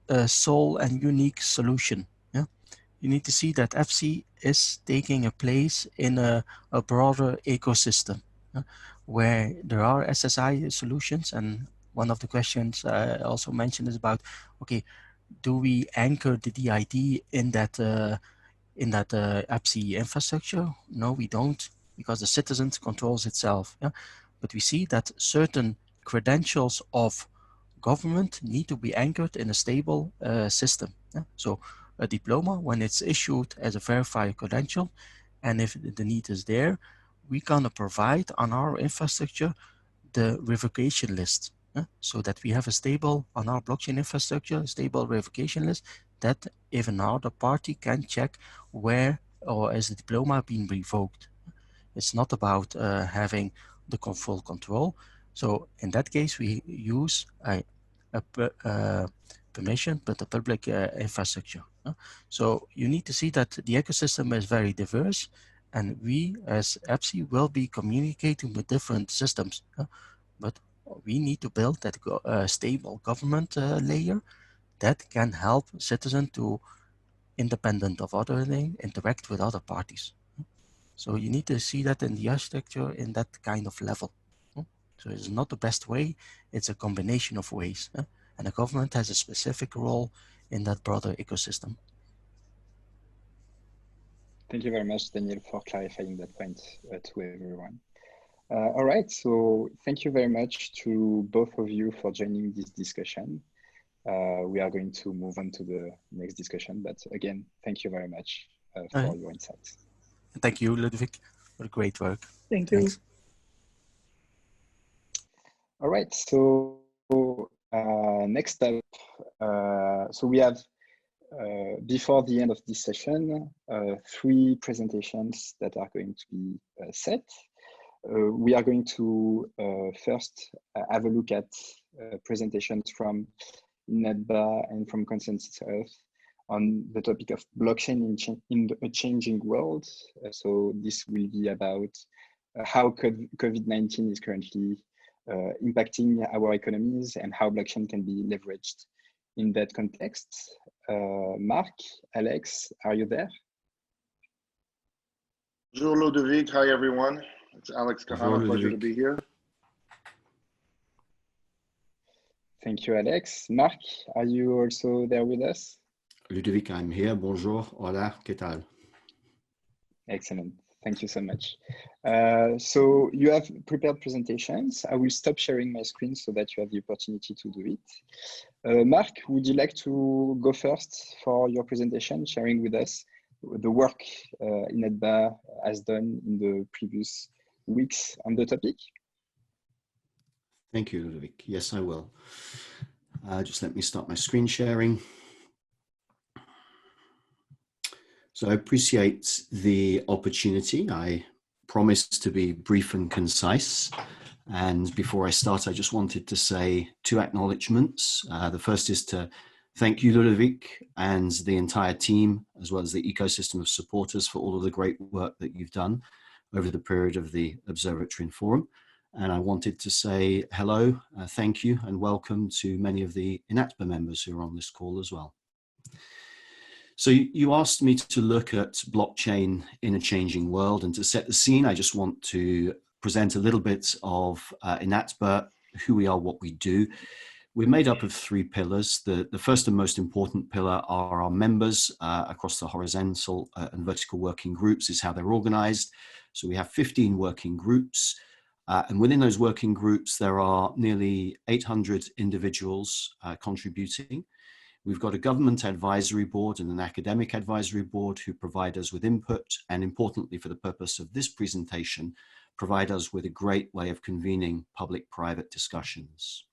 Speaker 9: a sole and unique solution. Yeah, you need to see that EPSI is taking a place in a broader ecosystem where there are SSI solutions. And one of the questions I also mentioned is about, okay, do we anchor the DID in that EPSI infrastructure? No, we don't, because the citizen controls itself. Yeah? But we see that certain credentials of government need to be anchored in a stable system. Yeah? So a diploma, when it's issued as a verified credential, and if the need is there, we're gonna provide on our infrastructure the revocation list. so that we have a stable, on our blockchain infrastructure, a stable verification list that if another party can check where or is the diploma being revoked. It's not about having the full control. So in that case, we use a permission, but a public infrastructure. So you need to see that the ecosystem is very diverse, and we as EPSI will be communicating with different systems. But we need to build that stable government layer that can help citizens to, independent of other things, interact with other parties. So you need to see that in the architecture in that kind of level. So it's not the best way, it's a combination of ways. And the government has a specific role in that broader ecosystem.
Speaker 1: Thank you very much, Daniel, for clarifying that point to everyone. All right, so thank you very much to both of you for joining this discussion. We are going to move on to the next discussion, but again, thank you very much for your insights.
Speaker 9: Thank you, Ludwig, for the great work.
Speaker 10: Thank you.
Speaker 9: Thanks.
Speaker 1: All right, so next up, so we have, before the end of this session, 3 presentations that are going to be set. We are going to first have a look at presentations from NetBA and from Consensus Earth on the topic of blockchain in a changing world. So this will be about how COVID-19 is currently impacting our economies and how blockchain can be leveraged in that context. Mark, Alex, are you there?
Speaker 11: Bonjour Ludovic, hi everyone. It's Alex Kahana, pleasure to be here.
Speaker 1: Thank you, Alex. Mark, are you also there with us?
Speaker 12: Ludovic, I'm here. Bonjour, hola, ¿qué tal?
Speaker 1: Excellent. Thank you so much. So you have prepared presentations. I will stop sharing my screen so that you have the opportunity to do it. Mark, would you like to go first for your presentation, sharing with us the work NetBA has done in the previous weeks on the topic?
Speaker 12: Thank you, Ludovic. Yes, I will. Just let me start my screen sharing. So I appreciate the opportunity. I promised to be brief and concise. And before I start, I just wanted to say 2 acknowledgements. The first is to thank you, Ludovic, and the entire team, as well as the ecosystem of supporters for all of the great work that you've done over the period of the Observatory and Forum. And I wanted to say hello, thank you, and welcome to many of the INATBA members who are on this call as well. So you asked me to look at blockchain in a changing world, and to set the scene, I just want to present a little bit of INATBA, who we are, what we do. We're made up of 3 pillars. The first and most important pillar are our members across the horizontal and vertical working groups, is how they're organized. So we have 15 working groups. And within those working groups, there are nearly 800 individuals contributing. We've got a government advisory board and an academic advisory board who provide us with input, and importantly for the purpose of this presentation, provide us with a great way of convening public-private discussions.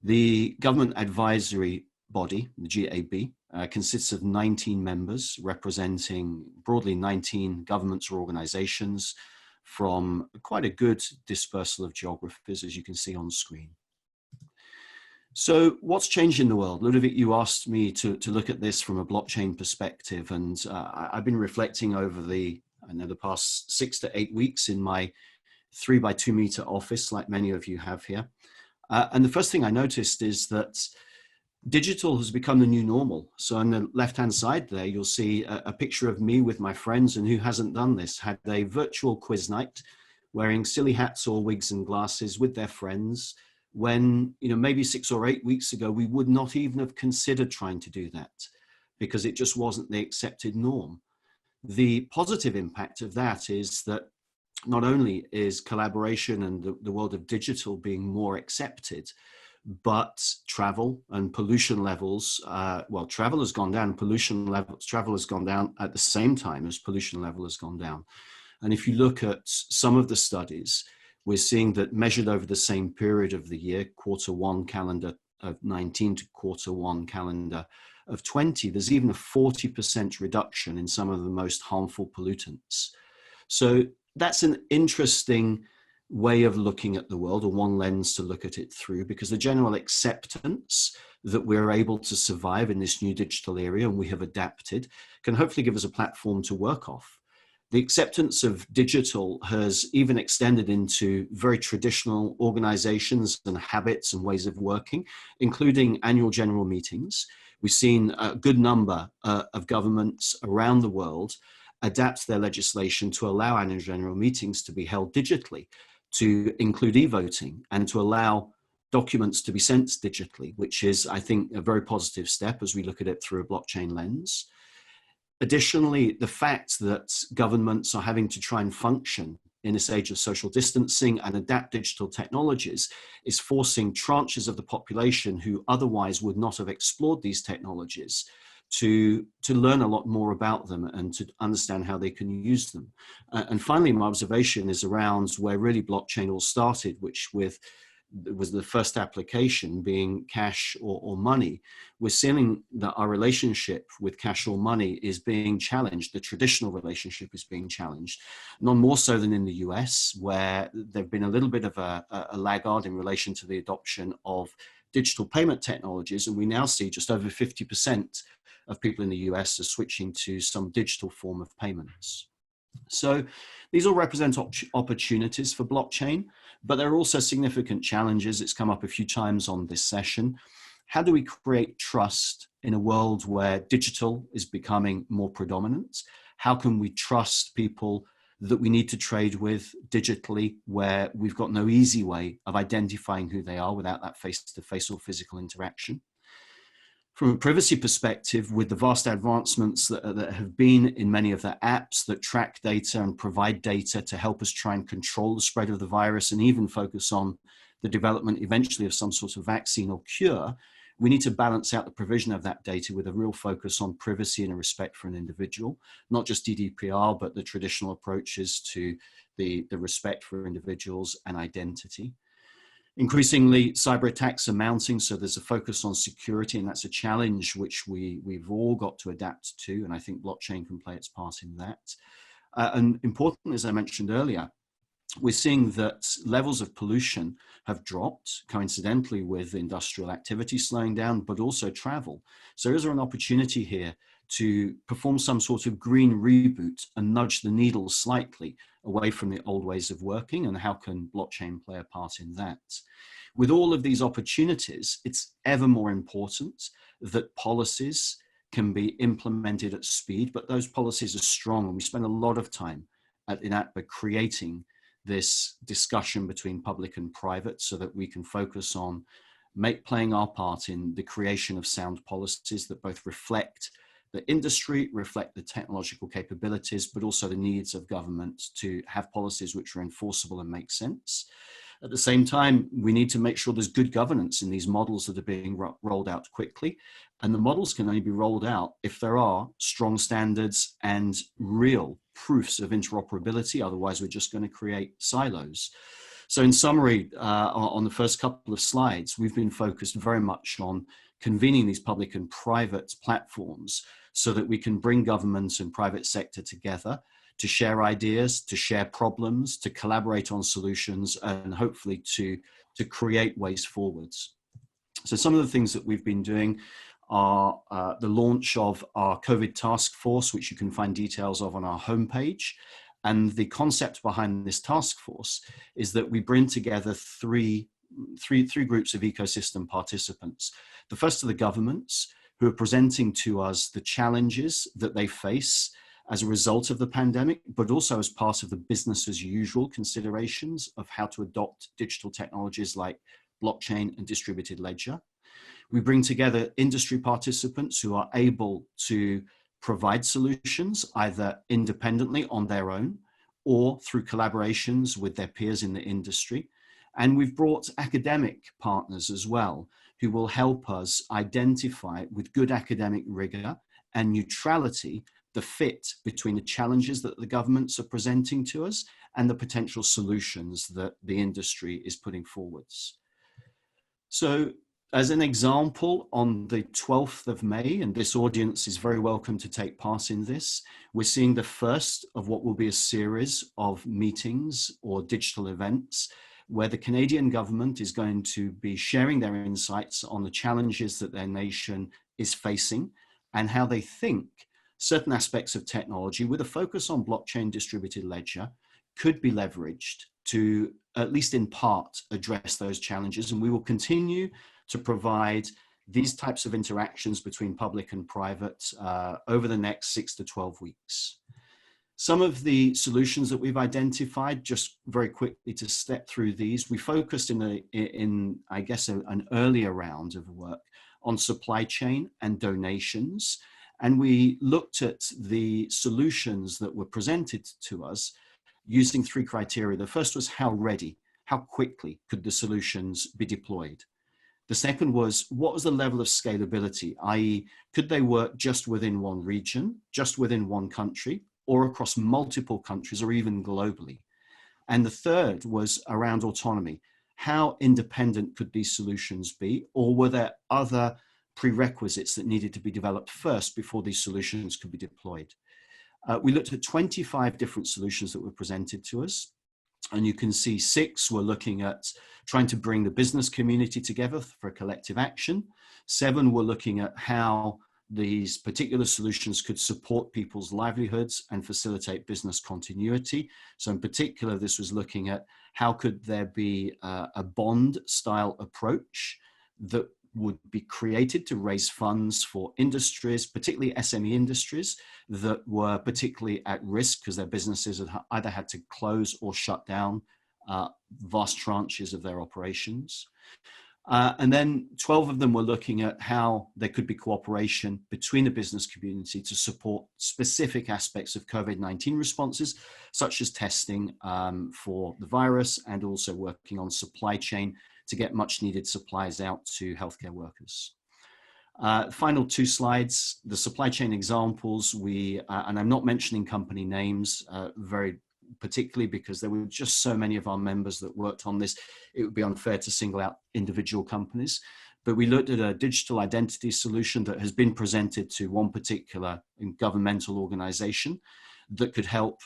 Speaker 12: The government advisory body, the GAB, consists of 19 members representing broadly 19 governments or organizations from quite a good dispersal of geographies, as you can see on screen. So what's changed in the world? Ludovic, you asked me to look at this from a blockchain perspective, and I've been reflecting over the past 6 to 8 weeks in my 3x2 meter office, like many of you have here. And the first thing I noticed is that digital has become the new normal. So on the left-hand side there, you'll see a picture of me with my friends, and who hasn't done this, had a virtual quiz night, wearing silly hats or wigs and glasses with their friends, when, maybe 6 or 8 weeks ago, we would not even have considered trying to do that because it just wasn't the accepted norm. The positive impact of that is that not only is collaboration and the world of digital being more accepted, but travel and pollution levels, well, travel has gone down, travel has gone down at the same time as pollution level has gone down. And if you look at some of the studies, we're seeing that measured over the same period of the year, Q1 calendar of 19 to Q1 calendar of 20, there's even a 40% reduction in some of the most harmful pollutants. So that's an interesting way of looking at the world, or one lens to look at it through, because the general acceptance that we're able to survive in this new digital area and we have adapted can hopefully give us a platform to work off. The acceptance of digital has even extended into very traditional organizations and habits and ways of working, including annual general meetings. We've seen a good number of governments around the world adapt their legislation to allow annual general meetings to be held digitally, to include e-voting, and to allow documents to be sent digitally, which is, I think, a very positive step as we look at it through a blockchain lens. Additionally, the fact that governments are having to try and function in this age of social distancing and adapt digital technologies is forcing tranches of the population who otherwise would not have explored these technologies to learn a lot more about them and to understand how they can use them. And finally, my observation is around where really blockchain all started, which was the first application being cash or money. We're seeing that our relationship with cash or money is being challenged. The traditional relationship is being challenged, none more so than in the US, where there've been a little bit of a laggard in relation to the adoption of digital payment technologies. And we now see just over 50% of people in the US are switching to some digital form of payments. So these all represent opportunities for blockchain, but there are also significant challenges. It's come up a few times on this session. How do we create trust in a world where digital is becoming more predominant? How can we trust people that we need to trade with digitally, where we've got no easy way of identifying who they are without that face-to-face or physical interaction? From a privacy perspective, with the vast advancements that have been in many of the apps that track data and provide data to help us try and control the spread of the virus and even focus on the development eventually of some sort of vaccine or cure, we need to balance out the provision of that data with a real focus on privacy and a respect for an individual, not just GDPR, but the traditional approaches to the respect for individuals and identity. Increasingly, cyber attacks are mounting, so there's a focus on security, and that's a challenge which we've all got to adapt to, and I think blockchain can play its part in that. And importantly, as I mentioned earlier, we're seeing that levels of pollution have dropped, coincidentally with industrial activity slowing down, but also travel. So is there an opportunity here to perform some sort of green reboot and nudge the needle slightly away from the old ways of working, and how can blockchain play a part in that? With all of these opportunities, it's ever more important that policies can be implemented at speed, but those policies are strong, and we spend a lot of time in ATBA creating this discussion between public and private so that we can focus on playing our part in the creation of sound policies that both reflect the industry, reflect the technological capabilities, but also the needs of government to have policies which are enforceable and make sense. At the same time, we need to make sure there's good governance in these models that are being rolled out quickly. And the models can only be rolled out if there are strong standards and real proofs of interoperability. Otherwise, we're just going to create silos. So in summary, on the first couple of slides, we've been focused very much on convening these public and private platforms so that we can bring governments and private sector together to share ideas, to share problems, to collaborate on solutions, and hopefully to create ways forwards. So some of the things that we've been doing are the launch of our COVID task force, which you can find details of on our homepage. And the concept behind this task force is that we bring together three groups of ecosystem participants. The first are the governments, who are presenting to us the challenges that they face as a result of the pandemic, but also as part of the business as usual considerations of how to adopt digital technologies like blockchain and distributed ledger. We bring together industry participants who are able to provide solutions either independently on their own or through collaborations with their peers in the industry. And we've brought academic partners as well, who will help us identify with good academic rigor and neutrality the fit between the challenges that the governments are presenting to us and the potential solutions that the industry is putting forwards. So as an example, on the 12th of May, and this audience is very welcome to take part in this, we're seeing the first of what will be a series of meetings or digital events where the Canadian government is going to be sharing their insights on the challenges that their nation is facing and how they think certain aspects of technology with a focus on blockchain distributed ledger could be leveraged to, at least in part, address those challenges. And we will continue to provide these types of interactions between public and private over the next 6 to 12 weeks. Some of the solutions that we've identified, just very quickly to step through these, we focused in I guess, an earlier round of work on supply chain and donations. And we looked at the solutions that were presented to us using 3 criteria. The first was how ready, how quickly could the solutions be deployed? The second was, what was the level of scalability, i.e., could they work just within one region, just within one country, or across multiple countries, or even globally? And the third was around autonomy. How independent could these solutions be, or were there other prerequisites that needed to be developed first before these solutions could be deployed? We looked at 25 different solutions that were presented to us. And you can see 6 were looking at trying to bring the business community together for collective action. 7 were looking at how these particular solutions could support people's livelihoods and facilitate business continuity. So in particular, this was looking at how could there be a bond style approach that would be created to raise funds for industries, particularly SME industries that were particularly at risk because their businesses had either had to close or shut down vast tranches of their operations. And then 12 of them were looking at how there could be cooperation between the business community to support specific aspects of COVID-19 responses, such as testing for the virus and also working on supply chain to get much needed supplies out to healthcare workers. Final 2 slides, the supply chain examples, and I'm not mentioning company names very particularly because there were just so many of our members that worked on this, it would be unfair to single out individual companies. But we looked at a digital identity solution that has been presented to one particular governmental organization that could help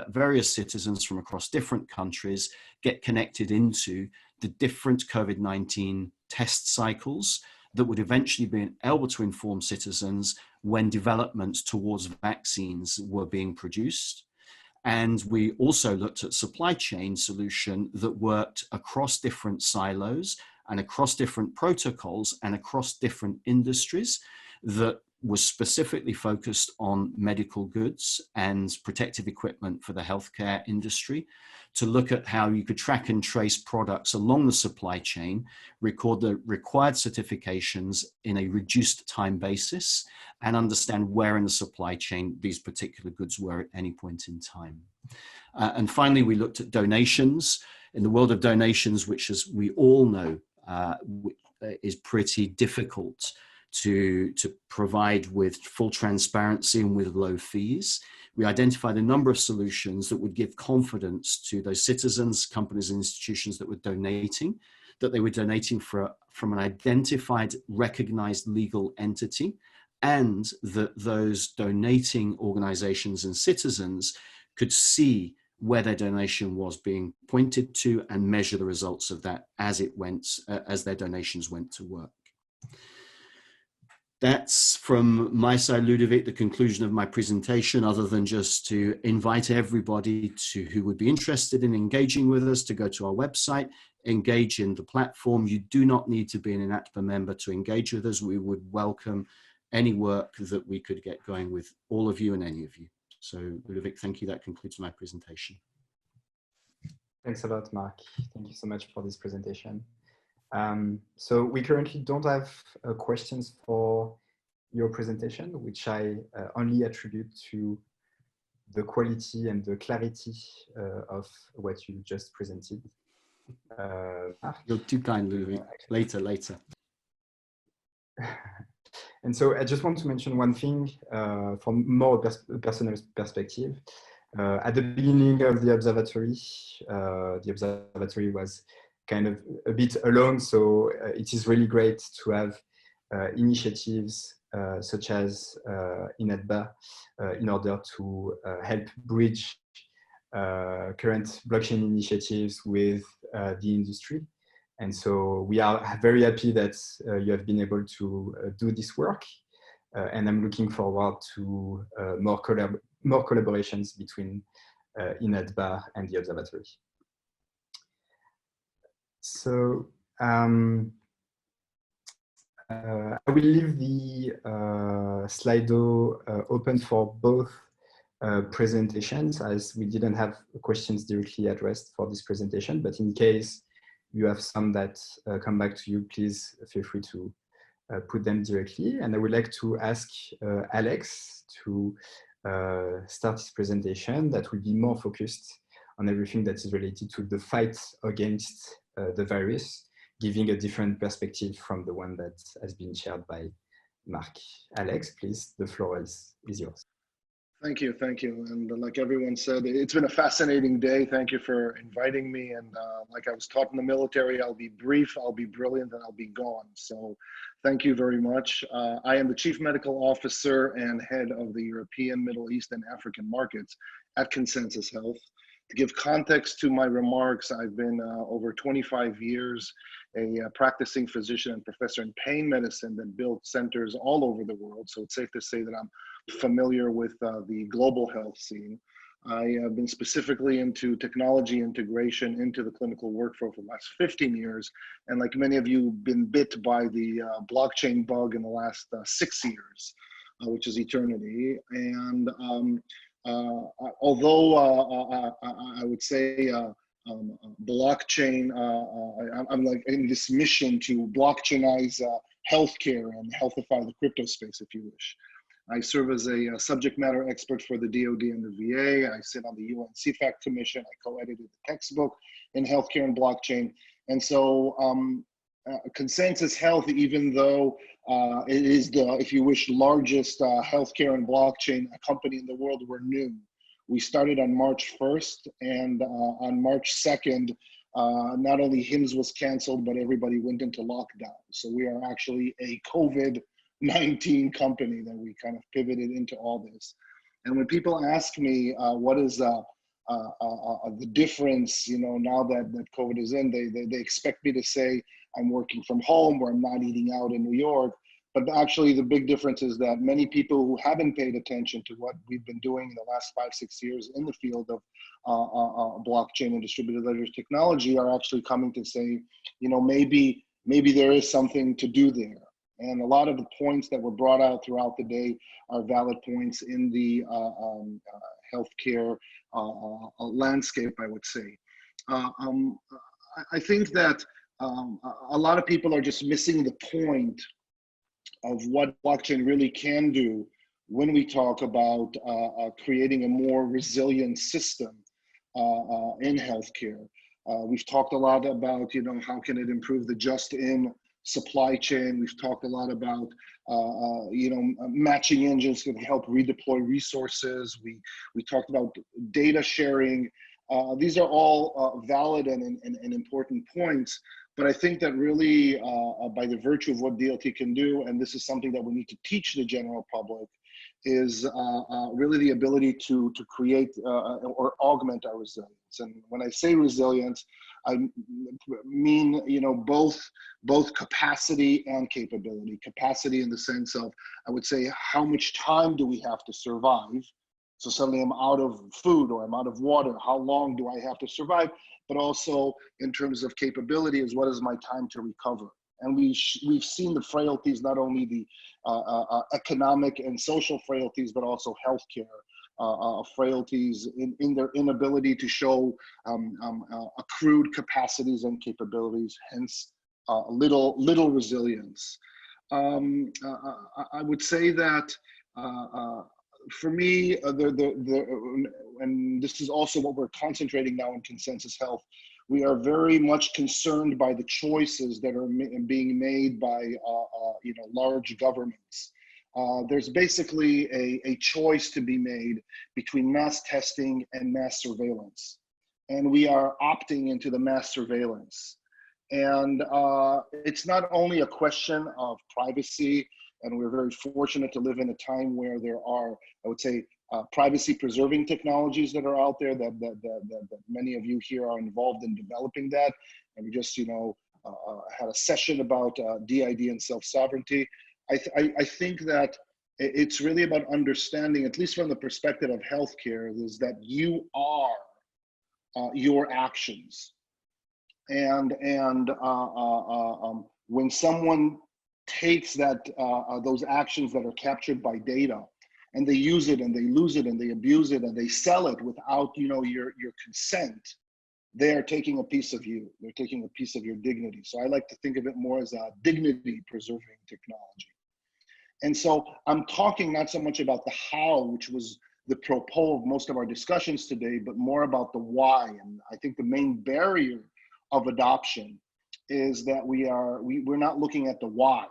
Speaker 12: various citizens from across different countries get connected into the different COVID-19 test cycles that would eventually be able to inform citizens when developments towards vaccines were being produced. And we also looked at supply chain solution that worked across different silos and across different protocols and across different industries that was specifically focused on medical goods and protective equipment for the healthcare industry, to look at how you could track and trace products along the supply chain, record the required certifications in a reduced time basis, and understand where in the supply chain these particular goods were at any point in time. And finally, we looked at donations. In the world of donations, which, as we all know, is pretty difficult to provide with full transparency and with low fees, we identified a number of solutions that would give confidence to those citizens, companies, and institutions that were donating, that they were donating from an identified, recognized legal entity, and that those donating organizations and citizens could see where their donation was being pointed to and measure the results of that as it went, as their donations went to work. That's from my side, Ludovic, the conclusion of my presentation, other than just to invite everybody who would be interested in engaging with us to go to our website, engage in the platform. You do not need to be an INATPA member to engage with us. We would welcome any work that we could get going with all of you and any of you. So Ludovic, thank you. That concludes my presentation.
Speaker 1: Thanks a lot, Mark. Thank you so much for this presentation. So we currently don't have questions for your presentation, which I only attribute to the quality and the clarity of what you just presented.
Speaker 12: You're too kind, Ludovic. Later.
Speaker 1: And so I just want to mention one thing from more personal perspective. At the beginning of the observatory was kind of a bit alone. So it is really great to have initiatives such as INATBA in order to help bridge current blockchain initiatives with the industry. And so we are very happy that you have been able to do this work. And I'm looking forward to more collaborations between INATBA and the observatory. So I will leave the Slido open for both presentations, as we didn't have questions directly addressed for this presentation, but in case you have some that come back to you, please feel free to put them directly. And I would like to ask Alex to start his presentation that will be more focused on everything that is related to the fight against the virus, giving a different perspective from the one that has been shared by Mark. Alex, please, the floor is yours.
Speaker 11: Thank you. And like everyone said, it's been a fascinating day. Thank you for inviting me. And like I was taught in the military, I'll be brief, I'll be brilliant, and I'll be gone. So thank you very much. I am the Chief Medical Officer and head of the European, Middle East, and African markets at Consensus Health. To give context to my remarks, I've been over 25 years a practicing physician and professor in pain medicine that built centers all over the world. So it's safe to say that I'm familiar with the global health scene. I have been specifically into technology integration into the clinical workflow for the last 15 years. And like many of you, been bit by the blockchain bug in the last 6 years, which is eternity. And although I would say blockchain, I'm like in this mission to blockchainize healthcare and healthify the crypto space, if you wish. I serve as a subject matter expert for the DoD and the VA. I sit on the UN CFAC Commission. I co-edited the textbook in healthcare and blockchain. And so Consensus Health, even though it is the, if you wish, largest healthcare and blockchain company in the world, we're new. We started on March 1st, and on March 2nd, not only HIMSS was canceled, but everybody went into lockdown. So we are actually a COVID-19 company that we kind of pivoted into all this. And when people ask me what is the difference, you know, now that COVID is in, they expect me to say I'm working from home or I'm not eating out in New York. But actually the big difference is that many people who haven't paid attention to what we've been doing in the last 5-6 years in the field of blockchain and distributed ledger technology are actually coming to say, you know, maybe there is something to do there. And a lot of the points that were brought out throughout the day are valid points in the healthcare landscape, I would say. I think that a lot of people are just missing the point of what blockchain really can do when we talk about creating a more resilient system in healthcare. We've talked a lot about, you know, how can it improve the just-in supply chain. We've talked a lot about, you know, matching engines can help redeploy resources. We talked about data sharing. These are all valid and important points. But I think that really, by the virtue of what DLT can do, and this is something that we need to teach the general public, is really the ability to create or augment our resilience. And when I say resilience, I mean, you know, both capacity and capability. Capacity in the sense of, I would say, how much time do we have to survive? So suddenly I'm out of food or I'm out of water. How long do I have to survive? But also in terms of capability is what is my time to recover? And we've seen the frailties, not only the economic and social frailties, but also healthcare frailties in their inability to show accrued capacities and capabilities, hence little resilience. I would say that for me, and this is also what we're concentrating now in Consensus Health, we are very much concerned by the choices that are being made by large governments. There's basically a choice to be made between mass testing and mass surveillance. And we are opting into the mass surveillance. And it's not only a question of privacy, and we're very fortunate to live in a time where there are, I would say, privacy preserving technologies that are out there that many of you here are involved in developing that. And we just, had a session about DID and self-sovereignty. I think that it's really about understanding, at least from the perspective of healthcare, is that you are your actions. And when someone takes those actions that are captured by data, and they use it and they lose it and they abuse it and they sell it without your consent, they are taking a piece of you. They're taking a piece of your dignity. So I like to think of it more as a dignity preserving technology. And so I'm talking not so much about the how, which was the propos of most of our discussions today, but more about the why. And I think the main barrier of adoption is that we're not looking at the why.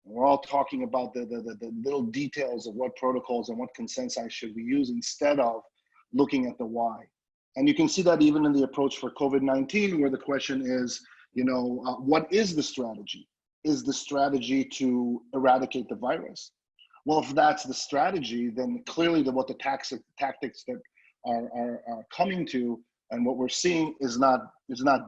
Speaker 11: We're all talking about the little details of what protocols and what consents should we use instead of looking at the why. And you can see that even in the approach for COVID-19, where the question is, what is the strategy? Is the strategy to eradicate the virus? Well, if that's the strategy, then clearly what the tactics that are coming to and what we're seeing is not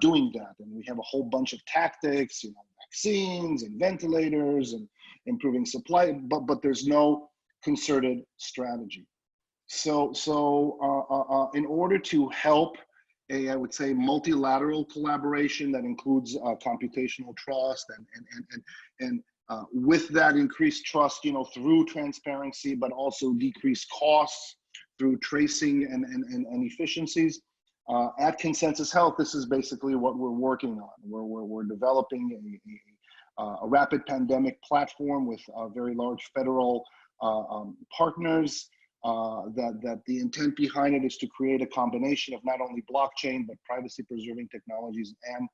Speaker 11: doing that. And we have a whole bunch of tactics, vaccines and ventilators and improving supply, but there's no concerted strategy. So in order to help I would say, multilateral collaboration that includes computational trust and with that increased trust, through transparency, but also decreased costs through tracing and efficiencies. At Consensus Health, this is basically what we're working on. We're developing a rapid pandemic platform with very large federal partners. That the intent behind it is to create a combination of not only blockchain, but privacy preserving technologies and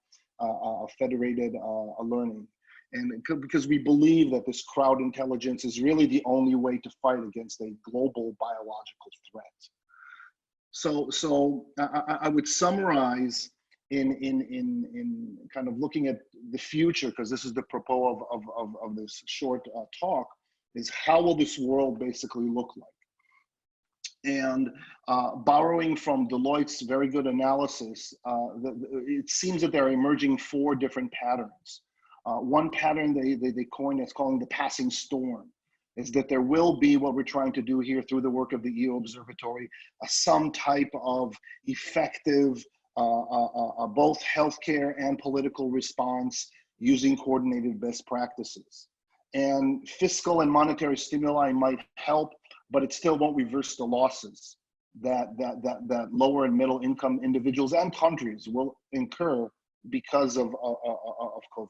Speaker 11: federated learning. And because we believe that this crowd intelligence is really the only way to fight against a global biological threat. So I would summarize in kind of looking at the future, because this is the propos of this short talk, is how will this world basically look like? And borrowing from Deloitte's very good analysis, it seems that there are emerging 4 different patterns. One pattern they coined as calling the passing storm is that there will be what we're trying to do here through the work of the EU Observatory, some type of effective both healthcare and political response using coordinated best practices. And fiscal and monetary stimuli might help, but it still won't reverse the losses that lower and middle income individuals and countries will incur because of COVID.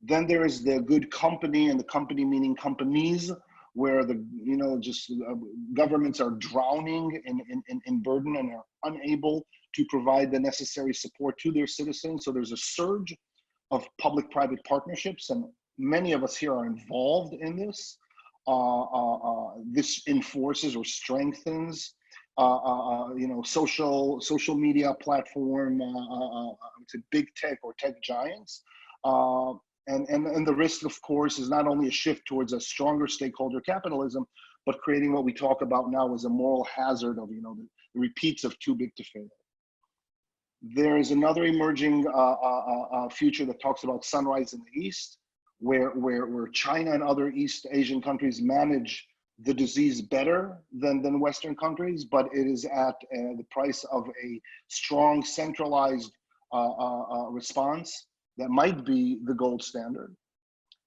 Speaker 11: Then there is the good company, and the company meaning companies, where governments are drowning in burden and are unable to provide the necessary support to their citizens. So there's a surge of public-private partnerships, and many of us here are involved in this. This enforces or strengthens, social media platform, to big tech or tech giants. And the risk, of course, is not only a shift towards a stronger stakeholder capitalism, but creating what we talk about now as a moral hazard of, the repeats of too big to fail. There is another emerging future that talks about sunrise in the East, where China and other East Asian countries manage the disease better than Western countries, but it is at the price of a strong centralized response that might be the gold standard.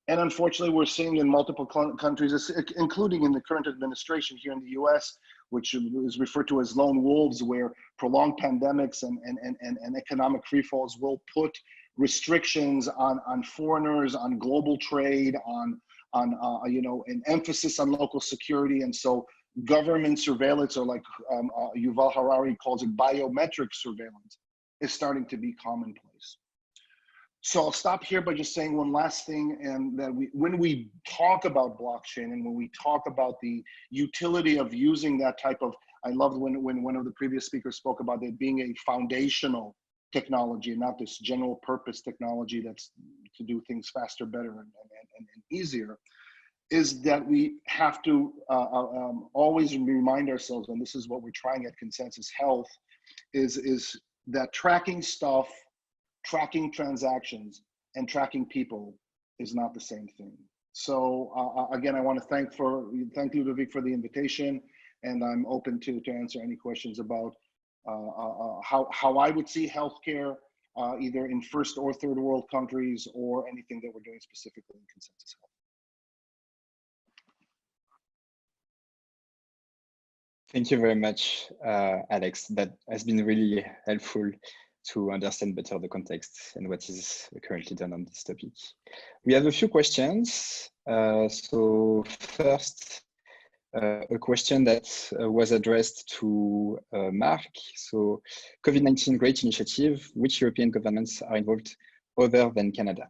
Speaker 11: And unfortunately, we're seeing in multiple countries, including in the current administration here in the US, which is referred to as lone wolves, where prolonged pandemics and economic freefalls will put restrictions on foreigners, on global trade, on an emphasis on local security. And so government surveillance, or like Yuval Harari calls it, biometric surveillance, is starting to be commonplace. So I'll stop here by just saying one last thing, and that when we talk about blockchain and when we talk about the utility of using that type of, I loved when one of the previous speakers spoke about it being a foundational technology, not this general purpose technology that's to do things faster, better, and easier, is that we have to always remind ourselves, and this is what we're trying at Consensus Health, is that tracking stuff, tracking transactions, and tracking people is not the same thing. So again, I want to thank Ludovic for the invitation, and I'm open to answer any questions about how I would see healthcare either in first or third world countries, or anything that we're doing specifically in Consensus Health.
Speaker 1: Thank you very much, Alex. That has been really helpful to understand better the context and what is currently done on this topic. We have a few questions. So first, a question that was addressed to Mark. So COVID-19 Great Initiative, which European governments are involved other than Canada?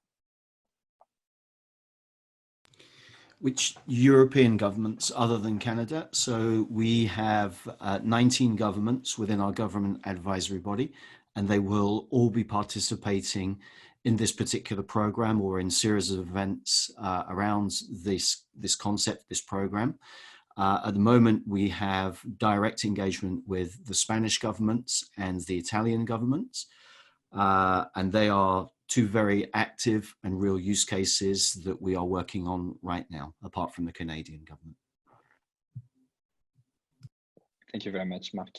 Speaker 12: Which European governments other than Canada? So we have 19 governments within our government advisory body, and they will all be participating in this particular program or in series of events around this concept, this program. At the moment, we have direct engagement with the Spanish governments and the Italian governments, and they are two very active and real use cases that we are working on right now, apart from the Canadian government.
Speaker 1: Thank you very much, Mark.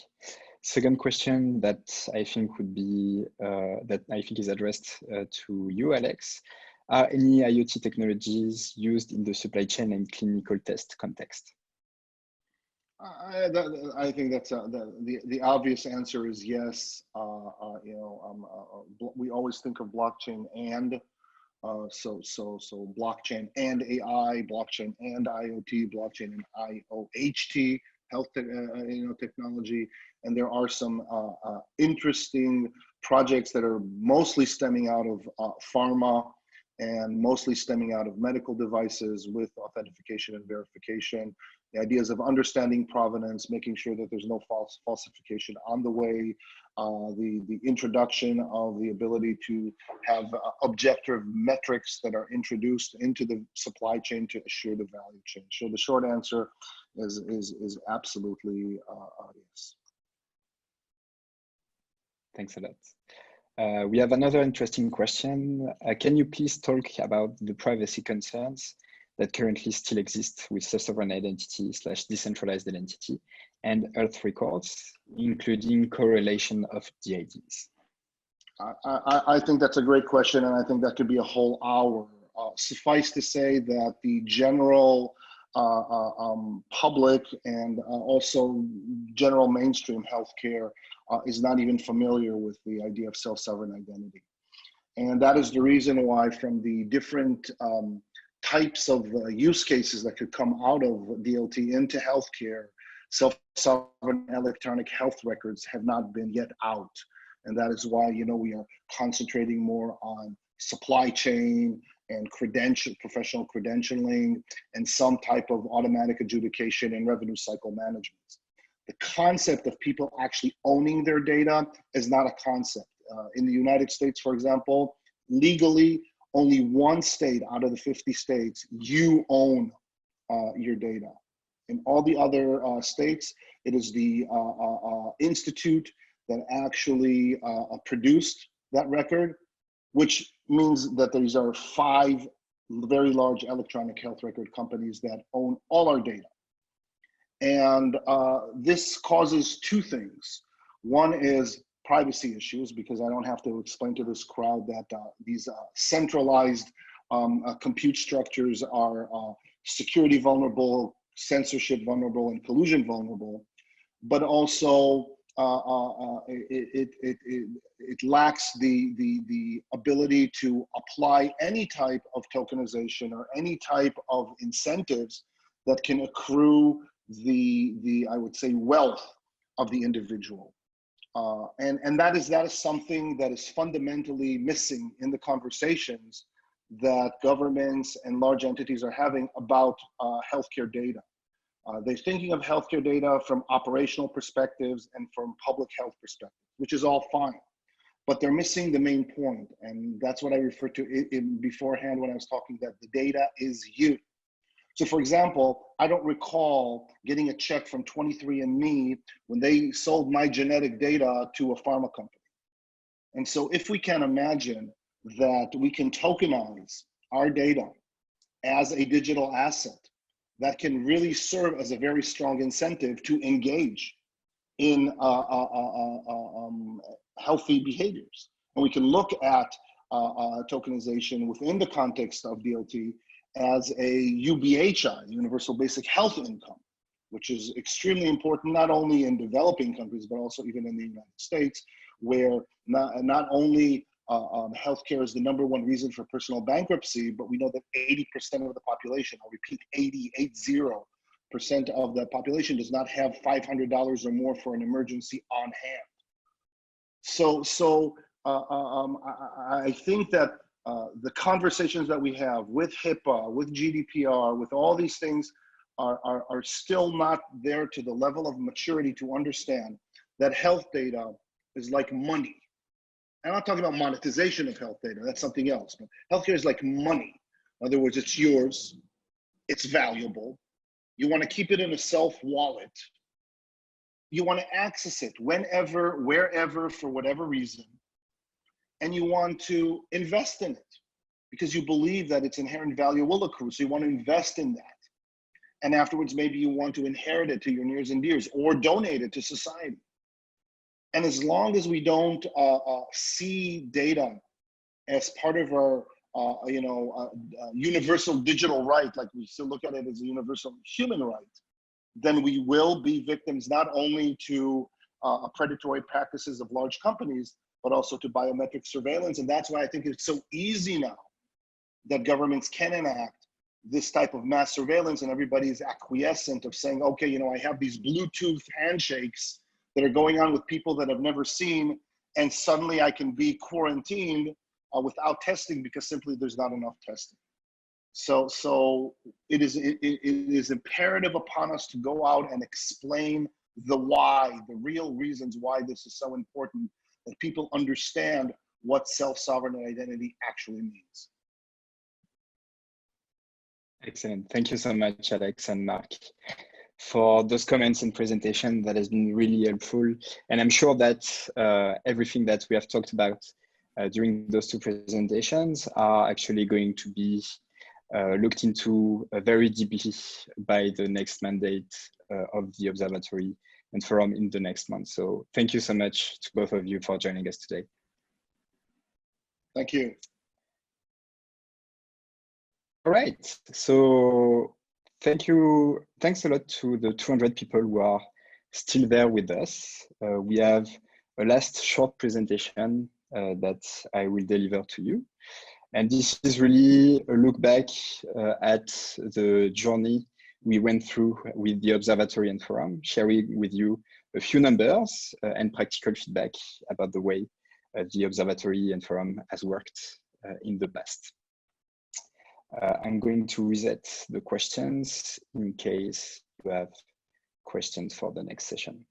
Speaker 1: Second question that I think would be, is addressed to you, Alex. Are any IoT technologies used in the supply chain and clinical test context?
Speaker 11: I think that's the obvious answer is yes. We always think of blockchain and so blockchain and AI, blockchain and IoT, blockchain and IoHT, health technology, and there are some interesting projects that are mostly stemming out of pharma and mostly stemming out of medical devices with authentication and verification. The ideas of understanding provenance, making sure that there's no falsification on the way, the introduction of the ability to have objective metrics that are introduced into the supply chain to assure the value chain. So the short answer is absolutely yes.
Speaker 1: Thanks a lot. We have another interesting question. Can you please talk about the privacy concerns that currently still exist with sovereign identity / decentralized identity and health records, including correlation of DIDs?
Speaker 11: I think that's a great question, and I think that could be a whole hour. Suffice to say that the general public and also general mainstream healthcare is not even familiar with the idea of self-sovereign identity. And that is the reason why from the different types of use cases that could come out of DLT into healthcare, self-sovereign electronic health records have not been yet out. And that is why, we are concentrating more on supply chain and professional credentialing and some type of automatic adjudication and revenue cycle management. The concept of people actually owning their data is not a concept. In the United States, for example, legally, only one state out of the 50 states, you own your data. In all the other states, it is the institute that actually produced that record, which means that these are 5 very large electronic health record companies that own all our data. And this causes 2 things. One is privacy issues, because I don't have to explain to this crowd that these centralized compute structures are security vulnerable, censorship vulnerable, and collusion vulnerable, but also it lacks the ability to apply any type of tokenization or any type of incentives that can accrue the I would say wealth of the individual. And that is something that is fundamentally missing in the conversations that governments and large entities are having about healthcare data. They're thinking of healthcare data from operational perspectives and from public health perspectives, which is all fine. But they're missing the main point. And that's what I referred to beforehand when I was talking that the data is you. So for example, I don't recall getting a check from 23andMe when they sold my genetic data to a pharma company. And so if we can imagine that we can tokenize our data as a digital asset, that can really serve as a very strong incentive to engage in healthy behaviors. And we can look at tokenization within the context of DLT as a UBHI, Universal Basic Health Income, which is extremely important, not only in developing countries, but also even in the United States, where not only healthcare is the #1 reason for personal bankruptcy, but we know that 80% of the population, I'll repeat, 80% of the population does not have $500 or more for an emergency on hand. So I think that the conversations that we have with HIPAA, with GDPR, with all these things are still not there to the level of maturity to understand that health data is like money. I'm not talking about monetization of health data, that's something else, but healthcare is like money. In other words, it's yours, it's valuable. You want to keep it in a self-wallet. You want to access it whenever, wherever, for whatever reason. And you want to invest in it because you believe that its inherent value will accrue. So you want to invest in that. And afterwards, maybe you want to inherit it to your nears and dears or donate it to society. And as long as we don't see data as part of our universal digital right, like we still look at it as a universal human right, then we will be victims not only to predatory practices of large companies, but also to biometric surveillance. And that's why I think it's so easy now that governments can enact this type of mass surveillance, and everybody is acquiescent of saying, okay, I have these Bluetooth handshakes that are going on with people that I've never seen, and suddenly I can be quarantined without testing because simply there's not enough testing. So it is imperative upon us to go out and explain the why, the real reasons why this is so important, that people understand what self-sovereign identity actually means.
Speaker 1: Excellent. Thank you so much, Alex and Mark, for those comments and presentation. That has been really helpful. And I'm sure that everything that we have talked about during those two presentations are actually going to be looked into very deeply by the next mandate of the Observatory and Forum in the next month. So thank you so much to both of you for joining us today.
Speaker 11: Thank you.
Speaker 1: All right, so thanks a lot to the 200 people who are still there with us. We have a last short presentation that I will deliver to you. And this is really a look back at the journey we went through with the Observatory and Forum, sharing with you a few numbers and practical feedback about the way the Observatory and Forum has worked in the past. I'm going to reset the questions in case you have questions for the next session.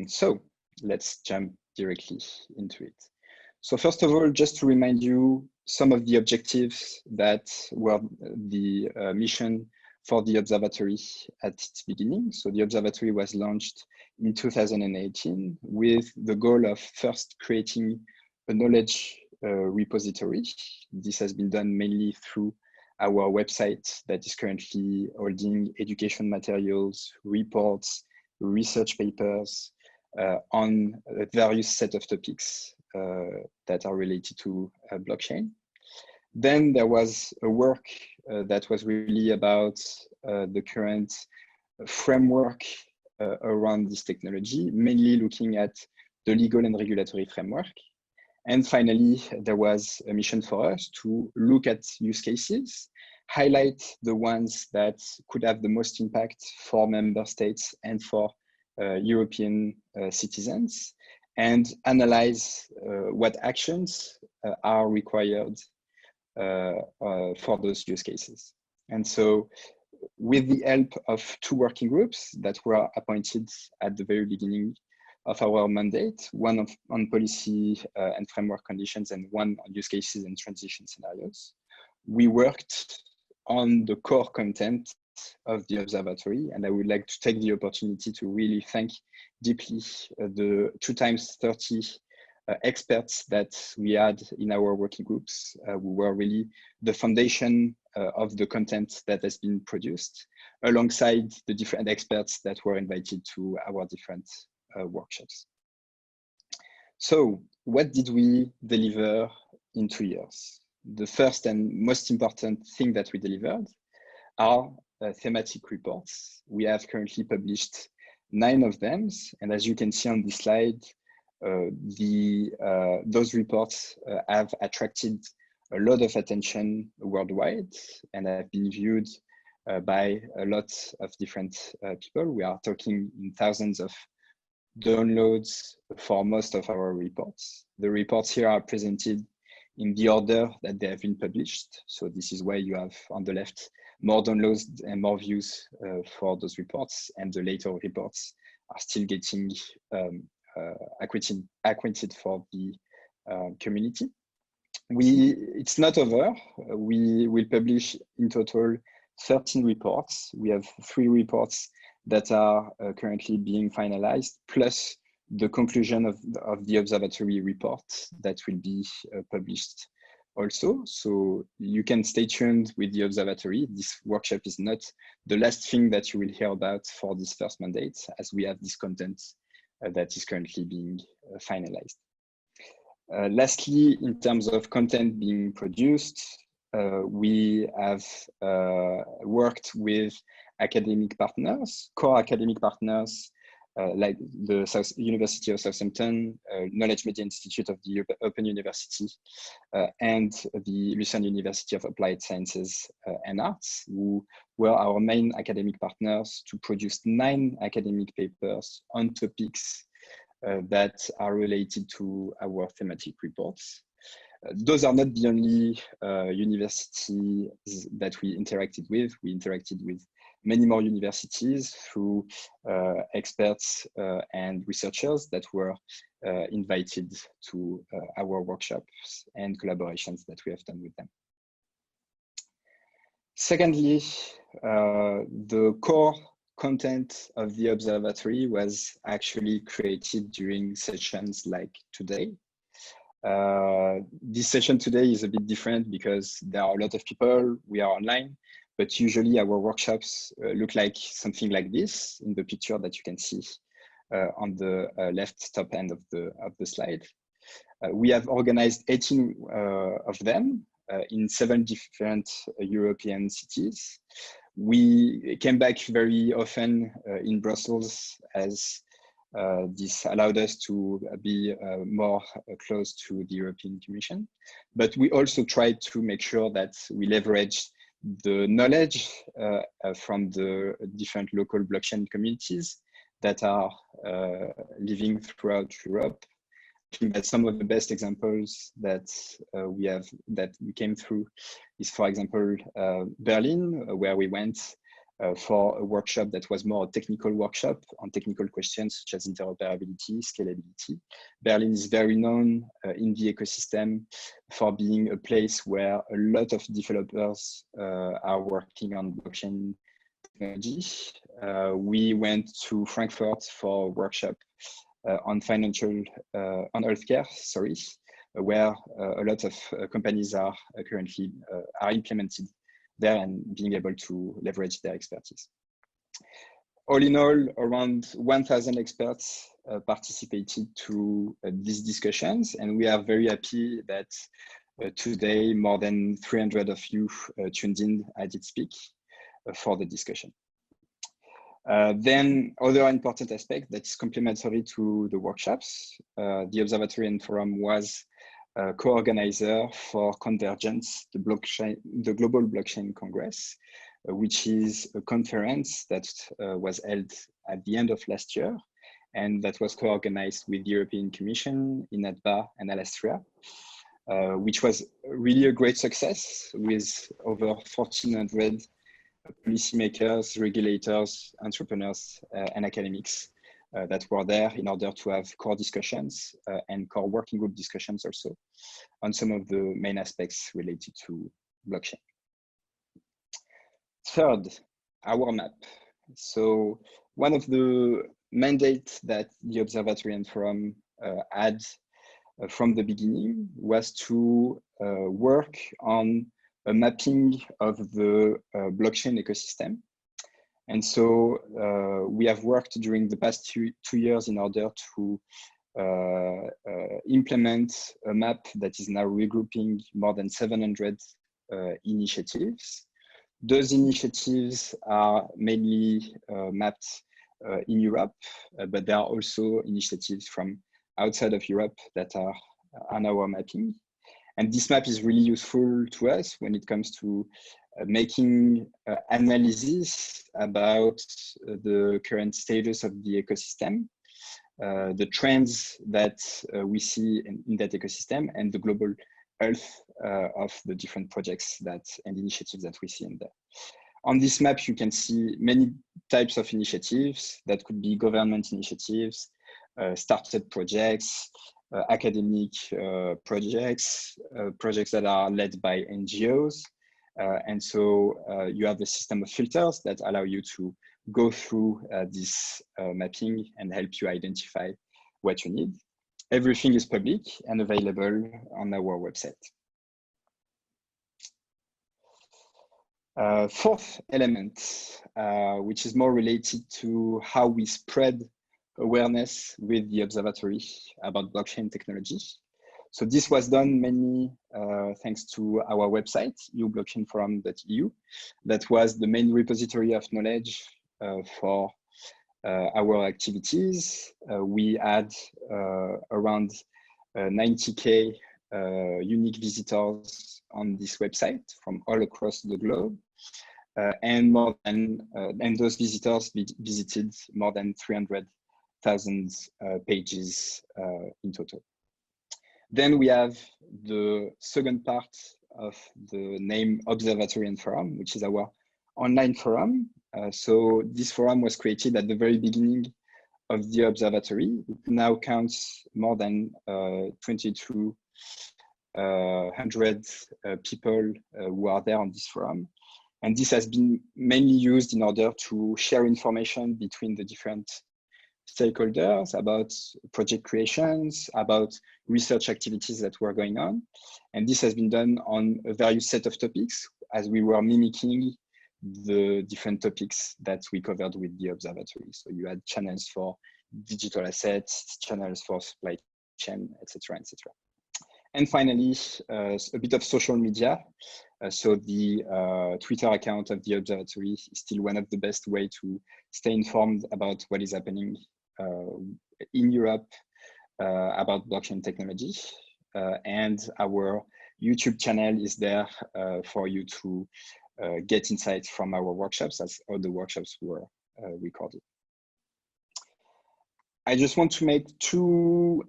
Speaker 1: So let's jump directly into it. So first of all, just to remind you some of the objectives that were the mission for the Observatory at its beginning. So the Observatory was launched in 2018 with the goal of first creating a knowledge repository. This has been done mainly through our website that is currently holding education materials, reports, research papers on a various set of topics that are related to blockchain. Then there was a work that was really about the current framework around this technology, mainly looking at the legal and regulatory framework. And finally, there was a mission for us to look at use cases, highlight the ones that could have the most impact for member states and for European citizens and analyze what actions are required for those use cases. And so with the help of 2 working groups that were appointed at the very beginning of our mandate, one on policy and framework conditions and one on use cases and transition scenarios, we worked on the core content of the observatory. And I would like to take the opportunity to really thank deeply the 2 times 30 experts that we had in our working groups, who were really the foundation of the content that has been produced, alongside the different experts that were invited to our different workshops. So what did we deliver in 2 years? The first and most important thing that we delivered are thematic reports. We have currently published 9 of them. And as you can see on this slide, those reports have attracted a lot of attention worldwide and have been viewed by a lot of different people. We are talking in thousands of downloads for most of our reports. The reports here are presented in the order that they have been published. So this is why you have on the left more downloads and more views for those reports, and the later reports are still getting acquainted for the community. It's not over. We will publish in total 13 reports. We have 3 reports that are currently being finalized, plus the conclusion of the observatory report that will be published also. So you can stay tuned with the observatory. This workshop is not the last thing that you will hear about for this first mandate, as we have this content that is currently being finalized. Lastly, in terms of content being produced, we have worked with academic partners, core academic partners, like the University of Southampton, Knowledge Media Institute of the Open University, and the Lucerne University of Applied Sciences and Arts, who were our main academic partners to produce 9 academic papers on topics that are related to our thematic reports. Those are not the only universities that we interacted with. We interacted with many more universities through experts and researchers that were invited to our workshops and collaborations that we have done with them. Secondly, the core content of the observatory was actually created during sessions like today. This session today is a bit different because there are a lot of people, we are online, but usually our workshops look like something like this in the picture that you can see on the left top end of the slide. We have organized 18 of them in 7 different European cities. We came back very often in Brussels, as this allowed us to be more close to the European Commission. But we also tried to make sure that we leverage the knowledge from the different local blockchain communities that are living throughout Europe. I think that some of the best examples that we came through is, for example, Berlin, where we went for a workshop that was more a technical workshop on technical questions such as interoperability, scalability. Berlin is very known in the ecosystem for being a place where a lot of developers are working on blockchain technology. We went to Frankfurt for a workshop on healthcare, where a lot of companies are currently implemented there and being able to leverage their expertise. All in all, around 1,000 experts participated to these discussions, and we are very happy that today more than 300 of you tuned in as it speak for the discussion. Then other important aspect that is complementary to the workshops, the Observatory and Forum was co-organizer for Convergence, the Global Blockchain Congress, which is a conference that was held at the end of last year, and that was co-organized with the European Commission, INATBA, and Alastria, which was really a great success with over 1,400 policymakers, regulators, entrepreneurs, and academics that were there in order to have core discussions and core working group discussions also on some of the main aspects related to blockchain. Third, our map. So one of the mandates that the Observatory and Forum had from the beginning was to work on a mapping of the blockchain ecosystem. And so we have worked during the past two years in order to implement a map that is now regrouping more than 700 initiatives. Those initiatives are mainly mapped in Europe, but there are also initiatives from outside of Europe that are on our mapping. And this map is really useful to us when it comes to making analysis about the current status of the ecosystem, the trends that we see in that ecosystem, and the global health of the different projects and initiatives that we see in there. On this map, you can see many types of initiatives that could be government initiatives, startup projects, academic projects, projects that are led by NGOs. And so you have a system of filters that allow you to go through this mapping and help you identify what you need. Everything is public and available on our website. Fourth element, which is more related to how we spread awareness with the Observatory about blockchain technology. So this was done mainly thanks to our website, eublockchainforum.eu. That was the main repository of knowledge for our activities. We had around 90K unique visitors on this website from all across the globe. And those visitors visited more than 300,000 pages in total. Then we have the second part of the name Observatory and Forum, which is our online forum. So this forum was created at the very beginning of the Observatory. It now counts more than 2,200 people who are there on this forum. And this has been mainly used in order to share information between the different stakeholders about project creations, about research activities that were going on. And this has been done on a various set of topics as we were mimicking the different topics that we covered with the Observatory. So you had channels for digital assets, channels for supply chain, etc., etc. And finally, a bit of social media. So the Twitter account of the Observatory is still one of the best ways to stay informed about what is happening in Europe about blockchain technology. And our YouTube channel is there for you to get insights from our workshops, as all the workshops were recorded. I just want to make two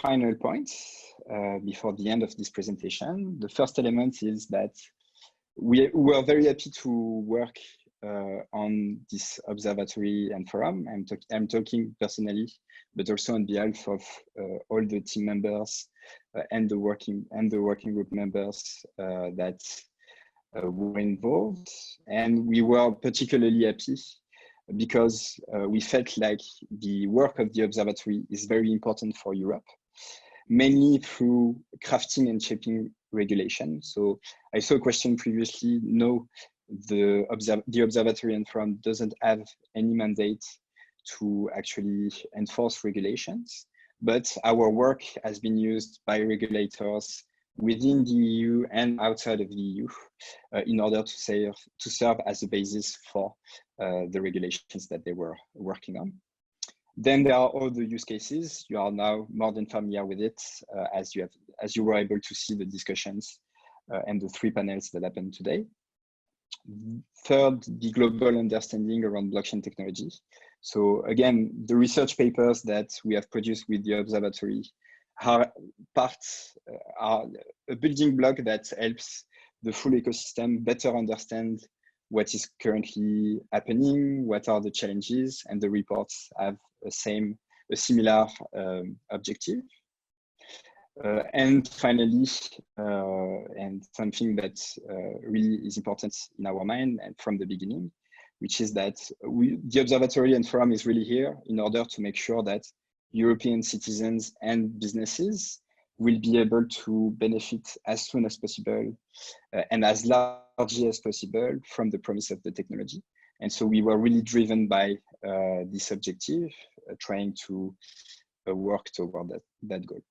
Speaker 1: final points before the end of this presentation. The first element is that we were very happy to work on this Observatory and Forum. I'm talking personally, but also on behalf of all the team members and the working group members that were involved. And we were particularly happy because we felt like the work of the Observatory is very important for Europe, mainly through crafting and shaping regulation. So I saw a question previously. No, the Observatory and Forum doesn't have any mandate to actually enforce regulations, but our work has been used by regulators within the EU and outside of the EU in order to serve as a basis for the regulations that they were working on. Then there are all the use cases. You are now more than familiar with it as you were able to see the discussions and the three panels that happened today. Third, the global understanding around blockchain technology. So again, the research papers that we have produced with the observatory are a building block that helps the full ecosystem better understand what is currently happening, what are the challenges, and the reports have a similar objective. And finally, and something that really is important in our mind and from the beginning, which is that the Observatory and Forum is really here in order to make sure that European citizens and businesses will be able to benefit as soon as possible and as largely as possible from the promise of the technology. And so we were really driven by this objective, trying to work toward that goal.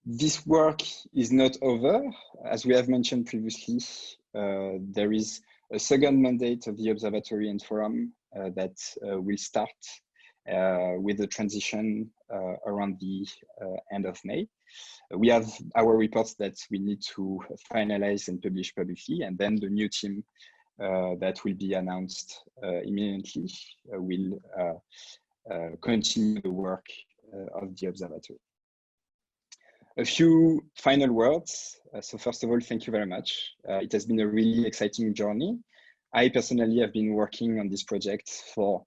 Speaker 1: This work is not over. As we have mentioned previously, there is a second mandate of the Observatory and Forum that will start with the transition around the end of May. We have our reports that we need to finalize and publish publicly, and then the new team that will be announced imminently will continue the work of the Observatory. A few final words. So first of all, thank you very much. It has been a really exciting journey. I personally have been working on this project for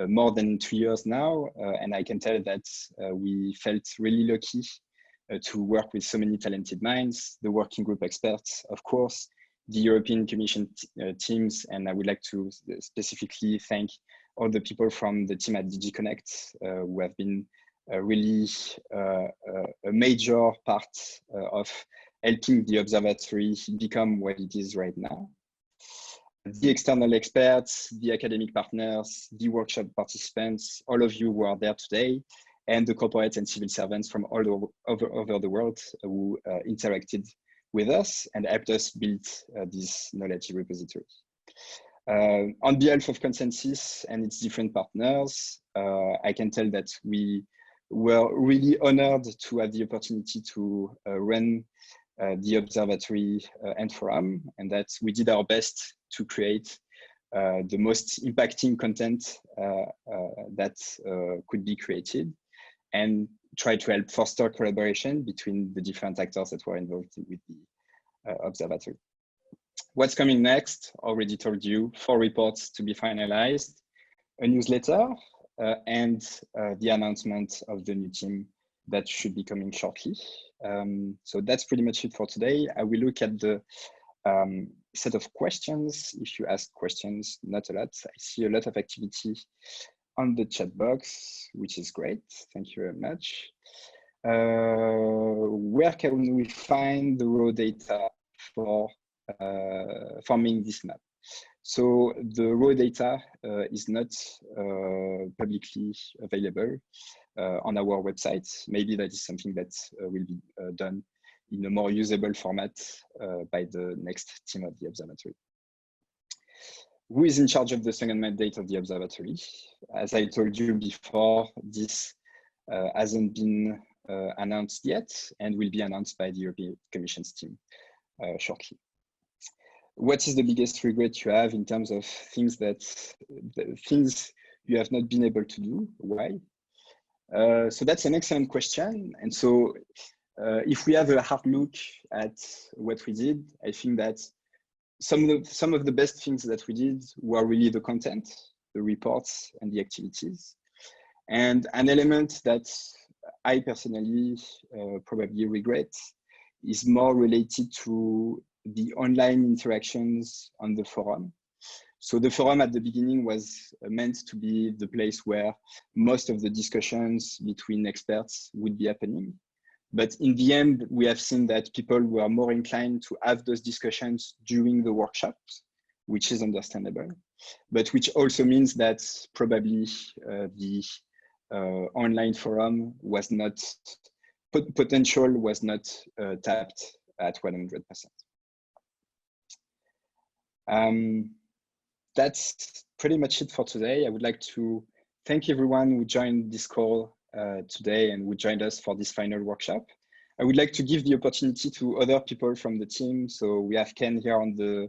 Speaker 1: more than 2 years now, and I can tell that we felt really lucky to work with so many talented minds, the working group experts, of course, the European Commission teams, and I would like to specifically thank all the people from the team at DG Connect who have been really a major part of helping the observatory become what it is right now. The external experts, the academic partners, the workshop participants, all of you who are there today, and the corporate and civil servants from all over the world who interacted with us and helped us build this knowledge repository. On behalf of Consensus and its different partners, I can tell that we were really honored to have the opportunity to run the Observatory and Forum, and that we did our best to create the most impacting content that could be created and try to help foster collaboration between the different actors that were involved with the Observatory. What's coming next? Already told you, 4 reports to be finalized, a newsletter, and the announcement of the new team that should be coming shortly. So that's pretty much it for today. I will look at the set of questions. If you ask questions, not a lot. I see a lot of activity on the chat box, which is great. Thank you very much. Where can we find the raw data for forming this map? So the raw data is not publicly available on our website. Maybe that is something that will be done in a more usable format by the next team of the Observatory. Who is in charge of the second mandate of the Observatory? As I told you before, this hasn't been announced yet and will be announced by the European Commission's team shortly. What is the biggest regret you have in terms of things you have not been able to do? Why? So that's an excellent question. And so if we have a hard look at what we did, I think that some of the best things that we did were really the content, the reports, and the activities. And an element that I personally probably regret is more related to the online interactions on the forum. So the forum at the beginning was meant to be the place where most of the discussions between experts would be happening. But in the end, we have seen that people were more inclined to have those discussions during the workshops, which is understandable, but which also means that probably the online forum was not, potential was not tapped at 100%. That's pretty much it for today. I would like to thank everyone who joined this call today and who joined us for this final workshop. I would like to give the opportunity to other people from the team. So we have Ken here on the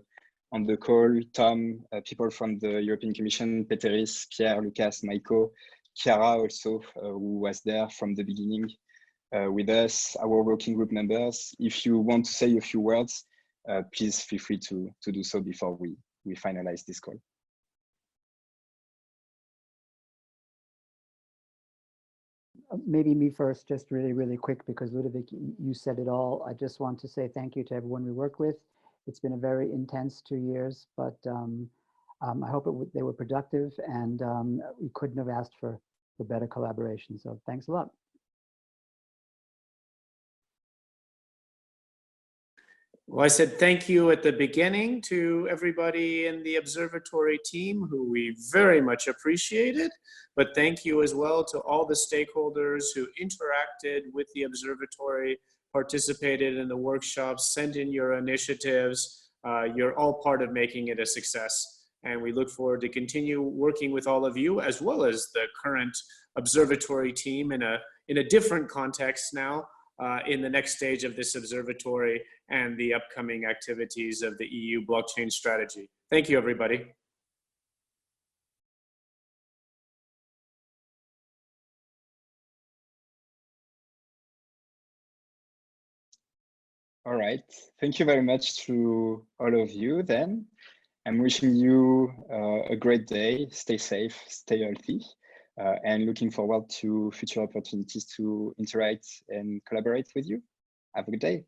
Speaker 1: on the call, Tom, people from the European Commission, Peteris, Pierre, Lucas, Maiko, Chiara also, who was there from the beginning with us, our working group members. If you want to say a few words, please feel free to do so before we finalize this call.
Speaker 4: Maybe me first, just really quick, because Ludovic, you said it all. I just want to say thank you to everyone we worked with. It's been a very intense 2 years, but I hope they were productive, and we couldn't have asked for better collaboration. So thanks a lot.
Speaker 2: Well, I said thank you at the beginning to everybody in the observatory team who we very much appreciated, but thank you as well to all the stakeholders who interacted with the observatory, participated in the workshops, sent in your initiatives. You're all part of making it a success. And we look forward to continue working with all of you, as well as the current observatory team in a different context now, in the next stage of this observatory and the upcoming activities of the EU blockchain strategy. Thank you, everybody.
Speaker 1: All right, thank you very much to all of you then. I'm wishing you a great day, stay safe, stay healthy, and looking forward to future opportunities to interact and collaborate with you. Have a good day.